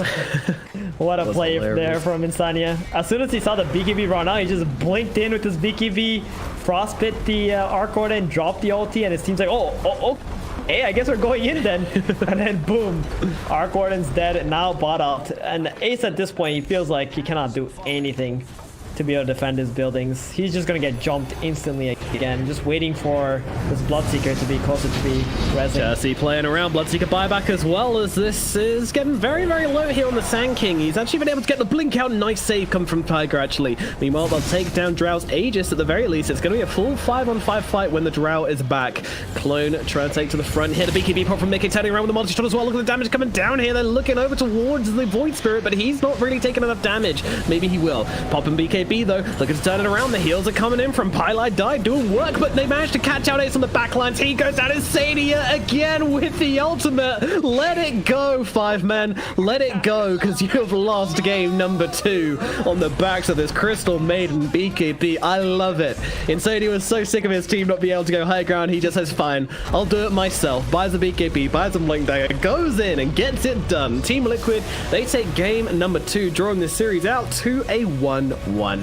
What a play there from Insania. As soon as he saw the BKB run out, he just blinked in with his BKB, frostbit the Arc Order and dropped the ulti, and it seems like, oh, hey, I guess we're going in then. And then boom, Arc Warden's dead, now bot out. And Ace at this point, he feels like he cannot do anything to be able to defend his buildings. He's just gonna get jumped instantly again, just waiting for this Bloodseeker to be closer to be resin. Jersey playing around, Bloodseeker buyback as well, as this is getting very, very low here on the Sand King. He's actually been able to get the blink out. Nice save come from Tiger actually. Meanwhile, they'll take down Drow's Aegis at the very least. It's gonna be a full 5-on-5 fight when the Drow is back. Clone trying to take to the front here. The BKB pop from Mickey turning around with the multi-shot as well. Look at the damage coming down here. They're looking over towards the Void Spirit, but he's not really taking enough damage. Maybe he will. Popping BKB though, looking to turn it around. The heals are coming in from Pylite Die, doing work, but they managed to catch out Ace on the backlines. He goes down Insania again with the ultimate. Let it go, 5 men. Let it go, because you have lost game number 2 on the backs of this Crystal Maiden BKB. I love it. Insania was so sick of his team not being able to go high ground. He just says, fine, I'll do it myself. Buys a BKB, buys a Blink Dagger, goes in and gets it done. Team Liquid, they take game number 2, drawing this series out to a 1-1.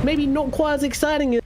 Maybe not quite as exciting as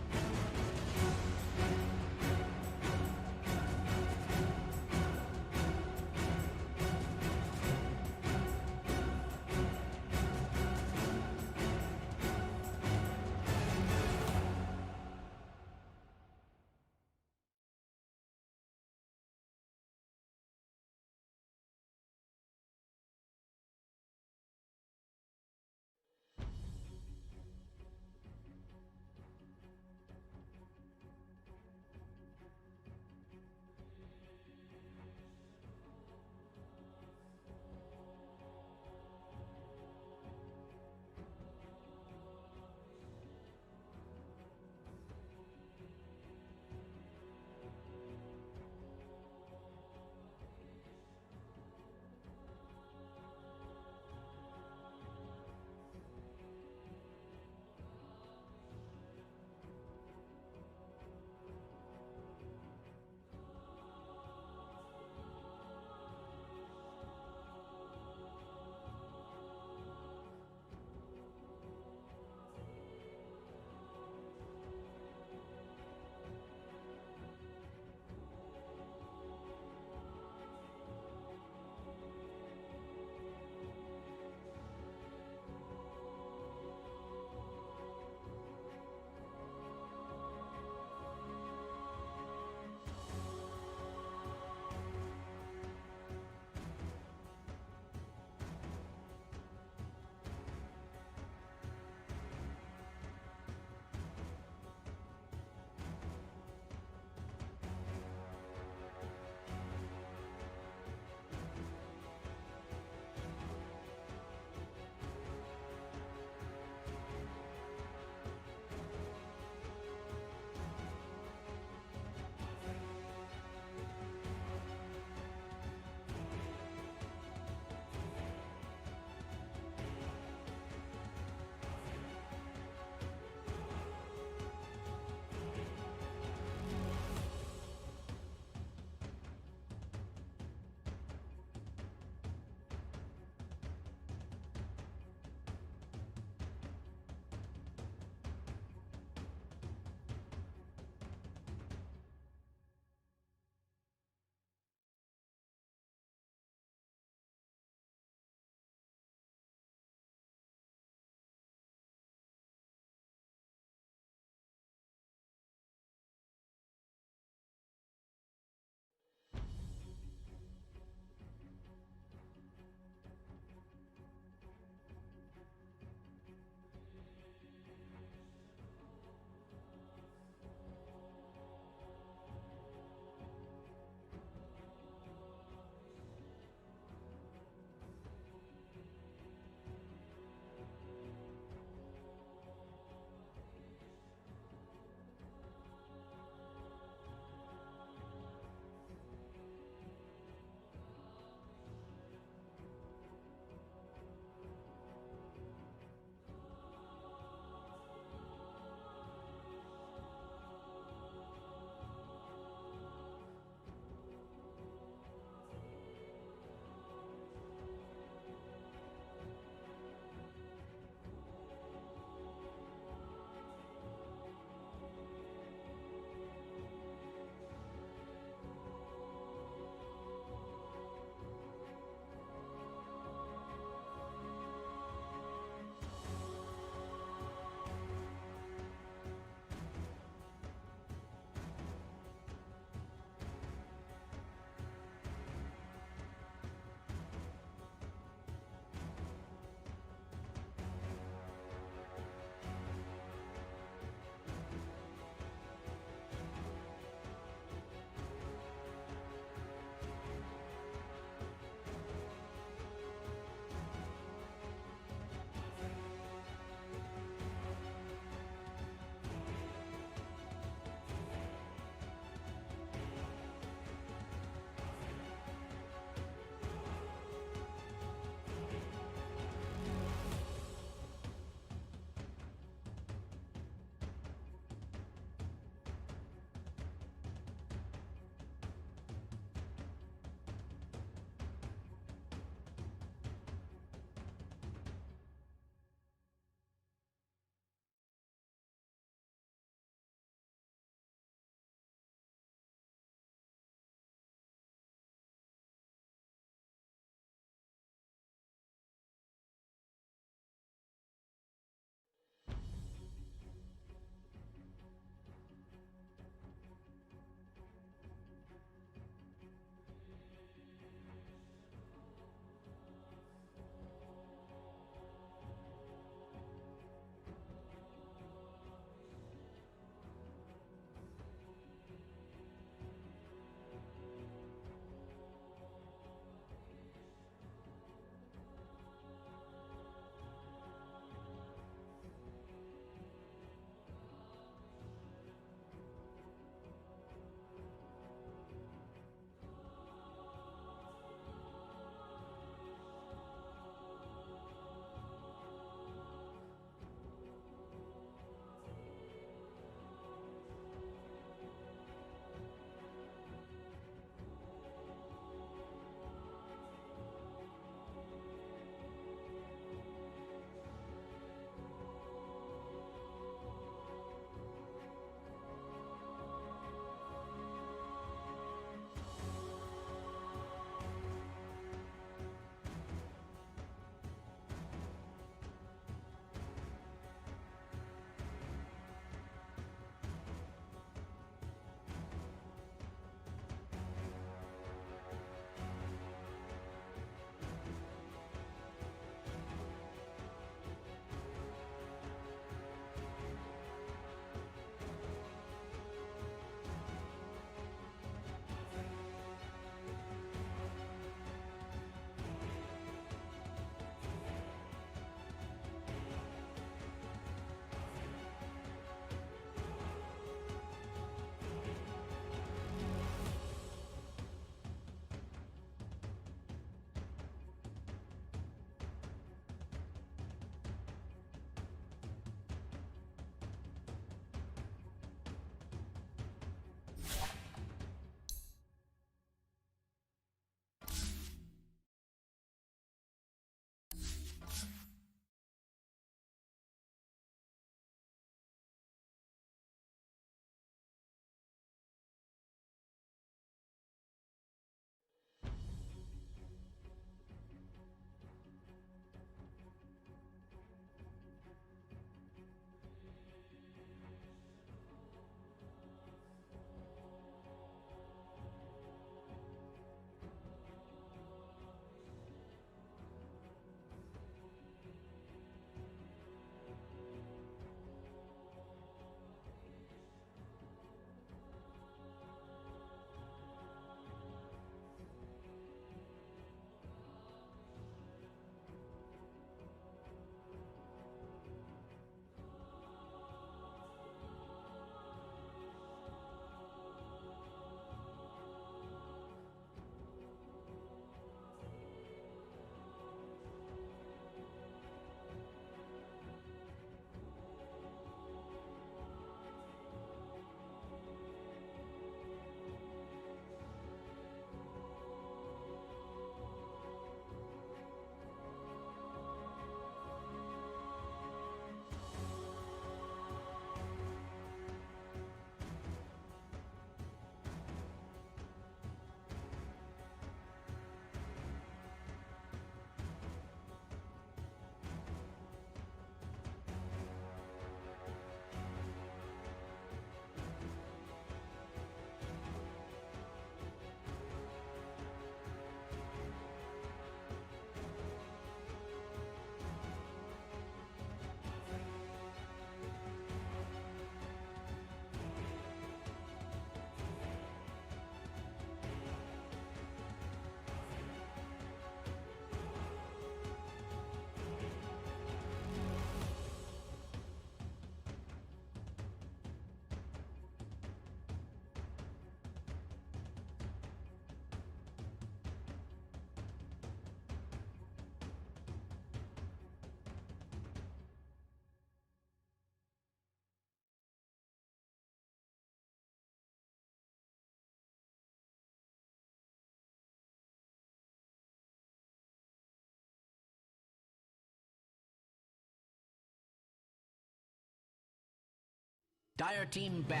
Dire team ban.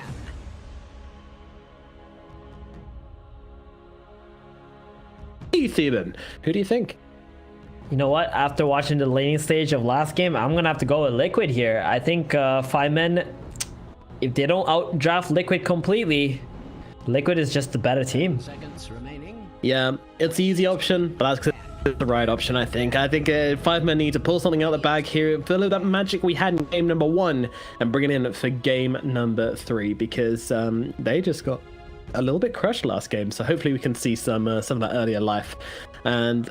Hey, Theban, who do you think? You know what? After watching the laning stage of last game, I'm gonna have to go with Liquid here. I think 5men, if they don't outdraft Liquid completely, Liquid is just the better team. Seconds remaining. Yeah, it's the easy option, but that's the right option, I think. I think 5men need to pull something out of the bag here, follow that magic we had in game number 1, and bring it in for game number 3, because they just got a little bit crushed last game. So hopefully we can see some of that earlier life and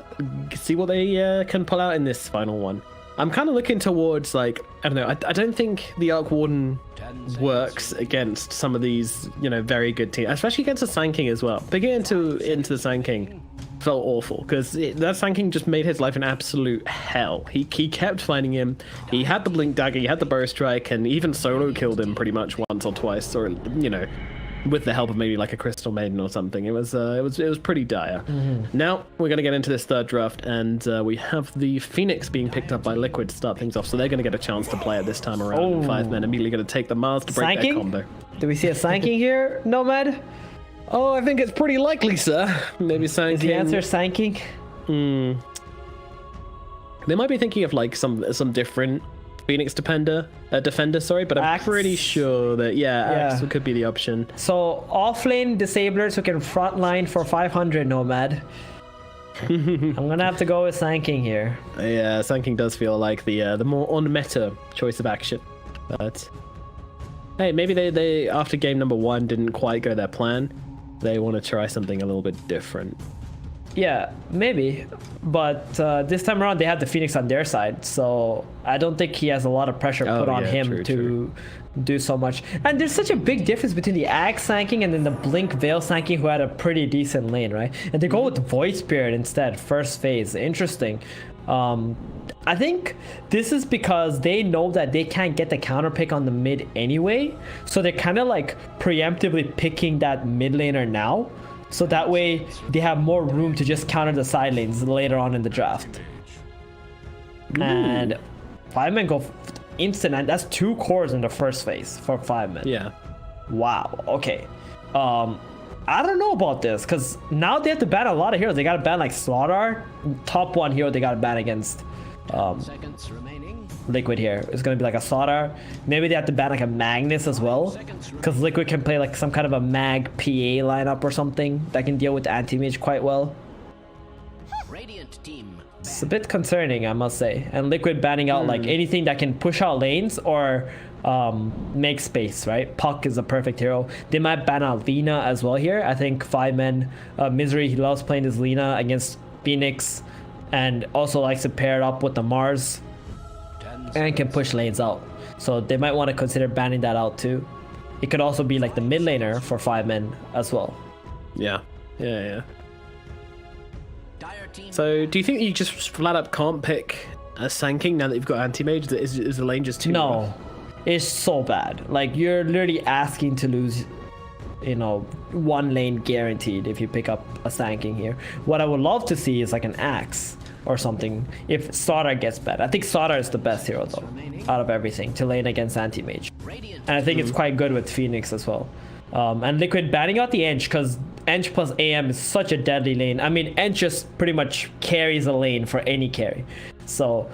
see what they can pull out in this final one. I'm kind of looking towards, like, I don't know, I don't think the Arc Warden works against some of these, you know, very good teams, especially against the Sand King as well. But getting into the Sand King felt awful, because that Sand King just made his life an absolute hell. He kept finding him. He had the Blink Dagger, he had the Bow Strike, and even solo killed him pretty much once or twice, or, you know, with the help of maybe like a Crystal Maiden or something. It was pretty dire. Now we're gonna get into this third draft, and we have the Phoenix being picked up by Liquid to start things off, so they're gonna get a chance to play it this time around. 5 men immediately gonna take the Mars to break their combo. Do we see a Sand King here, Nomad? Oh, I think it's pretty likely, sir. Maybe Sand Is King. the answer Sand King? They might be thinking of like some different Phoenix defender, sorry, but I'm Axe. pretty sure that Axe could be the option. So offlane disablers who can frontline for 500, Nomad. I'm gonna have to go with Sand King here. Yeah, Sand King does feel like the more on-meta choice of action. But hey, maybe they after game number 1 didn't quite go their plan. They want to try something a little bit different. Yeah, maybe. But this time around, they have the Phoenix on their side, so I don't think he has a lot of pressure put on him to do so much. And there's such a big difference between the Axe Sand King and then the Blink Veil Sand King, who had a pretty decent lane, right? And they go with Void Spirit instead, first phase. Interesting. I think this is because they know that they can't get the counter pick on the mid anyway, so they're kind of like preemptively picking that mid laner now. So that way they have more room to just counter the side lanes later on in the draft. And 5 men go instant, and that's 2 cores in the first phase for 5 men. Yeah. Wow. Okay. I don't know about this, because now they have to ban a lot of heroes. They got to ban like Slaughter, top 1 hero they got to ban against. Seconds remaining. Liquid here. It's going to be like a Slaughter. Maybe they have to ban like a Magnus as well, because Liquid can play like some kind of a Mag PA lineup or something that can deal with anti-mage quite well. Radiant team. It's a bit concerning, I must say. And Liquid banning out like anything that can push out lanes or make space, right? Puck is a perfect hero. They might ban out Lina as well here. I think 5 men, Misery, he loves playing this Lina against Phoenix, and also likes to pair it up with the Mars and can push lanes out. So they might want to consider banning that out too. It could also be like the mid laner for 5 men as well. Yeah. Dire team. So do you think you just flat up can't pick a Sand King now that you've got anti-mage? Is the lane just too rough? No, it's so bad. Like, you're literally asking to lose, you know, 1 lane guaranteed if you pick up a Sand King here. What I would love to see is like an Axe or something if Slaughter gets bad. I think Slaughter is the best hero though out of everything to lane against anti-mage, and I think it's quite good with Phoenix as well. And Liquid banning out the Ench, because Ench plus AM is such a deadly lane. I mean, Ench just pretty much carries a lane for any carry. So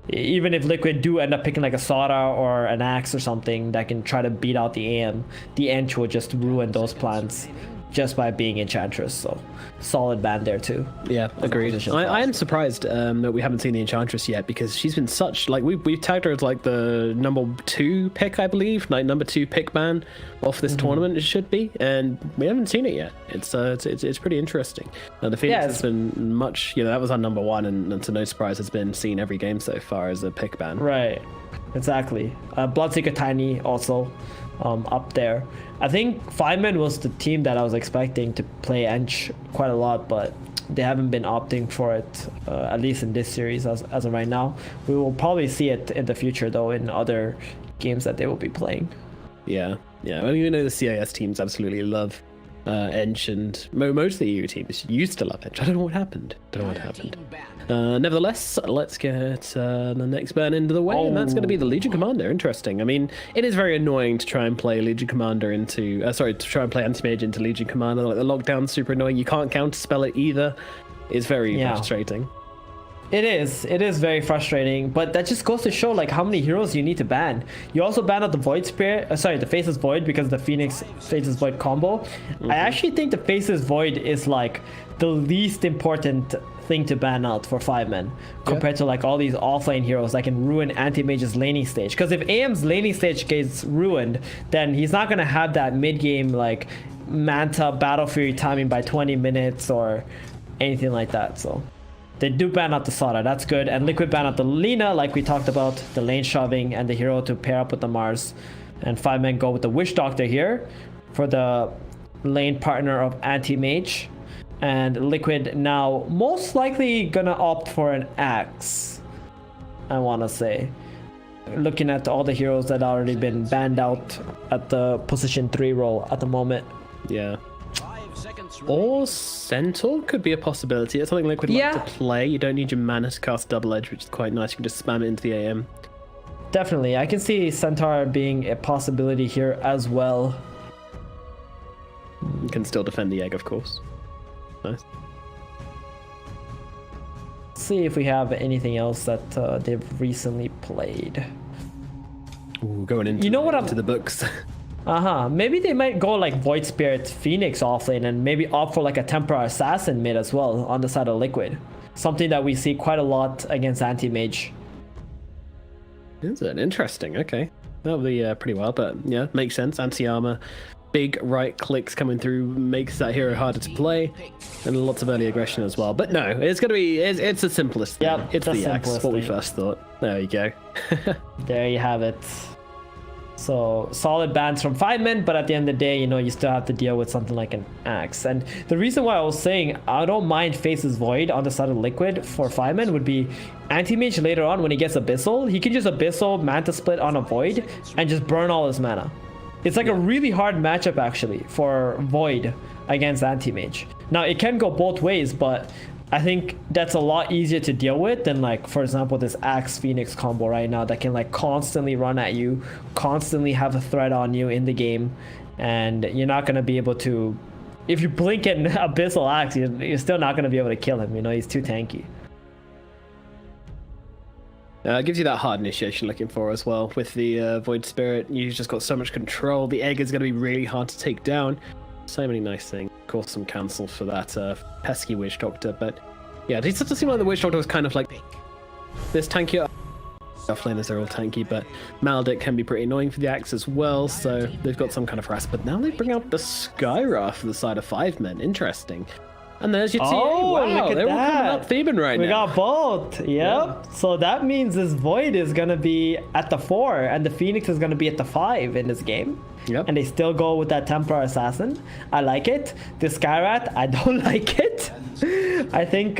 even if Liquid do end up picking like a Slaughter or an Axe or something that can try to beat out the AM, the Ench will just ruin those plans just by being Enchantress. So solid ban there too. Yeah, agreed. I am surprised that we haven't seen the Enchantress yet, because she's been such, like, we've tagged her as like the number 2 pick, I believe, like number 2 pick ban off this tournament. It should be, and we haven't seen it yet. It's pretty interesting. The Phoenix has been much, you know, that was our number 1, and to no surprise has been seen every game so far as a pick ban. Right, exactly. Bloodseeker Tiny also up there. I think 5 men was the team that I was expecting to play Ench quite a lot, but they haven't been opting for it, at least in this series as of right now. We will probably see it in the future though in other games that they will be playing. Yeah. I mean, you know, the CIS teams absolutely love Edge and most of the EU teams used to love Edge. I don't know what happened. Nevertheless, let's get the next ban into the way, and that's going to be the Legion Commander. Interesting. I mean, it is very annoying to try and play Legion Commander into... to try and play Anti-Mage into Legion Commander. Like, the lockdown's super annoying. You can't counterspell it either. It's very frustrating. It is very frustrating, but that just goes to show like how many heroes you need to ban. You also ban out the Void Spirit, the Faceless Void, because of the Phoenix Faceless Void combo. I actually think the Faceless Void is like the least important thing to ban out for 5-men compared to like all these offlane heroes that can ruin Anti-Mage's laning stage. Because if AM's laning stage gets ruined, then he's not gonna have that mid-game like Manta Battle Fury timing by 20 minutes or anything like that. So they do ban out the Sara, that's good. And Liquid ban out the Lina, like we talked about, the lane shoving and the hero to pair up with the Mars. And 5-men go with the Witch Doctor here for the lane partner of Anti-Mage. And Liquid now most likely gonna opt for an Axe, I wanna say. Looking at all the heroes that already been banned out at the position 3 role at the moment. Yeah. Or Centaur could be a possibility. It's something Liquid like to play. You don't need your mana to cast Double Edge, which is quite nice. You can just spam it into the AM. Definitely. I can see Centaur being a possibility here as well. You can still defend the egg, of course. Nice. See if we have anything else that they've recently played. Ooh, going into the books. Maybe they might go like Void Spirit Phoenix offlane and maybe opt for like a Temporal Assassin mid as well on the side of Liquid. Something that we see quite a lot against Anti-Mage. Is it? Interesting. Okay. That'll be pretty well, but yeah, makes sense. Anti-armor, big right clicks coming through makes that hero harder to play, and lots of early aggression as well. But no, it's gonna be, it's the simplest thing. Yep, it's the Axe, what we first thought. There you go. There you have it. So solid bans from 5-men, but at the end of the day, you know, you still have to deal with something like an Axe. And the reason why I was saying I don't mind Faceless Void on the side of Liquid for 5-men would be Anti-Mage later on when he gets Abyssal, he can just Abyssal Manta Split on a Void and just burn all his mana. It's like a really hard matchup actually for Void against Anti-Mage. Now it can go both ways, but I think that's a lot easier to deal with than like, for example, this Axe Phoenix combo right now that can like constantly run at you, constantly have a threat on you in the game, and you're not going to be able to, if you blink at Abyssal Axe, you're still not going to be able to kill him, you know, he's too tanky. It gives you that hard initiation looking for as well. With the Void Spirit, you've just got so much control. The egg is going to be really hard to take down. So many nice things. Of course, some cancel for that pesky Witch Doctor, but yeah, it does seem like the Witch Doctor was kind of like this tanky offlaners. They're all tanky, but Maldic can be pretty annoying for the Axe as well, so they've got some kind of harass. But now they bring out the Skyra for the side of 5-men. Interesting. And there's your TA. Wow, they're all coming up Theban right now. We got both. Yep. So that means this Void is going to be at the 4 and the Phoenix is going to be at the 5 in this game. Yep. And they still go with that Temporal Assassin. I like it. This Skyrat, I don't like it. I think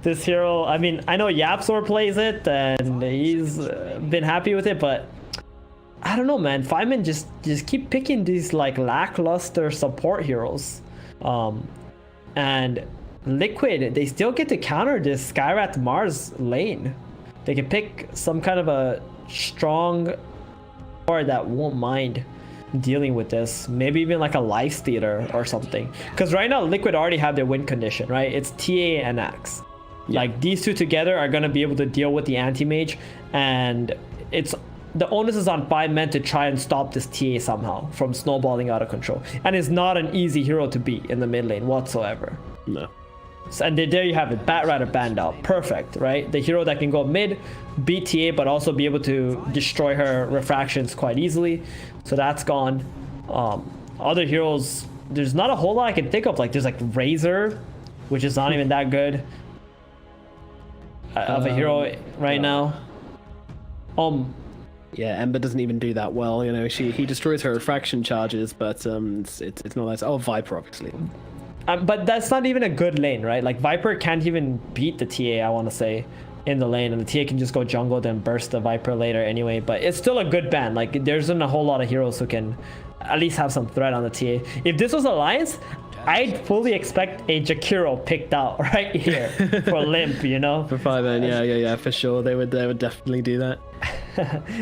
this hero, I mean, I know Yapsor plays it and he's been happy with it, but I don't know, man. 5-men just keep picking these like lackluster support heroes. And Liquid, they still get to counter this Skyrat Mars lane. They can pick some kind of a strong or that won't mind dealing with this. Maybe even like a Life Stealer or something. Because right now Liquid already have their win condition, right? It's TA and Axe. Yeah. Like these two together are going to be able to deal with the Anti-Mage, and it's the onus is on 5-men to try and stop this TA somehow from snowballing out of control. And it's not an easy hero to beat in the mid lane whatsoever. No. So, and there you have it, Batrider banned out. Perfect, right? The hero that can go mid, beat TA, but also be able to destroy her refractions quite easily. So that's gone. Other heroes, there's not a whole lot I can think of. Like there's like Razor, which is not even that good of a hero right now. Yeah, Ember doesn't even do that well. You know, he destroys her refraction charges, but it's not nice. Oh, Viper, obviously. But that's not even a good lane, right? Like Viper can't even beat the TA, I want to say, in the lane, and the TA can just go jungle then burst the Viper later anyway. But it's still a good ban. Like there isn't a whole lot of heroes who can at least have some threat on the TA. If this was Alliance, I'd fully expect a Jakiro picked out right here for Limp, you know? For 5N, yeah, for sure. They would definitely do that.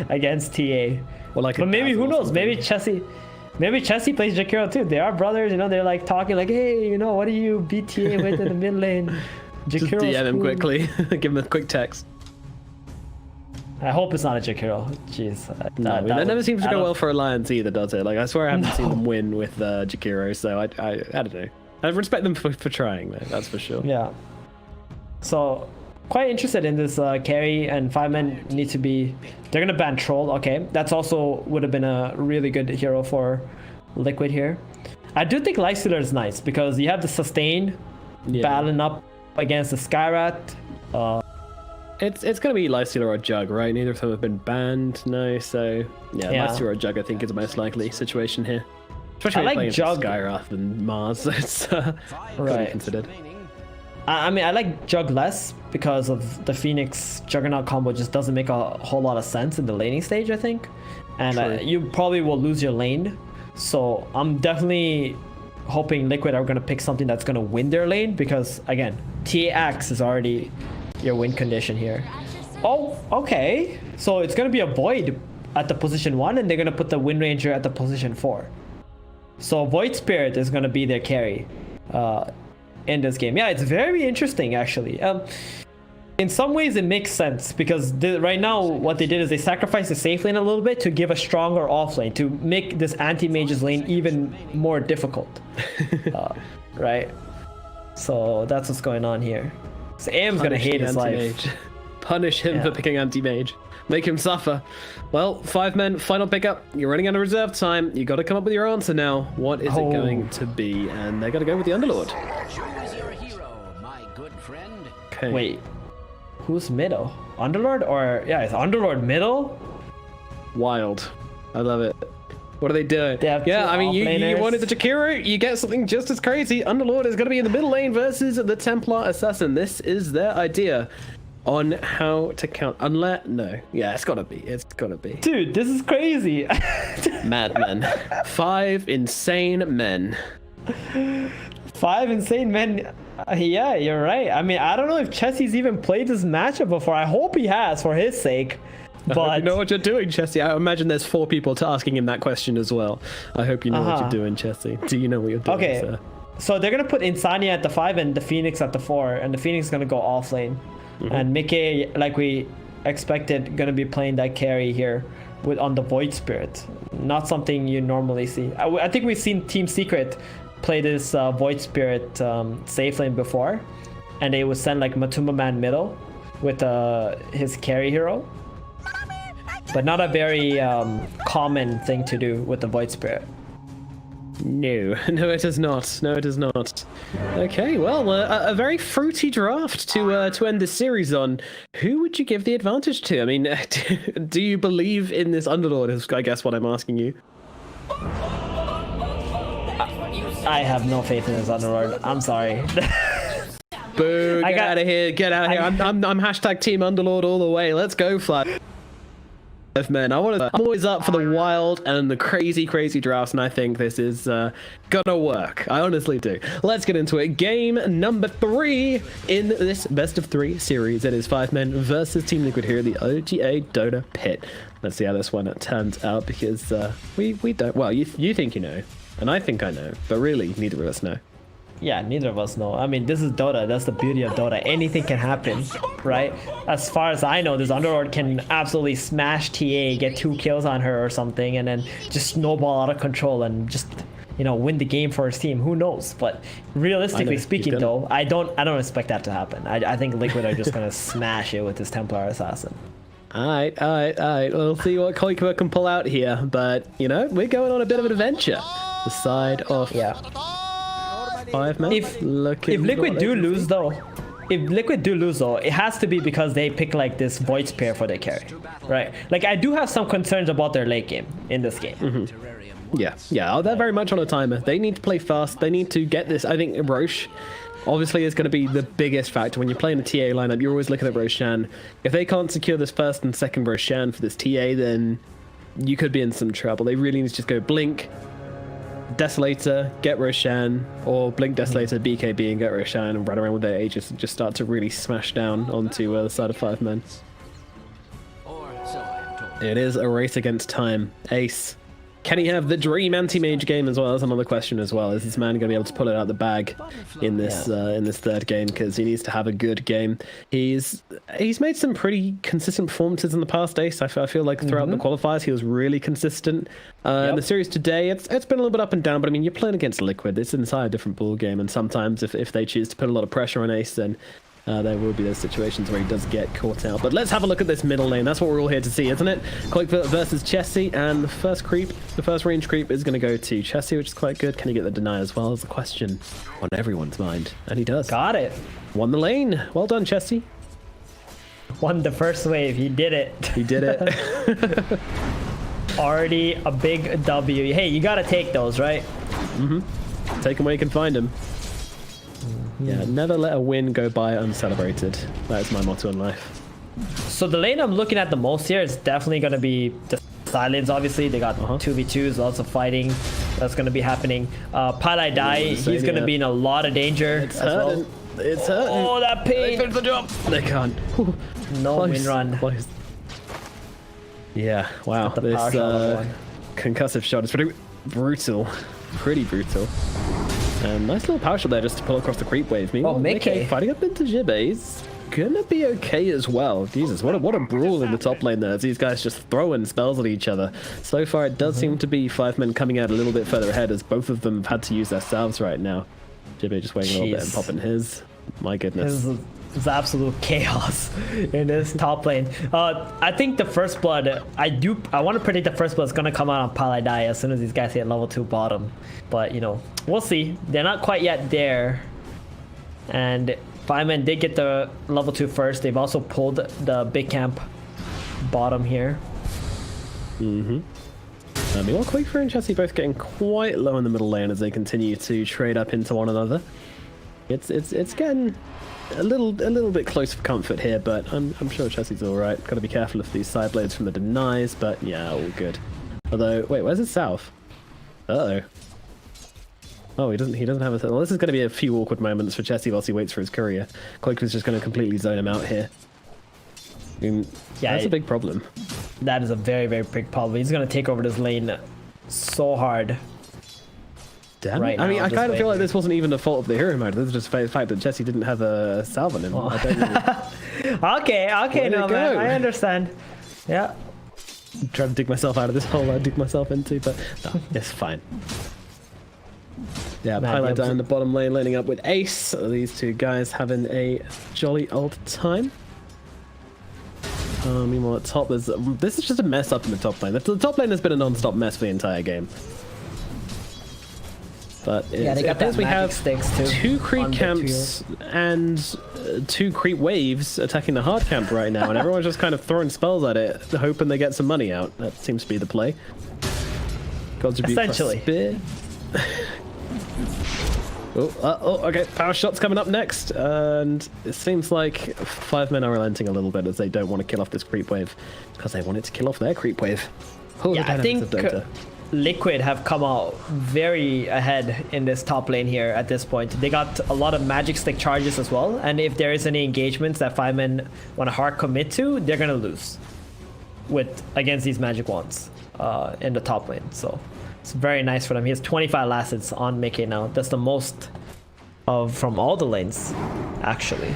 Against TA. Well, like, but maybe, who knows? Maybe Chessie plays Jakiro too. They are brothers, you know? They're like talking like, hey, you know, what do you beat TA with in the mid lane? Just Jakiro's DM him cool. quickly. Give him a quick text. I hope it's not a Jakiro. Jeez. That never seems to go well for Alliance either, does it? Like, I swear I haven't seen them win with Jakiro, so I don't know. I respect them for trying, though, that's for sure. Yeah. So, quite interested in this carry, and 5-men need to be... They're going to ban Troll, okay. That's also would have been a really good hero for Liquid here. I do think Lifestealer is nice, because you have the sustain battling up against the Skyrat. It's going to be Lifestealer or Jug, right? Neither of them have been banned, no, so... Yeah, Lifestealer or Jug, I think, is the most likely situation here. Especially when you're playing Jug. Skyrath and Mars, so it's gotta be considered. I mean, I like Jug less because of the Phoenix Juggernaut combo just doesn't make a whole lot of sense in the laning stage, I think. And you probably will lose your lane. So I'm definitely hoping Liquid are going to pick something that's going to win their lane because, again, TAX is already your win condition here. Oh, okay. So it's going to be a Void at the position 1 and they're going to put the Wind Ranger at the position 4. So Void Spirit is going to be their carry in this game. Yeah, it's very interesting actually. In some ways it makes sense because right now what they did is they sacrificed the safe lane a little bit to give a stronger off lane to make this anti-mage's lane even more difficult. Right? So that's what's going on here. So AM's going to hate his life. Punish him for picking anti-mage. Make him suffer. Well, 5-men, final pickup. You're running out of reserve time. You got to come up with your answer now. What is it going to be? And they're going to go with the Underlord. Choose your hero, my good friend. Okay. Wait, who's middle? Underlord or it's Underlord middle? Wild. I love it. What are they doing? Yeah, I mean, you wanted the Jakiro, you get something just as crazy. Underlord is going to be in the middle lane versus the Templar Assassin. This is their idea on how to count. Unless, no. Yeah, it's gotta be. It's gotta be. Dude, this is crazy. Madmen. 5 insane men. 5 insane men. Yeah, you're right. I mean, I don't know if Chessie's even played this matchup before. I hope he has for his sake. But you know what you're doing, Chessie. I imagine there's 4 people asking him that question as well. I hope you know what you're doing, Chessie. Do you know what you're doing, okay. Sir? So they're gonna put Insania at the 5 and the Phoenix at the 4, and the Phoenix is gonna go off lane. And Mickey, like we expected, gonna be playing that carry here on the Void Spirit. Not something you normally see. I think we've seen Team Secret play this Void Spirit safe lane before, and they would send like Matuma Man middle with his carry hero, but not a very common thing to do with the Void Spirit. No, it is not. No, it is not. Okay, well, a very fruity draft to end this series on. Who would you give the advantage to? I mean, do you believe in this Underlord? Is I guess what I'm asking you. I have no faith in this Underlord. I'm sorry. Boo! Get out of here! Get out of here! I'm hashtag Team Underlord all the way. Let's go, Fly. Men, I'm always up for the wild and the crazy drafts, and I think this is gonna work. I honestly do. Let's get into it. Game number 3 in this best of 3 series. It is 5-men versus Team Liquid here at the OGA Dota PIT. Let's see how this one turns out because we don't. Well, you think you know, and I think I know, but really neither of us know. Yeah, neither of us know. I mean, this is Dota. That's the beauty of Dota. Anything can happen, right? As far as I know, this Underlord can absolutely smash TA, get 2 kills on her or something, and then just snowball out of control and just, you know, win the game for his team. Who knows? But realistically speaking, though, I don't expect that to happen. I think Liquid are just gonna smash it with this Templar Assassin. All right. We'll see what Koikua can pull out here, but you know, we're going on a bit of an adventure. The side of 5-men. If Liquid do lose though, it has to be because they pick like this Void Spear for their carry, right? Like I do have some concerns about their late game in this game. Yeah, they're very much on a timer. They need to play fast. They need to get this. I think Roche obviously is going to be the biggest factor when you're playing a TA lineup. You're always looking at Roshan. If they can't secure this first and second Roshan for this TA, then you could be in some trouble. They really need to just go blink, Desolator, get Roshan, or Blink Desolator, BKB, and get Roshan, and run around with their Aegis and just start to really smash down onto the side of 5 men. Or so I am told. It is a race against time. Ace. Can he have the dream anti-mage game as well? That's another question as well. Is this man going to be able to pull it out the bag in this third game? Because he needs to have a good game. He's made some pretty consistent performances in the past, Ace. I feel like throughout the qualifiers he was really consistent. In the series today, it's been a little bit up and down. But I mean, you're playing against Liquid. It's an entire different ball game. And sometimes if they choose to put a lot of pressure on Ace, then there will be those situations where he does get caught out. But let's have a look at this middle lane. That's what we're all here to see, isn't it? Quake versus Chessie, and the first range creep is going to go to Chessie, which is quite good. Can he get the deny as well? Is the question on everyone's mind, and he does. Got it. Won the lane. Well done, Chessie. Won the first wave. He did it. He did it. Already a big W. Hey, you got to take those, right? Take him where you can find him. Yeah, never let a win go by uncelebrated. That is my motto in life. So the lane I'm looking at the most here is definitely going to be the side lanes. Obviously, they got 2v2s, lots of fighting. That's going to be happening. Pilai Dai, he's going to be in a lot of danger. It's hurting. It's hurting. Oh, that pain. They finished the job. They can't. No win run. Close. Yeah, wow. The This power shot concussive shot is pretty brutal. Pretty brutal. Nice little power shot there just to pull across the creep wave. Meanwhile, Mickey fighting up into Jibbe. He's gonna be okay as well. Jesus, what a brawl in the top lane there as these guys just throwing spells at each other. So far, it does seem to be 5 men coming out a little bit further ahead as both of them have had to use their salves right now. Jibbe just waiting a little bit and popping his. My goodness. This is absolute chaos in this top lane. I think the first blood, I want to predict the first blood is going to come out on Pilai Dai as soon as these guys hit level 2 bottom. But, you know, we'll see. They're not quite yet there. And 5 men did get the level 2 first. They've also pulled the big camp bottom here. Meanwhile, Quaker and Chessie both getting quite low in the middle lane as they continue to trade up into one another. It's getting a little bit close for comfort here, but I'm sure Chessie's all right. Got to be careful of these side blades from the denies, but yeah, all good. Although, wait, where's his south? Uh-oh. Oh, he doesn't have a... Well, this is going to be a few awkward moments for Chessie whilst he waits for his courier. Quaker's just going to completely zone him out here. I mean, yeah, that's a big problem. That is a very, very big problem. He's going to take over this lane so hard. Damn right. I mean, I kind of feel like this wasn't even the fault of the hero mode. This is just the fact that Chessie didn't have a salve on him. I don't really... okay, no, man, I understand. Yeah. I'm trying to dig myself out of this hole I dig myself into, but no, it's fine. Yeah, Pilai down the bottom lane, laning up with Ace. These two guys having a jolly old time. Meanwhile, at top, this is just a mess up in the top lane. The top lane has been a non-stop mess for the entire game. But yeah, they got that we have sticks too, 2 creep camps and 2 creep waves attacking the hard camp right now, and everyone's just kind of throwing spells at it, hoping they get some money out. That seems to be the play. Essentially. Okay, power shot's coming up next, and it seems like 5 men are relenting a little bit as they don't want to kill off this creep wave because they want it to kill off their creep wave. Yeah, I think Liquid have come out very ahead in this top lane here at this point. They got a lot of magic stick charges as well, and if there is any engagements that 5 men want to hard commit to, they're gonna lose against these magic wands in the top lane. So it's very nice for them. He has 25 last hits on Mickey now. That's the most from all the lanes, actually.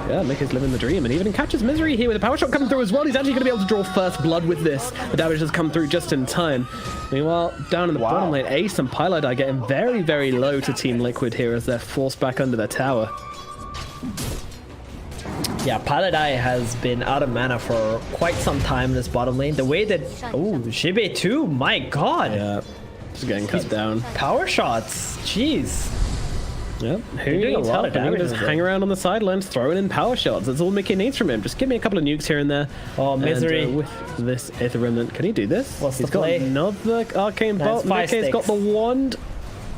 Yeah, Mickey's living the dream, and even catches Misery here with a power shot coming through as well. He's actually going to be able to draw first blood with this. The damage has come through just in time. Meanwhile, down in the bottom lane, Ace and Pilai Dai getting very, very low to Team Liquid here as they're forced back under their tower. Yeah, Pilai Dai has been out of mana for quite some time in this bottom lane. The way that... Oh, Shibe too, my god. Yeah, just getting cut down. Power shots, jeez. Yep, who needs help? And he can just hang around on the sidelines, throwing in power shots. That's all Mickey needs from him. Just give me a couple of nukes here and there. Oh, Misery. And, with this Aether Remnant, can he do this? What's He's the play? got another Arcane Bolt. Mickey's got the wand.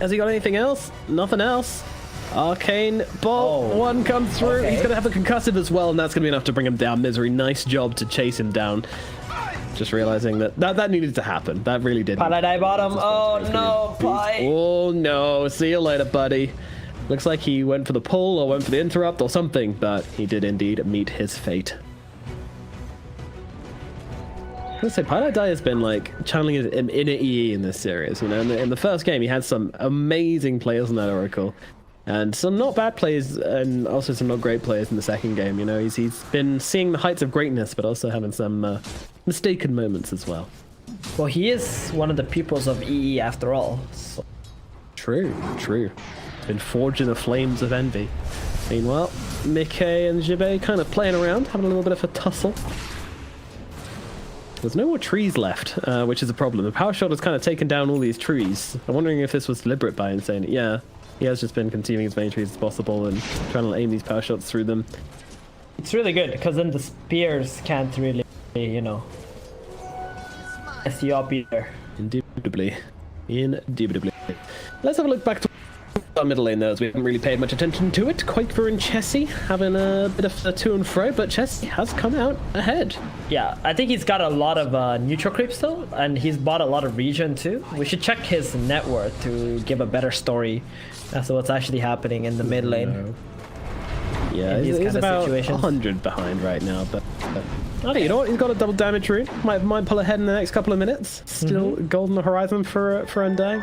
Has he got anything else? Nothing else. Arcane Bolt, one comes through. He's going to have a concussive as well, and that's going to be enough to bring him down. Misery, nice job to chase him down. Just realizing that needed to happen. That really did. Paladai bottom. Oh no, Pi. Oh no. See you later, buddy. Looks like he went for the pull or went for the interrupt or something, but he did indeed meet his fate. I was gonna say, Paladai has been like channeling his inner EE in this series. You know, in the first game, he had some amazing players in that Oracle, and some not bad players, and also some not great players in the second game. You know, he's been seeing the heights of greatness, but also having some mistaken moments as well. Well, he is one of the pupils of EE after all. So. True. He's been forged in the flames of envy. Meanwhile, Mickey and Jibe kind of playing around, having a little bit of a tussle. There's no more trees left, which is a problem. The power shot has kind of taken down all these trees. I'm wondering if this was deliberate by Insane. Yeah, he has just been consuming as many trees as possible and trying to aim these power shots through them. It's really good because then the spears can't really, you know, mess you up either. Indubitably. Let's have a look back to our middle lane though, as we haven't really paid much attention to it. Quaker and Chessie having a bit of a to and fro, but Chessie has come out ahead. Yeah, I think he's got a lot of neutral creeps though, and he's bought a lot of regen too. We should check his net worth to give a better story as to what's actually happening in the mid lane. Yeah, he's about 100 behind right now, but oh, you know what? He's got a double damage rune. Might pull ahead in the next couple of minutes. Still gold on the horizon for Undying.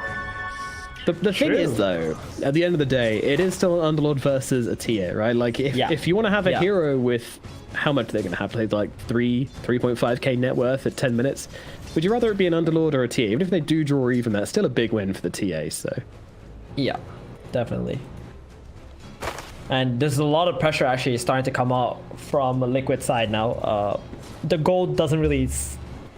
The thing is, though, at the end of the day, it is still an Underlord versus a TA, right? Like, if you want to have a hero with how much they're going to have, like 3.5k net worth at 10 minutes, would you rather it be an Underlord or a TA? Even if they do draw even, that's still a big win for the TA, so. Yeah, definitely. And there's a lot of pressure actually starting to come out from the Liquid side now. The gold doesn't really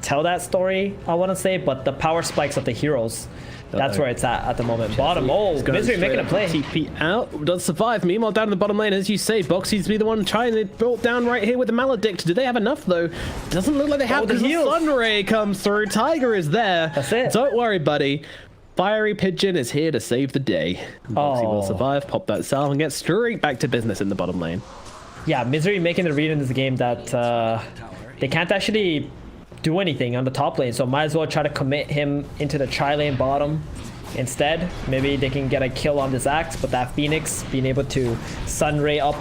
tell that story, I want to say, but the power spikes of the heroes, that's where it's at the moment. Bottom, Misery making a play. TP out, does survive. Meanwhile, down in the bottom lane, as you say, Boxy's to be the one trying to build down right here with the Maledict. Do they have enough, though? Doesn't look like they have, because the Sunray comes through. Tiger is there. That's it. Don't worry, buddy. Fiery Pigeon is here to save the day. Boxy will survive, pop that salve, and get straight back to business in the bottom lane. Yeah, Misery making the read in this game that they can't actually do anything on the top lane, so might as well try to commit him into the tri-lane bottom instead. Maybe they can get a kill on this Axe, but that Phoenix being able to Sunray up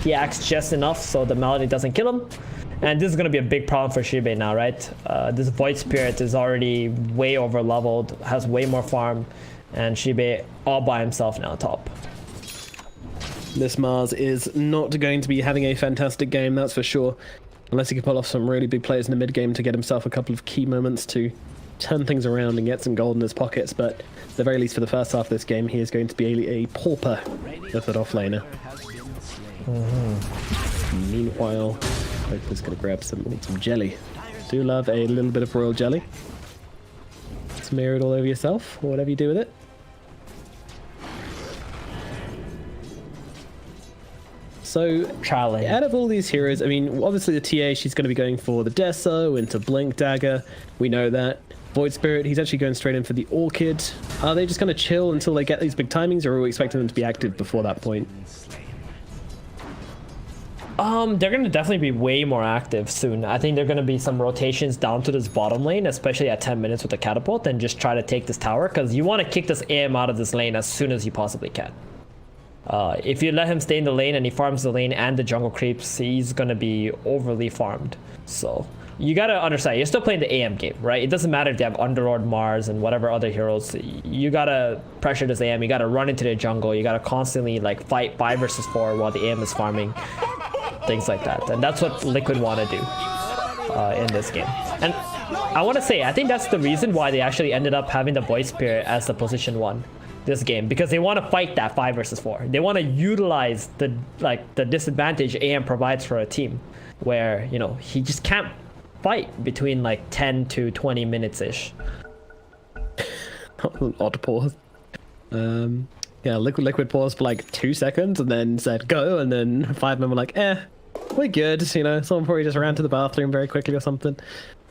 the Axe just enough so the Melody doesn't kill him. And this is going to be a big problem for Shibe now, right? This Void Spirit is already way over leveled, has way more farm, and Shibe all by himself now top. This Mars is not going to be having a fantastic game, that's for sure. Unless he can pull off some really big plays in the mid game to get himself a couple of key moments to turn things around and get some gold in his pockets. But at the very least for the first half of this game, he is going to be a pauper of that offlaner. Meanwhile, Hope is going to grab some jelly. Do love a little bit of royal jelly. Smear it all over yourself, or whatever you do with it. So, out of all these heroes, I mean, obviously the TA, she's going to be going for the Deso into Blink Dagger. We know that. Void Spirit, he's actually going straight in for the Orchid. Are they just going to chill until they get these big timings, or are we expecting them to be active before that point? They're going to definitely be way more active soon. I think there are going to be some rotations down to this bottom lane, especially at 10 minutes with the catapult, and just try to take this tower, because you want to kick this AM out of this lane as soon as you possibly can. If you let him stay in the lane and he farms the lane and the jungle creeps, he's gonna be overly farmed. So you gotta understand, you're still playing the AM game, right? It doesn't matter if you have Underlord, Mars, and whatever other heroes. You gotta pressure this AM, you gotta run into the jungle, you gotta constantly like fight 5 versus 4 while the AM is farming. Things like that. And that's what Liquid want to do in this game. And I want to say, I think that's the reason why they actually ended up having the Void Spirit as the position 1 this game, because they want to fight that 5 versus 4. They want to utilize the disadvantage AM provides for a team, where, you know, he just can't fight between like 10 to 20 minutes ish. Odd pause. Yeah, Liquid paused for like 2 seconds and then said go, and then 5 men were like, we're good, you know, someone probably just ran to the bathroom very quickly or something.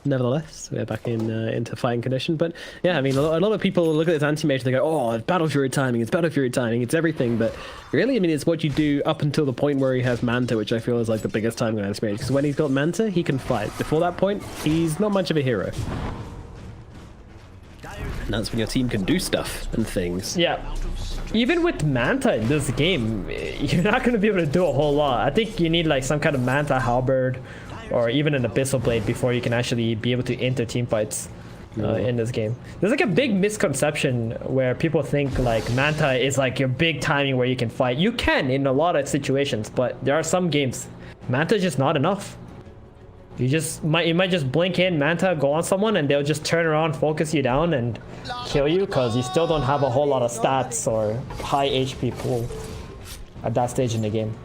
nevertheless, we're back in into fighting condition. But yeah, I mean, a lot of people look at this anti-mage and they go, oh, it's Battle Fury timing, it's Battle Fury timing, it's everything. But really, I mean, it's what you do up until the point where he has Manta, which I feel is like the biggest timing on anti-mage. Because when he's got Manta, he can fight. Before that point, he's not much of a hero. And that's when your team can do stuff and things. Yeah. Even with Manta in this game, you're not going to be able to do a whole lot. I think you need like some kind of Manta Halberd or even an Abyssal Blade before you can actually be able to enter team fights in this game. There's like a big misconception where people think like Manta is like your big timing where you can fight. You can in a lot of situations, but there are some games Manta is just not enough. You might just blink in Manta, go on someone, and they'll just turn around, focus you down, and kill you because you still don't have a whole lot of stats or high HP pool at that stage in the game.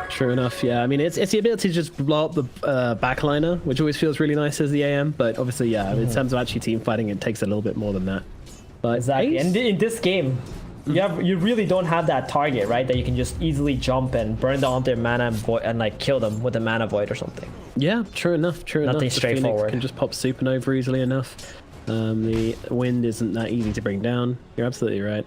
True enough, yeah. I mean, it's the ability to just blow up the backliner, which always feels really nice as the AM. But obviously, yeah, in terms of actually team fighting, it takes a little bit more than that. But exactly, and in this game, you really don't have that target, right? That you can just easily jump and burn down their mana void and like kill them with a mana void or something. Yeah, true enough. True enough. Nothing straightforward. Phoenix can just pop supernova easily enough. The wind isn't that easy to bring down. You're absolutely right.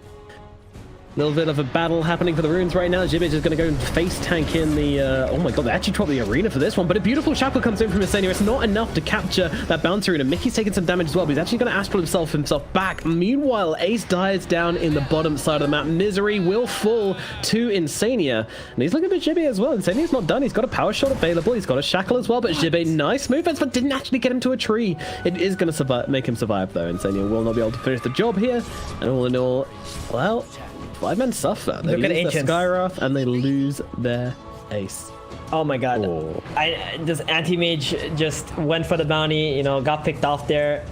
Little bit of a battle happening for the runes right now. Jibbage is going to go and face tank in the... oh my god, they actually dropped the arena for this one, but a beautiful shackle comes in from Insania. It's not enough to capture that bounty rune, and Mickey's taking some damage as well, but he's actually going to astral himself back. Meanwhile, Ace dies down in the bottom side of the map. Misery will fall to Insania, and he's looking at Jibby as well. Insania's not done. He's got a power shot available. He's got a shackle as well, but Jibby, nice movements, but didn't actually get him to a tree. It is going to make him survive, though. Insania will not be able to finish the job here, and all in all, well... 5 men suffer. They lose their Skyrath and they lose their Ace. Oh my god. Oh. This anti-mage just went for the bounty, you know, got picked off there.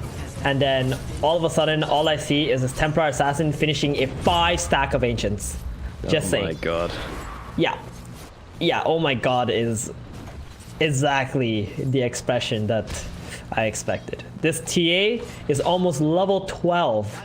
And then all of a sudden, all I see is this Templar Assassin finishing a 5 stack of Ancients. Just saying. Oh my god. Yeah. Yeah, oh my god is exactly the expression that I expected. This TA is almost level 12.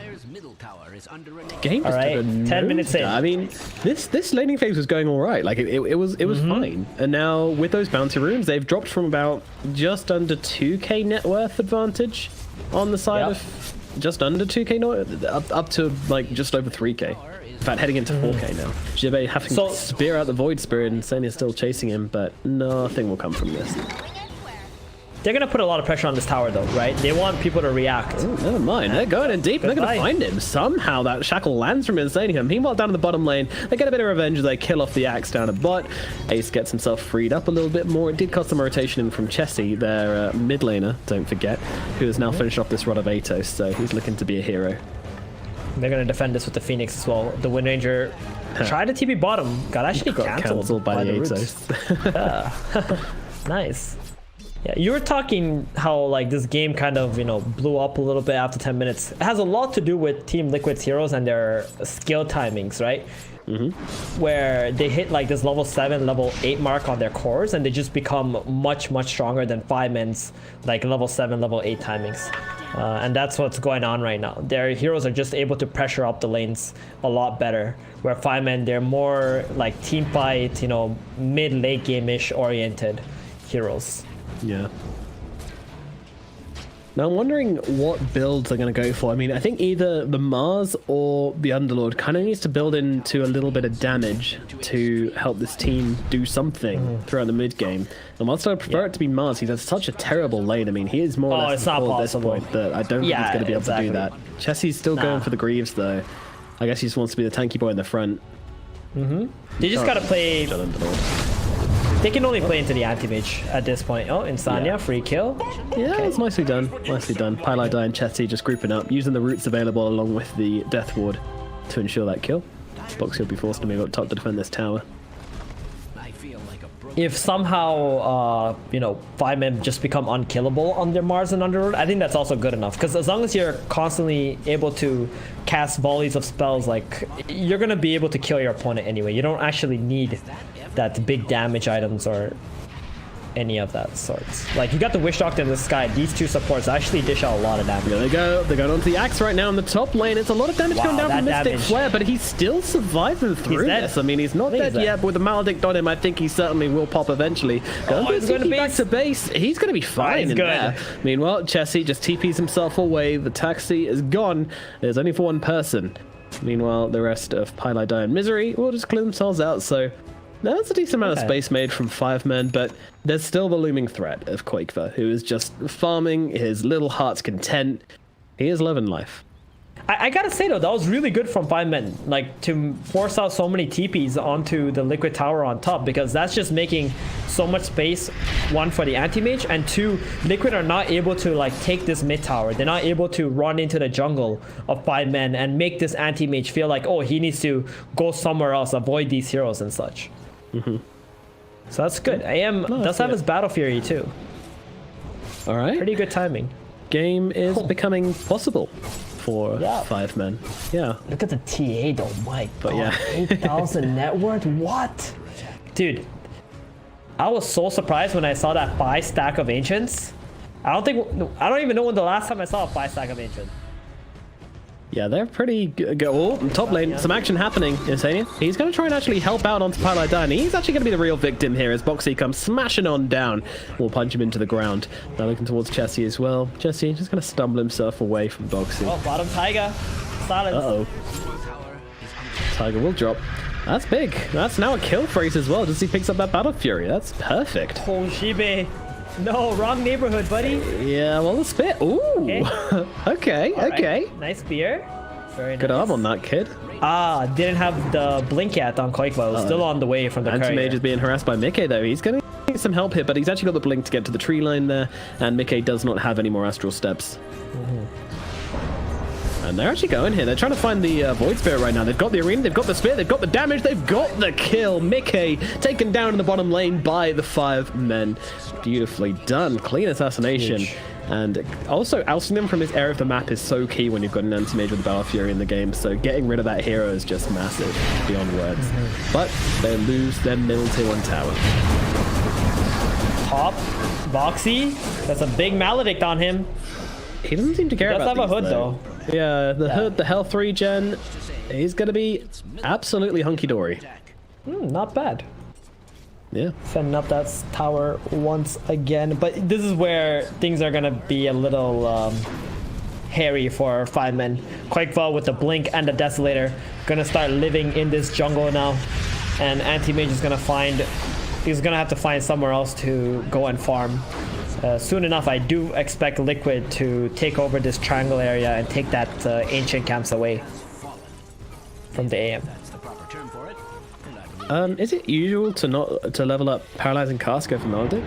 Game just took a 10 minutes in. I mean, this laning phase was going all right. Like it was fine. And now with those bounty runes, they've dropped from about just under 2k net worth advantage on the side of just under 2k, up to like just over 3k. In fact, heading into 4k now. Jibbe having to spear out the Void Spirit, and Senia's still chasing him, but nothing will come from this. They're going to put a lot of pressure on this tower, though, right? They want people to react. Ooh, never mind. They're going in deep. They're going to find him. Somehow that shackle lands from Insania. Meanwhile, down in the bottom lane, they get a bit of revenge as they kill off the axe down at bot. Ace gets himself freed up a little bit more. It did cost them a rotation in from Chessie, their mid laner, don't forget, who has now finished off this rod of Atos, so he's looking to be a hero. They're going to defend this with the Phoenix as well. The Wind Ranger tried to TP bottom. Got actually cancelled by the Atos. Nice. Yeah, you were talking how like this game kind of, you know, blew up a little bit after 10 minutes. It has a lot to do with Team Liquid's heroes and their skill timings, right? Where they hit like this level 7, level 8 mark on their cores, and they just become much stronger than 5-men's like level 7, level 8 timings. And that's what's going on right now. Their heroes are just able to pressure up the lanes a lot better. Where 5-men, they're more like team fight, you know, mid-late game-ish oriented heroes. Yeah. Now I'm wondering what builds they're going to go for. I mean, I think either the Mars or the Underlord kind of needs to build into a little bit of damage to help this team do something throughout the mid game. And whilst I prefer it to be Mars, he's had such a terrible lane. I mean, he is more or less full at this point that I don't think he's going to be able to do that. Chessie's still going for the Greaves though. I guess he just wants to be the tanky boy in the front. They just got to play... They can only play into the anti-mage at this point. Oh, Insania, free kill. Yeah, it's nicely done. Nicely done. Pylai and Chessie just grouping up, using the roots available along with the Death Ward to ensure that kill. Box will be forced to move up top to defend this tower. If somehow, you know, 5-men just become unkillable on their Mars and Underworld, I think that's also good enough. Because as long as you're constantly able to cast volleys of spells, like, you're going to be able to kill your opponent anyway. You don't actually need that big damage items or any of that sorts. Like, you got the Wish Doctor in the sky. These two supports actually dish out a lot of damage. There they go. They're going onto the Axe right now in the top lane. It's a lot of damage Wow, going down from that Mystic damage. Flare, but he's still surviving through dead. this. I mean, he's not I think dead he's yet, dead. but with the Maledict on him, I think he certainly will pop eventually. He's going to back base. to base. He's going to be fine he's in good. there. Meanwhile, Chessie just TPs himself away. The taxi is gone. There's only for one person. Meanwhile, the rest of Pylai Die in Misery will just clear themselves out, so that's a decent amount of space made from 5 men, but there's still the looming threat of Quakever, who is just farming his little heart's content. He is loving life. I gotta say though, that was really good from 5 men, like to force out so many TPs onto the Liquid Tower on top, because that's just making so much space, one for the anti-mage, and two, Liquid are not able to like take this mid tower. They're not able to run into the jungle of 5 men and make this anti-mage feel like, oh, he needs to go somewhere else, avoid these heroes and such. So that's good. AM does have his Battle Fury too. All right. Pretty good timing. Game is becoming possible for Yeah. 5 men. Yeah. Look at the TA though, my But god. yeah. 8,000 net worth? What? Dude, I was so surprised when I saw that 5 stack of Ancients. I don't even know when the last time I saw a 5 stack of Ancients. Yeah, they're pretty good. Oh, top lane, some action happening. Insania. He's going to try and actually help out onto Pylai Die, and he's actually going to be the real victim here as Boxy comes smashing on down. We'll punch him into the ground. Now looking towards Chessie as well. Chessie just going to stumble himself away from Boxy. Oh, bottom Tiger. Silence. Uh-oh. Tiger will drop. That's big. That's now a kill phrase as well, just he picks up that Battle Fury. That's perfect. Hoshibe. No, wrong neighborhood, buddy. Yeah, well, the spit. Ooh. Okay, okay. Right. Nice spear. Very Good nice. arm on that kid. Ah, didn't have the blink yet on Quakebo. Still on the way from the Anti-Mage courier. is being harassed by Mickey, though. He's going to need some help here, but he's actually got the blink to get to the tree line there, and Mickey does not have any more astral steps. And they're actually going here. They're trying to find the Void Spirit right now. They've got the arena, they've got the spear, they've got the damage, they've got the kill. Mickey taken down in the bottom lane by the 5 men. Beautifully done. Clean assassination. Huge. And also, ousting them from this area of the map is so key when you've got an anti-mage with Battle Fury in the game. So getting rid of that hero is just massive, beyond words. But they lose their middle tier 1 tower. Top. Boxy. That's a big maledict on him. He doesn't seem to care Does about have a these, hood though. Yeah, the hood, the health regen, he's going to be absolutely hunky-dory. Not bad. Yeah. Fending up that tower once again. But this is where things are going to be a little hairy for 5 men. Quakeball with the blink and the desolator going to start living in this jungle now. And Anti-Mage is going to find... He's going to have to find somewhere else to go and farm. Soon enough, I do expect Liquid to take over this triangle area and take that ancient camps away from the AM. That's the proper term for it. Is it usual to level up Paralyzing Casca for Maledict?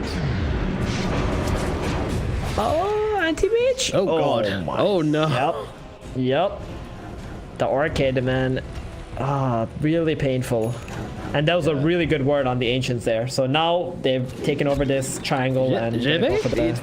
Oh, anti-mage? Oh god. my. Oh no. Yep. The Orchid, man. Ah, really painful. And that was a really good word on the ancients there. So now they've taken over this triangle and go for the...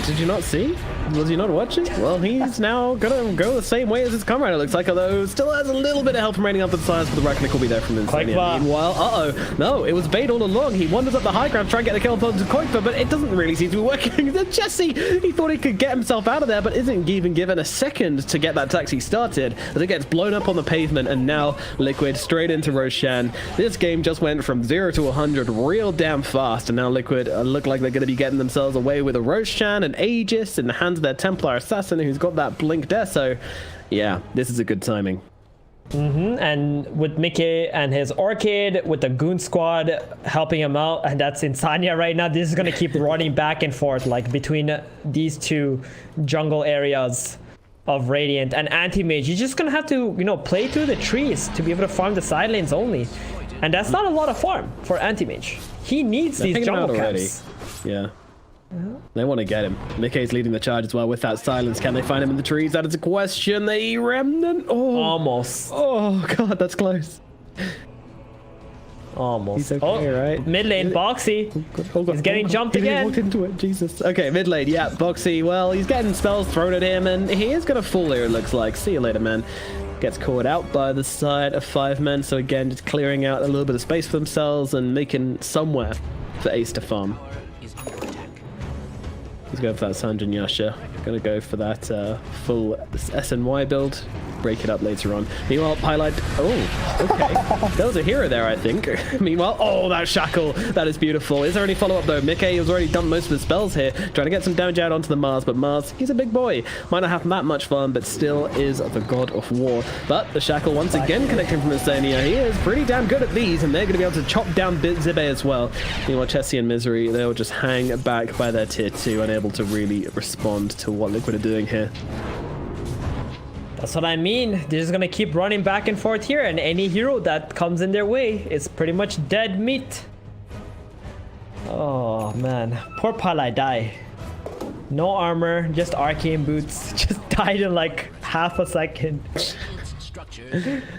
Did you not see? Was you not watching? Well, he's now gonna go the same way as his comrade, it looks like, although still has a little bit of help from raining up the sides, but the Racknick will be there from Insania. Meanwhile, no, it was bait all along. He wanders up the high ground, trying to get the kill upon Koipa, but it doesn't really seem to be working. Then Jesse, he thought he could get himself out of there, but isn't even given a second to get that taxi started, as it gets blown up on the pavement, and now Liquid straight into Roshan. This game just went from 0 to 100 real damn fast, and now Liquid look like they're going to be getting themselves away with a Roshan, an Aegis, in the hands of their Templar Assassin who's got that blink there, so yeah, this is a good timing. And with Mickey and his Orchid, with the Goon Squad helping him out, and that's Insania right now, this is going to keep running back and forth, like between these two jungle areas of Radiant and Anti-Mage. You're just going to have to, play through the trees to be able to farm the side lanes only. And that's not a lot of farm for Anti-Mage. He needs these jungle camps. Yeah. They want to get him. Mickey's leading the charge as well with that silence. Can they find him in the trees? That is a question. The remnant. Oh, Almost. Oh god, that's close. Almost. He's okay, right? Mid lane, Boxy. He's getting jumped He again. walked into it. Jesus. Okay, mid lane. Yeah, Boxy. Well, he's getting spells thrown at him, and he is gonna fall here. It looks like. See you later, man. Gets caught out by the side of 5 men. So again, just clearing out a little bit of space for themselves and making somewhere for Ace to farm. Is He's going for that Sanjin Yasha. Gonna go for that full SNY build. Break it up later on. Meanwhile, Highlight. Oh, okay. That was a hero there, I think. Meanwhile, oh, that shackle. That is beautiful. Is there any follow-up though? Mickey has already done most of the spells here, trying to get some damage out onto the Mars, but Mars, he's a big boy. Might not have that much fun, but still is the god of war. But the shackle once again connecting from Estonia. He is pretty damn good at these, and they're going to be able to chop down Zibe as well. Meanwhile, Chessie and Misery, they'll just hang back by their tier 2, unable to really respond to what Liquid are doing here. That's what I mean. They're just gonna keep running back and forth here, and any hero that comes in their way is pretty much dead meat. Oh man, poor Palai die. No armor, just arcane boots. Just died in like half a second.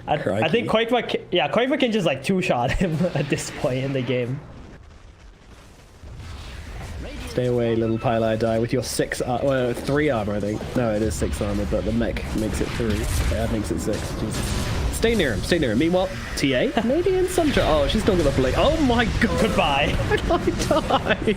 I think Koikva can just like two-shot him at this point in the game. Stay away, little Pylai die with your 3 armor, I think. No, it is 6 armor, but the mech makes it 3. Yeah, makes it 6. Jesus. Stay near him, stay near him. Meanwhile, TA, maybe in some... Oh, she's still gonna blink. Oh my god. Goodbye. I die.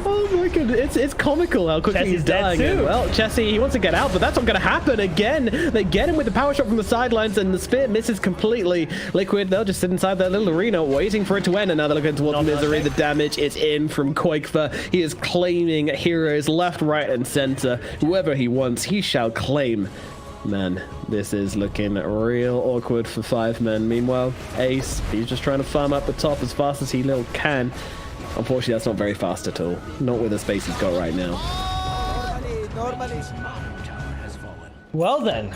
Oh my god, it's comical how quickly he's dying. Dead too. Well, Chessie, he wants to get out, but that's not gonna happen again. They get him with the power shot from the sidelines, and the spear misses completely. Liquid, they'll just sit inside that little arena, waiting for it to end, and now they're looking towards Misery. The damage is in from Koikva. He is claiming heroes left, right, and center. Whoever he wants, he shall claim. Man, this is looking real awkward for 5 men. Meanwhile, Ace, he's just trying to farm up the top as fast as he little can. Unfortunately, that's not very fast at all. Not with the space he's got right now. Well then.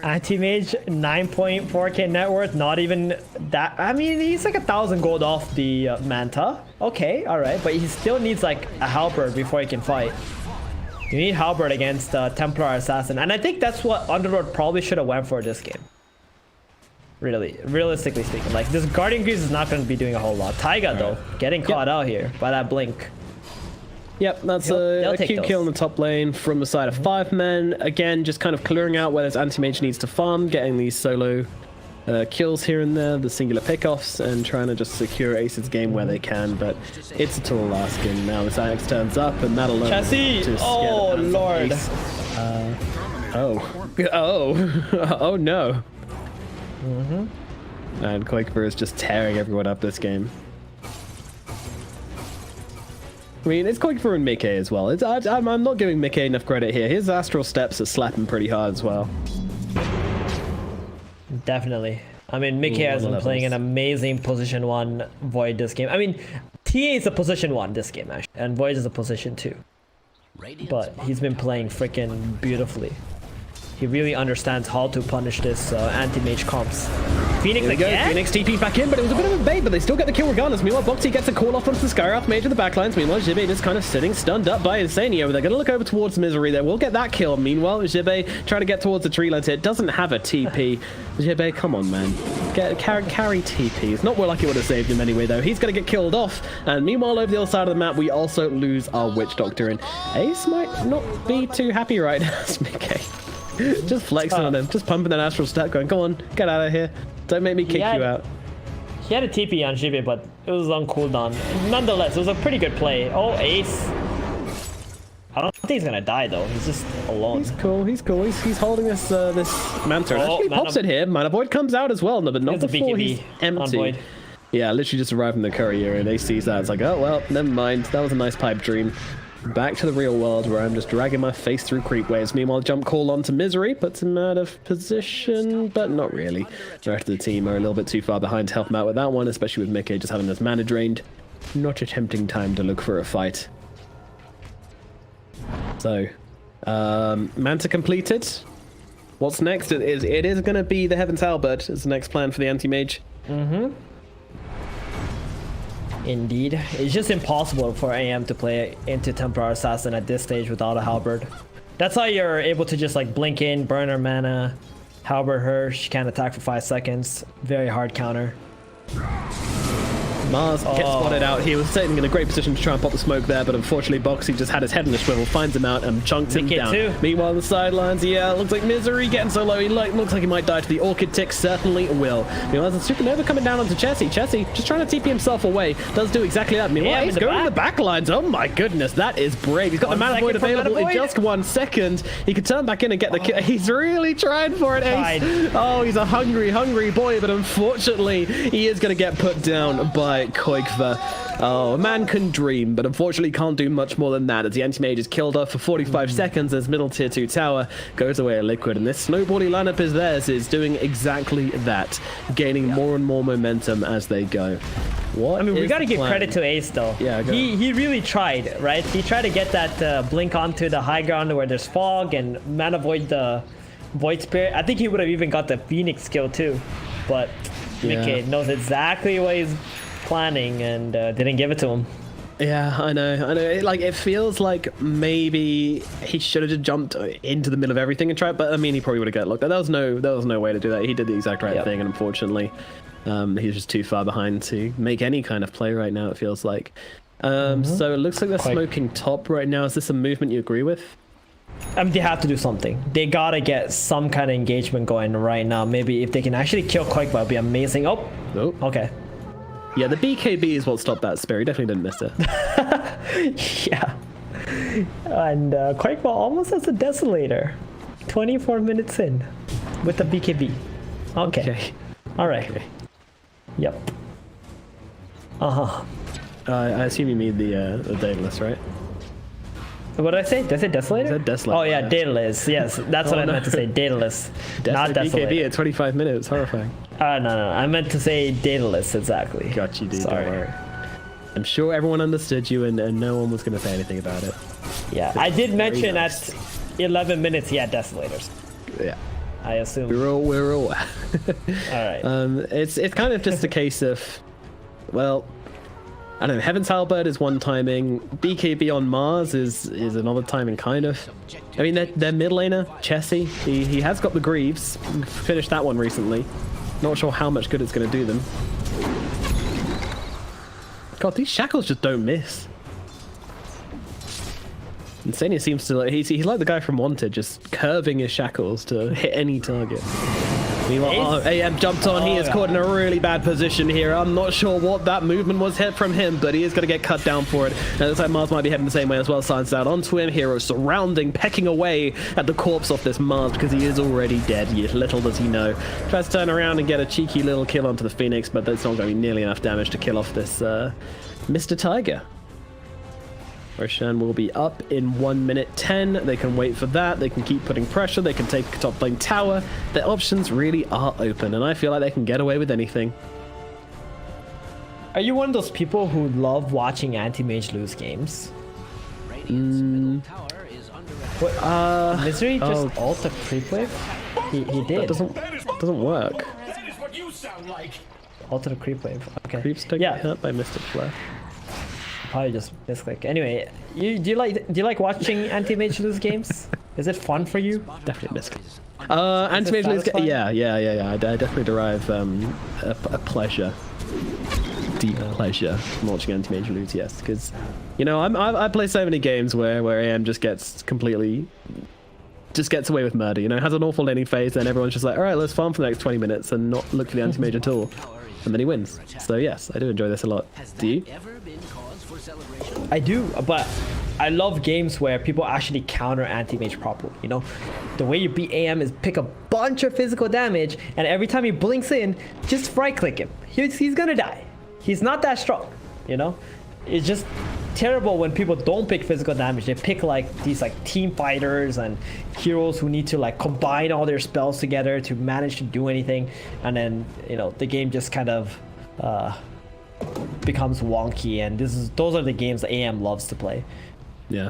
Anti-Mage, 9.4k net worth, not even that. I mean, he's like 1,000 gold off the Manta. Okay, alright, but he still needs like a Halberd before he can fight. You need Halberd against Templar Assassin, and I think that's what Underlord probably should have went for this game. Really, realistically speaking, like this Guardian Greaves is not going to be doing a whole lot. Taiga though, getting caught out here by that blink. Yep, that's a cute kill in the top lane from the side of 5 men. Again, just kind of clearing out where this anti-mage needs to farm, getting these solo kills here and there, the singular pickoffs, and trying to just secure Ace's game where they can, but it's a tall asking. Now this Ajax turns up, and that alone Chessie! Oh lord! Oh no! And Quakeber is just tearing everyone up this game. I mean, it's Quakeber and Mickey as well. I'm not giving Mickey enough credit here. His Astral Steps are slapping pretty hard as well. Definitely. I mean, Mickey has been playing an amazing position 1 Void this game. I mean, TA is a position 1 this game, actually, and Void is a position 2. But he's been playing freaking beautifully. He really understands how to punish this anti-mage comps. Phoenix again? Phoenix TP back in, but it was a bit of a bait, but they still get the kill regardless. Meanwhile, Boxy gets a call off onto the Skywrath Mage of the backlines. Meanwhile, Jibe just kind of sitting stunned up by Insanio. They're going to look over towards Misery there. We'll get that kill. Meanwhile, Jibe trying to get towards the tree line here. Doesn't have a TP. Jibe, come on, man. Carry TP. It's not like it would have saved him anyway, though. He's going to get killed off. And meanwhile, over the other side of the map, we also lose our Witch Doctor. And Ace might not be too happy right now. It's Mickey. Just flexing on him, just pumping that astral step, going, come on, get out of here. Don't make me kick you out. He had a TP on Jibe, but it was on cooldown. Nonetheless, it was a pretty good play. Oh, Ace. I don't think he's gonna die though. He's just alone. He's cool. He's holding this Manta. Actually pops it here. Mana Void comes out as well, but not before he's empty. Yeah, literally just arrived in the courier, and Ace sees that. It's like, oh well, never mind. That was a nice pipe dream. Back to the real world where I'm just dragging my face through creep waves. Meanwhile, jump call onto Misery, puts him out of position, but not really. The rest of the team are a little bit too far behind to help him out with that one, especially with Mickey just having this mana drained. Not a tempting time to look for a fight. So, Manta completed. What's next? It is going to be the Heaven's Halberd as the next plan for the anti-mage. Indeed. It's just impossible for AM to play into Templar Assassin at this stage without a Halberd. That's how you're able to just like blink in, burn her mana, Halberd her, she can't attack for 5 seconds. Very hard counter. Mars gets spotted out. He was sitting in a great position to try and pop the smoke there, but unfortunately Boxy just had his head in a swivel, finds him out and chunks him down. Meanwhile on the sidelines, yeah, looks like Misery getting so low. He looks like he might die to the Orchid Tick, certainly will. Meanwhile, there's a Supernova coming down onto Chessie. Chessie just trying to TP himself away. Does do exactly that. Meanwhile, he's going to the back lines. Oh my goodness, that is brave. He's got the Mana Void available in just 1 second. He could turn back in and get the kill. He's really trying for it, Ace. Oh, he's a hungry boy, but unfortunately, he is going to get put down by Koikva. Oh, a man can dream, but unfortunately can't do much more than that as the anti-mage is killed off for 45 seconds as middle tier 2 tower goes away at Liquid, and this snowbally lineup is theirs, is doing exactly that, gaining more and more momentum as they go. I mean, we got to give credit to Ace though. Yeah, he really tried, right? He tried to get that blink onto the high ground where there's fog and mana void the Void Spirit. I think he would have even got the Phoenix skill too, but Mickey knows exactly what he's planning and didn't give it to him. Yeah, I know. Like, it feels like maybe he should have just jumped into the middle of everything and tried, but I mean, he probably would have got looked at. There was no way to do that. He did the exact right thing, and unfortunately, he's just too far behind to make any kind of play right now, it feels like. So it looks like they're smoking top right now. Is this a movement you agree with? They have to do something. They gotta get some kind of engagement going right now. Maybe if they can actually kill Koikva, it'd be amazing. Oh, nope. Okay. Yeah, the BKB is what stopped that spear. He definitely didn't miss it. Yeah. And Koikva almost has a Desolator. 24 minutes in with the BKB. Okay. All right. Okay. Yep. I assume you mean the Daedalus, right? What did I say? Did I say Desolator? I said Desolator. Oh yeah, Daedalus. Yes, that's what I meant to say. Daedalus, not Desolator. BKB at 25 minutes. Horrifying. No. I meant to say Daedalus, exactly. Got you, dude. Sorry. Don't worry. I'm sure everyone understood you, and no one was going to say anything about it. Yeah, I did mention at 11 minutes he had Desolators. Yeah. I assume. We're all. All right. It's kind of just a case of, well, I don't know. Heaven's Halberd is one timing. BKB on Mars is another timing, kind of. I mean, their mid laner, Chessie, he has got the Greaves. Finished that one recently. Not sure how much good it's going to do them. God, these shackles just don't miss. Insania seems to, he's like the guy from Wanted, just curving his shackles to hit any target. Meanwhile, AM jumped on. He is caught in a really bad position here. I'm not sure what that movement was hit from him, but he is going to get cut down for it. And it looks like Mars might be heading the same way as well. Science out onto him. Hero surrounding, pecking away at the corpse of this Mars because he is already dead. Yet little does he know. Tries to turn around and get a cheeky little kill onto the Phoenix, but that's not going to be nearly enough damage to kill off this Mr. Tiger. Roshan will be up in 1 minute 10. They can wait for that. They can keep putting pressure. They can take top lane tower. Their options really are open, and I feel like they can get away with anything. Are you one of those people who love watching anti-mage lose games? What? Misery just ult the creep wave? He did. That doesn't work. Ult the creep wave. Okay. Creeps don't get hurt by Mystic Flare. Probably just misclick. Anyway, do you like watching anti-mage lose games? Is it fun for you? Definitely misclick. Anti-mage lose games. Yeah. I definitely derive a pleasure, deep pleasure from watching anti-mage lose. Yes, because I play so many games where AM just gets away with murder. Has an awful laning phase, then everyone's just like, all right, let's farm for the next 20 minutes and not look for the anti-mage at all, and then he wins. So yes, I do enjoy this a lot. Do you? I do, but I love games where people actually counter anti-mage properly. The way you beat AM is pick a bunch of physical damage, and every time he blinks in, just right click him. He's gonna die. He's not that strong. It's just terrible when people don't pick physical damage. They pick these team fighters and heroes who need to combine all their spells together to manage to do anything, and then the game just kind of becomes wonky, and those are the games that AM loves to play. Yeah.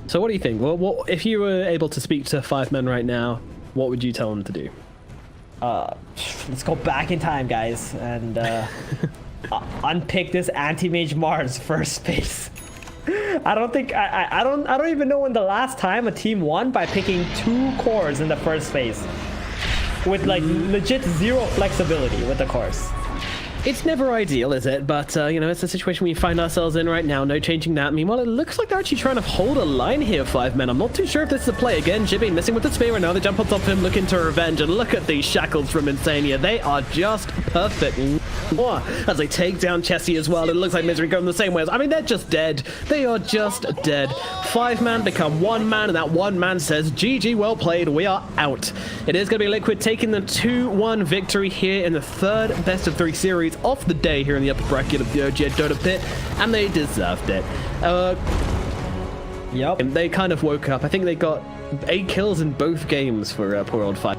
So what do you think? Well, if you were able to speak to 5 men right now, what would you tell them to do? Let's go back in time, guys, and unpick this anti-mage Mars first phase. I don't even know when the last time a team won by picking 2 cores in the first phase with legit 0 flexibility with the cores. It's never ideal, is it? But, you know, it's the situation we find ourselves in right now. No changing that. Meanwhile, it looks like they're actually trying to hold a line here, 5 men. I'm not too sure if this is a play. Again, Jibby missing with the spear, and now they jump on top of him, looking to revenge. And look at these shackles from Insania. They are just perfect. As they take down Chessie as well. It looks like Misery going the same way. I mean, they're just dead. They are just dead. 5 man become 1 man, and that 1 man says, GG, well played. We are out. It is going to be Liquid taking the 2-1 victory here in the 3rd best of 3 series of the day here in the upper bracket of the OGA Dota Pit, and they deserved it. Yep. They kind of woke up. I think they got 8 kills in both games for poor old 5.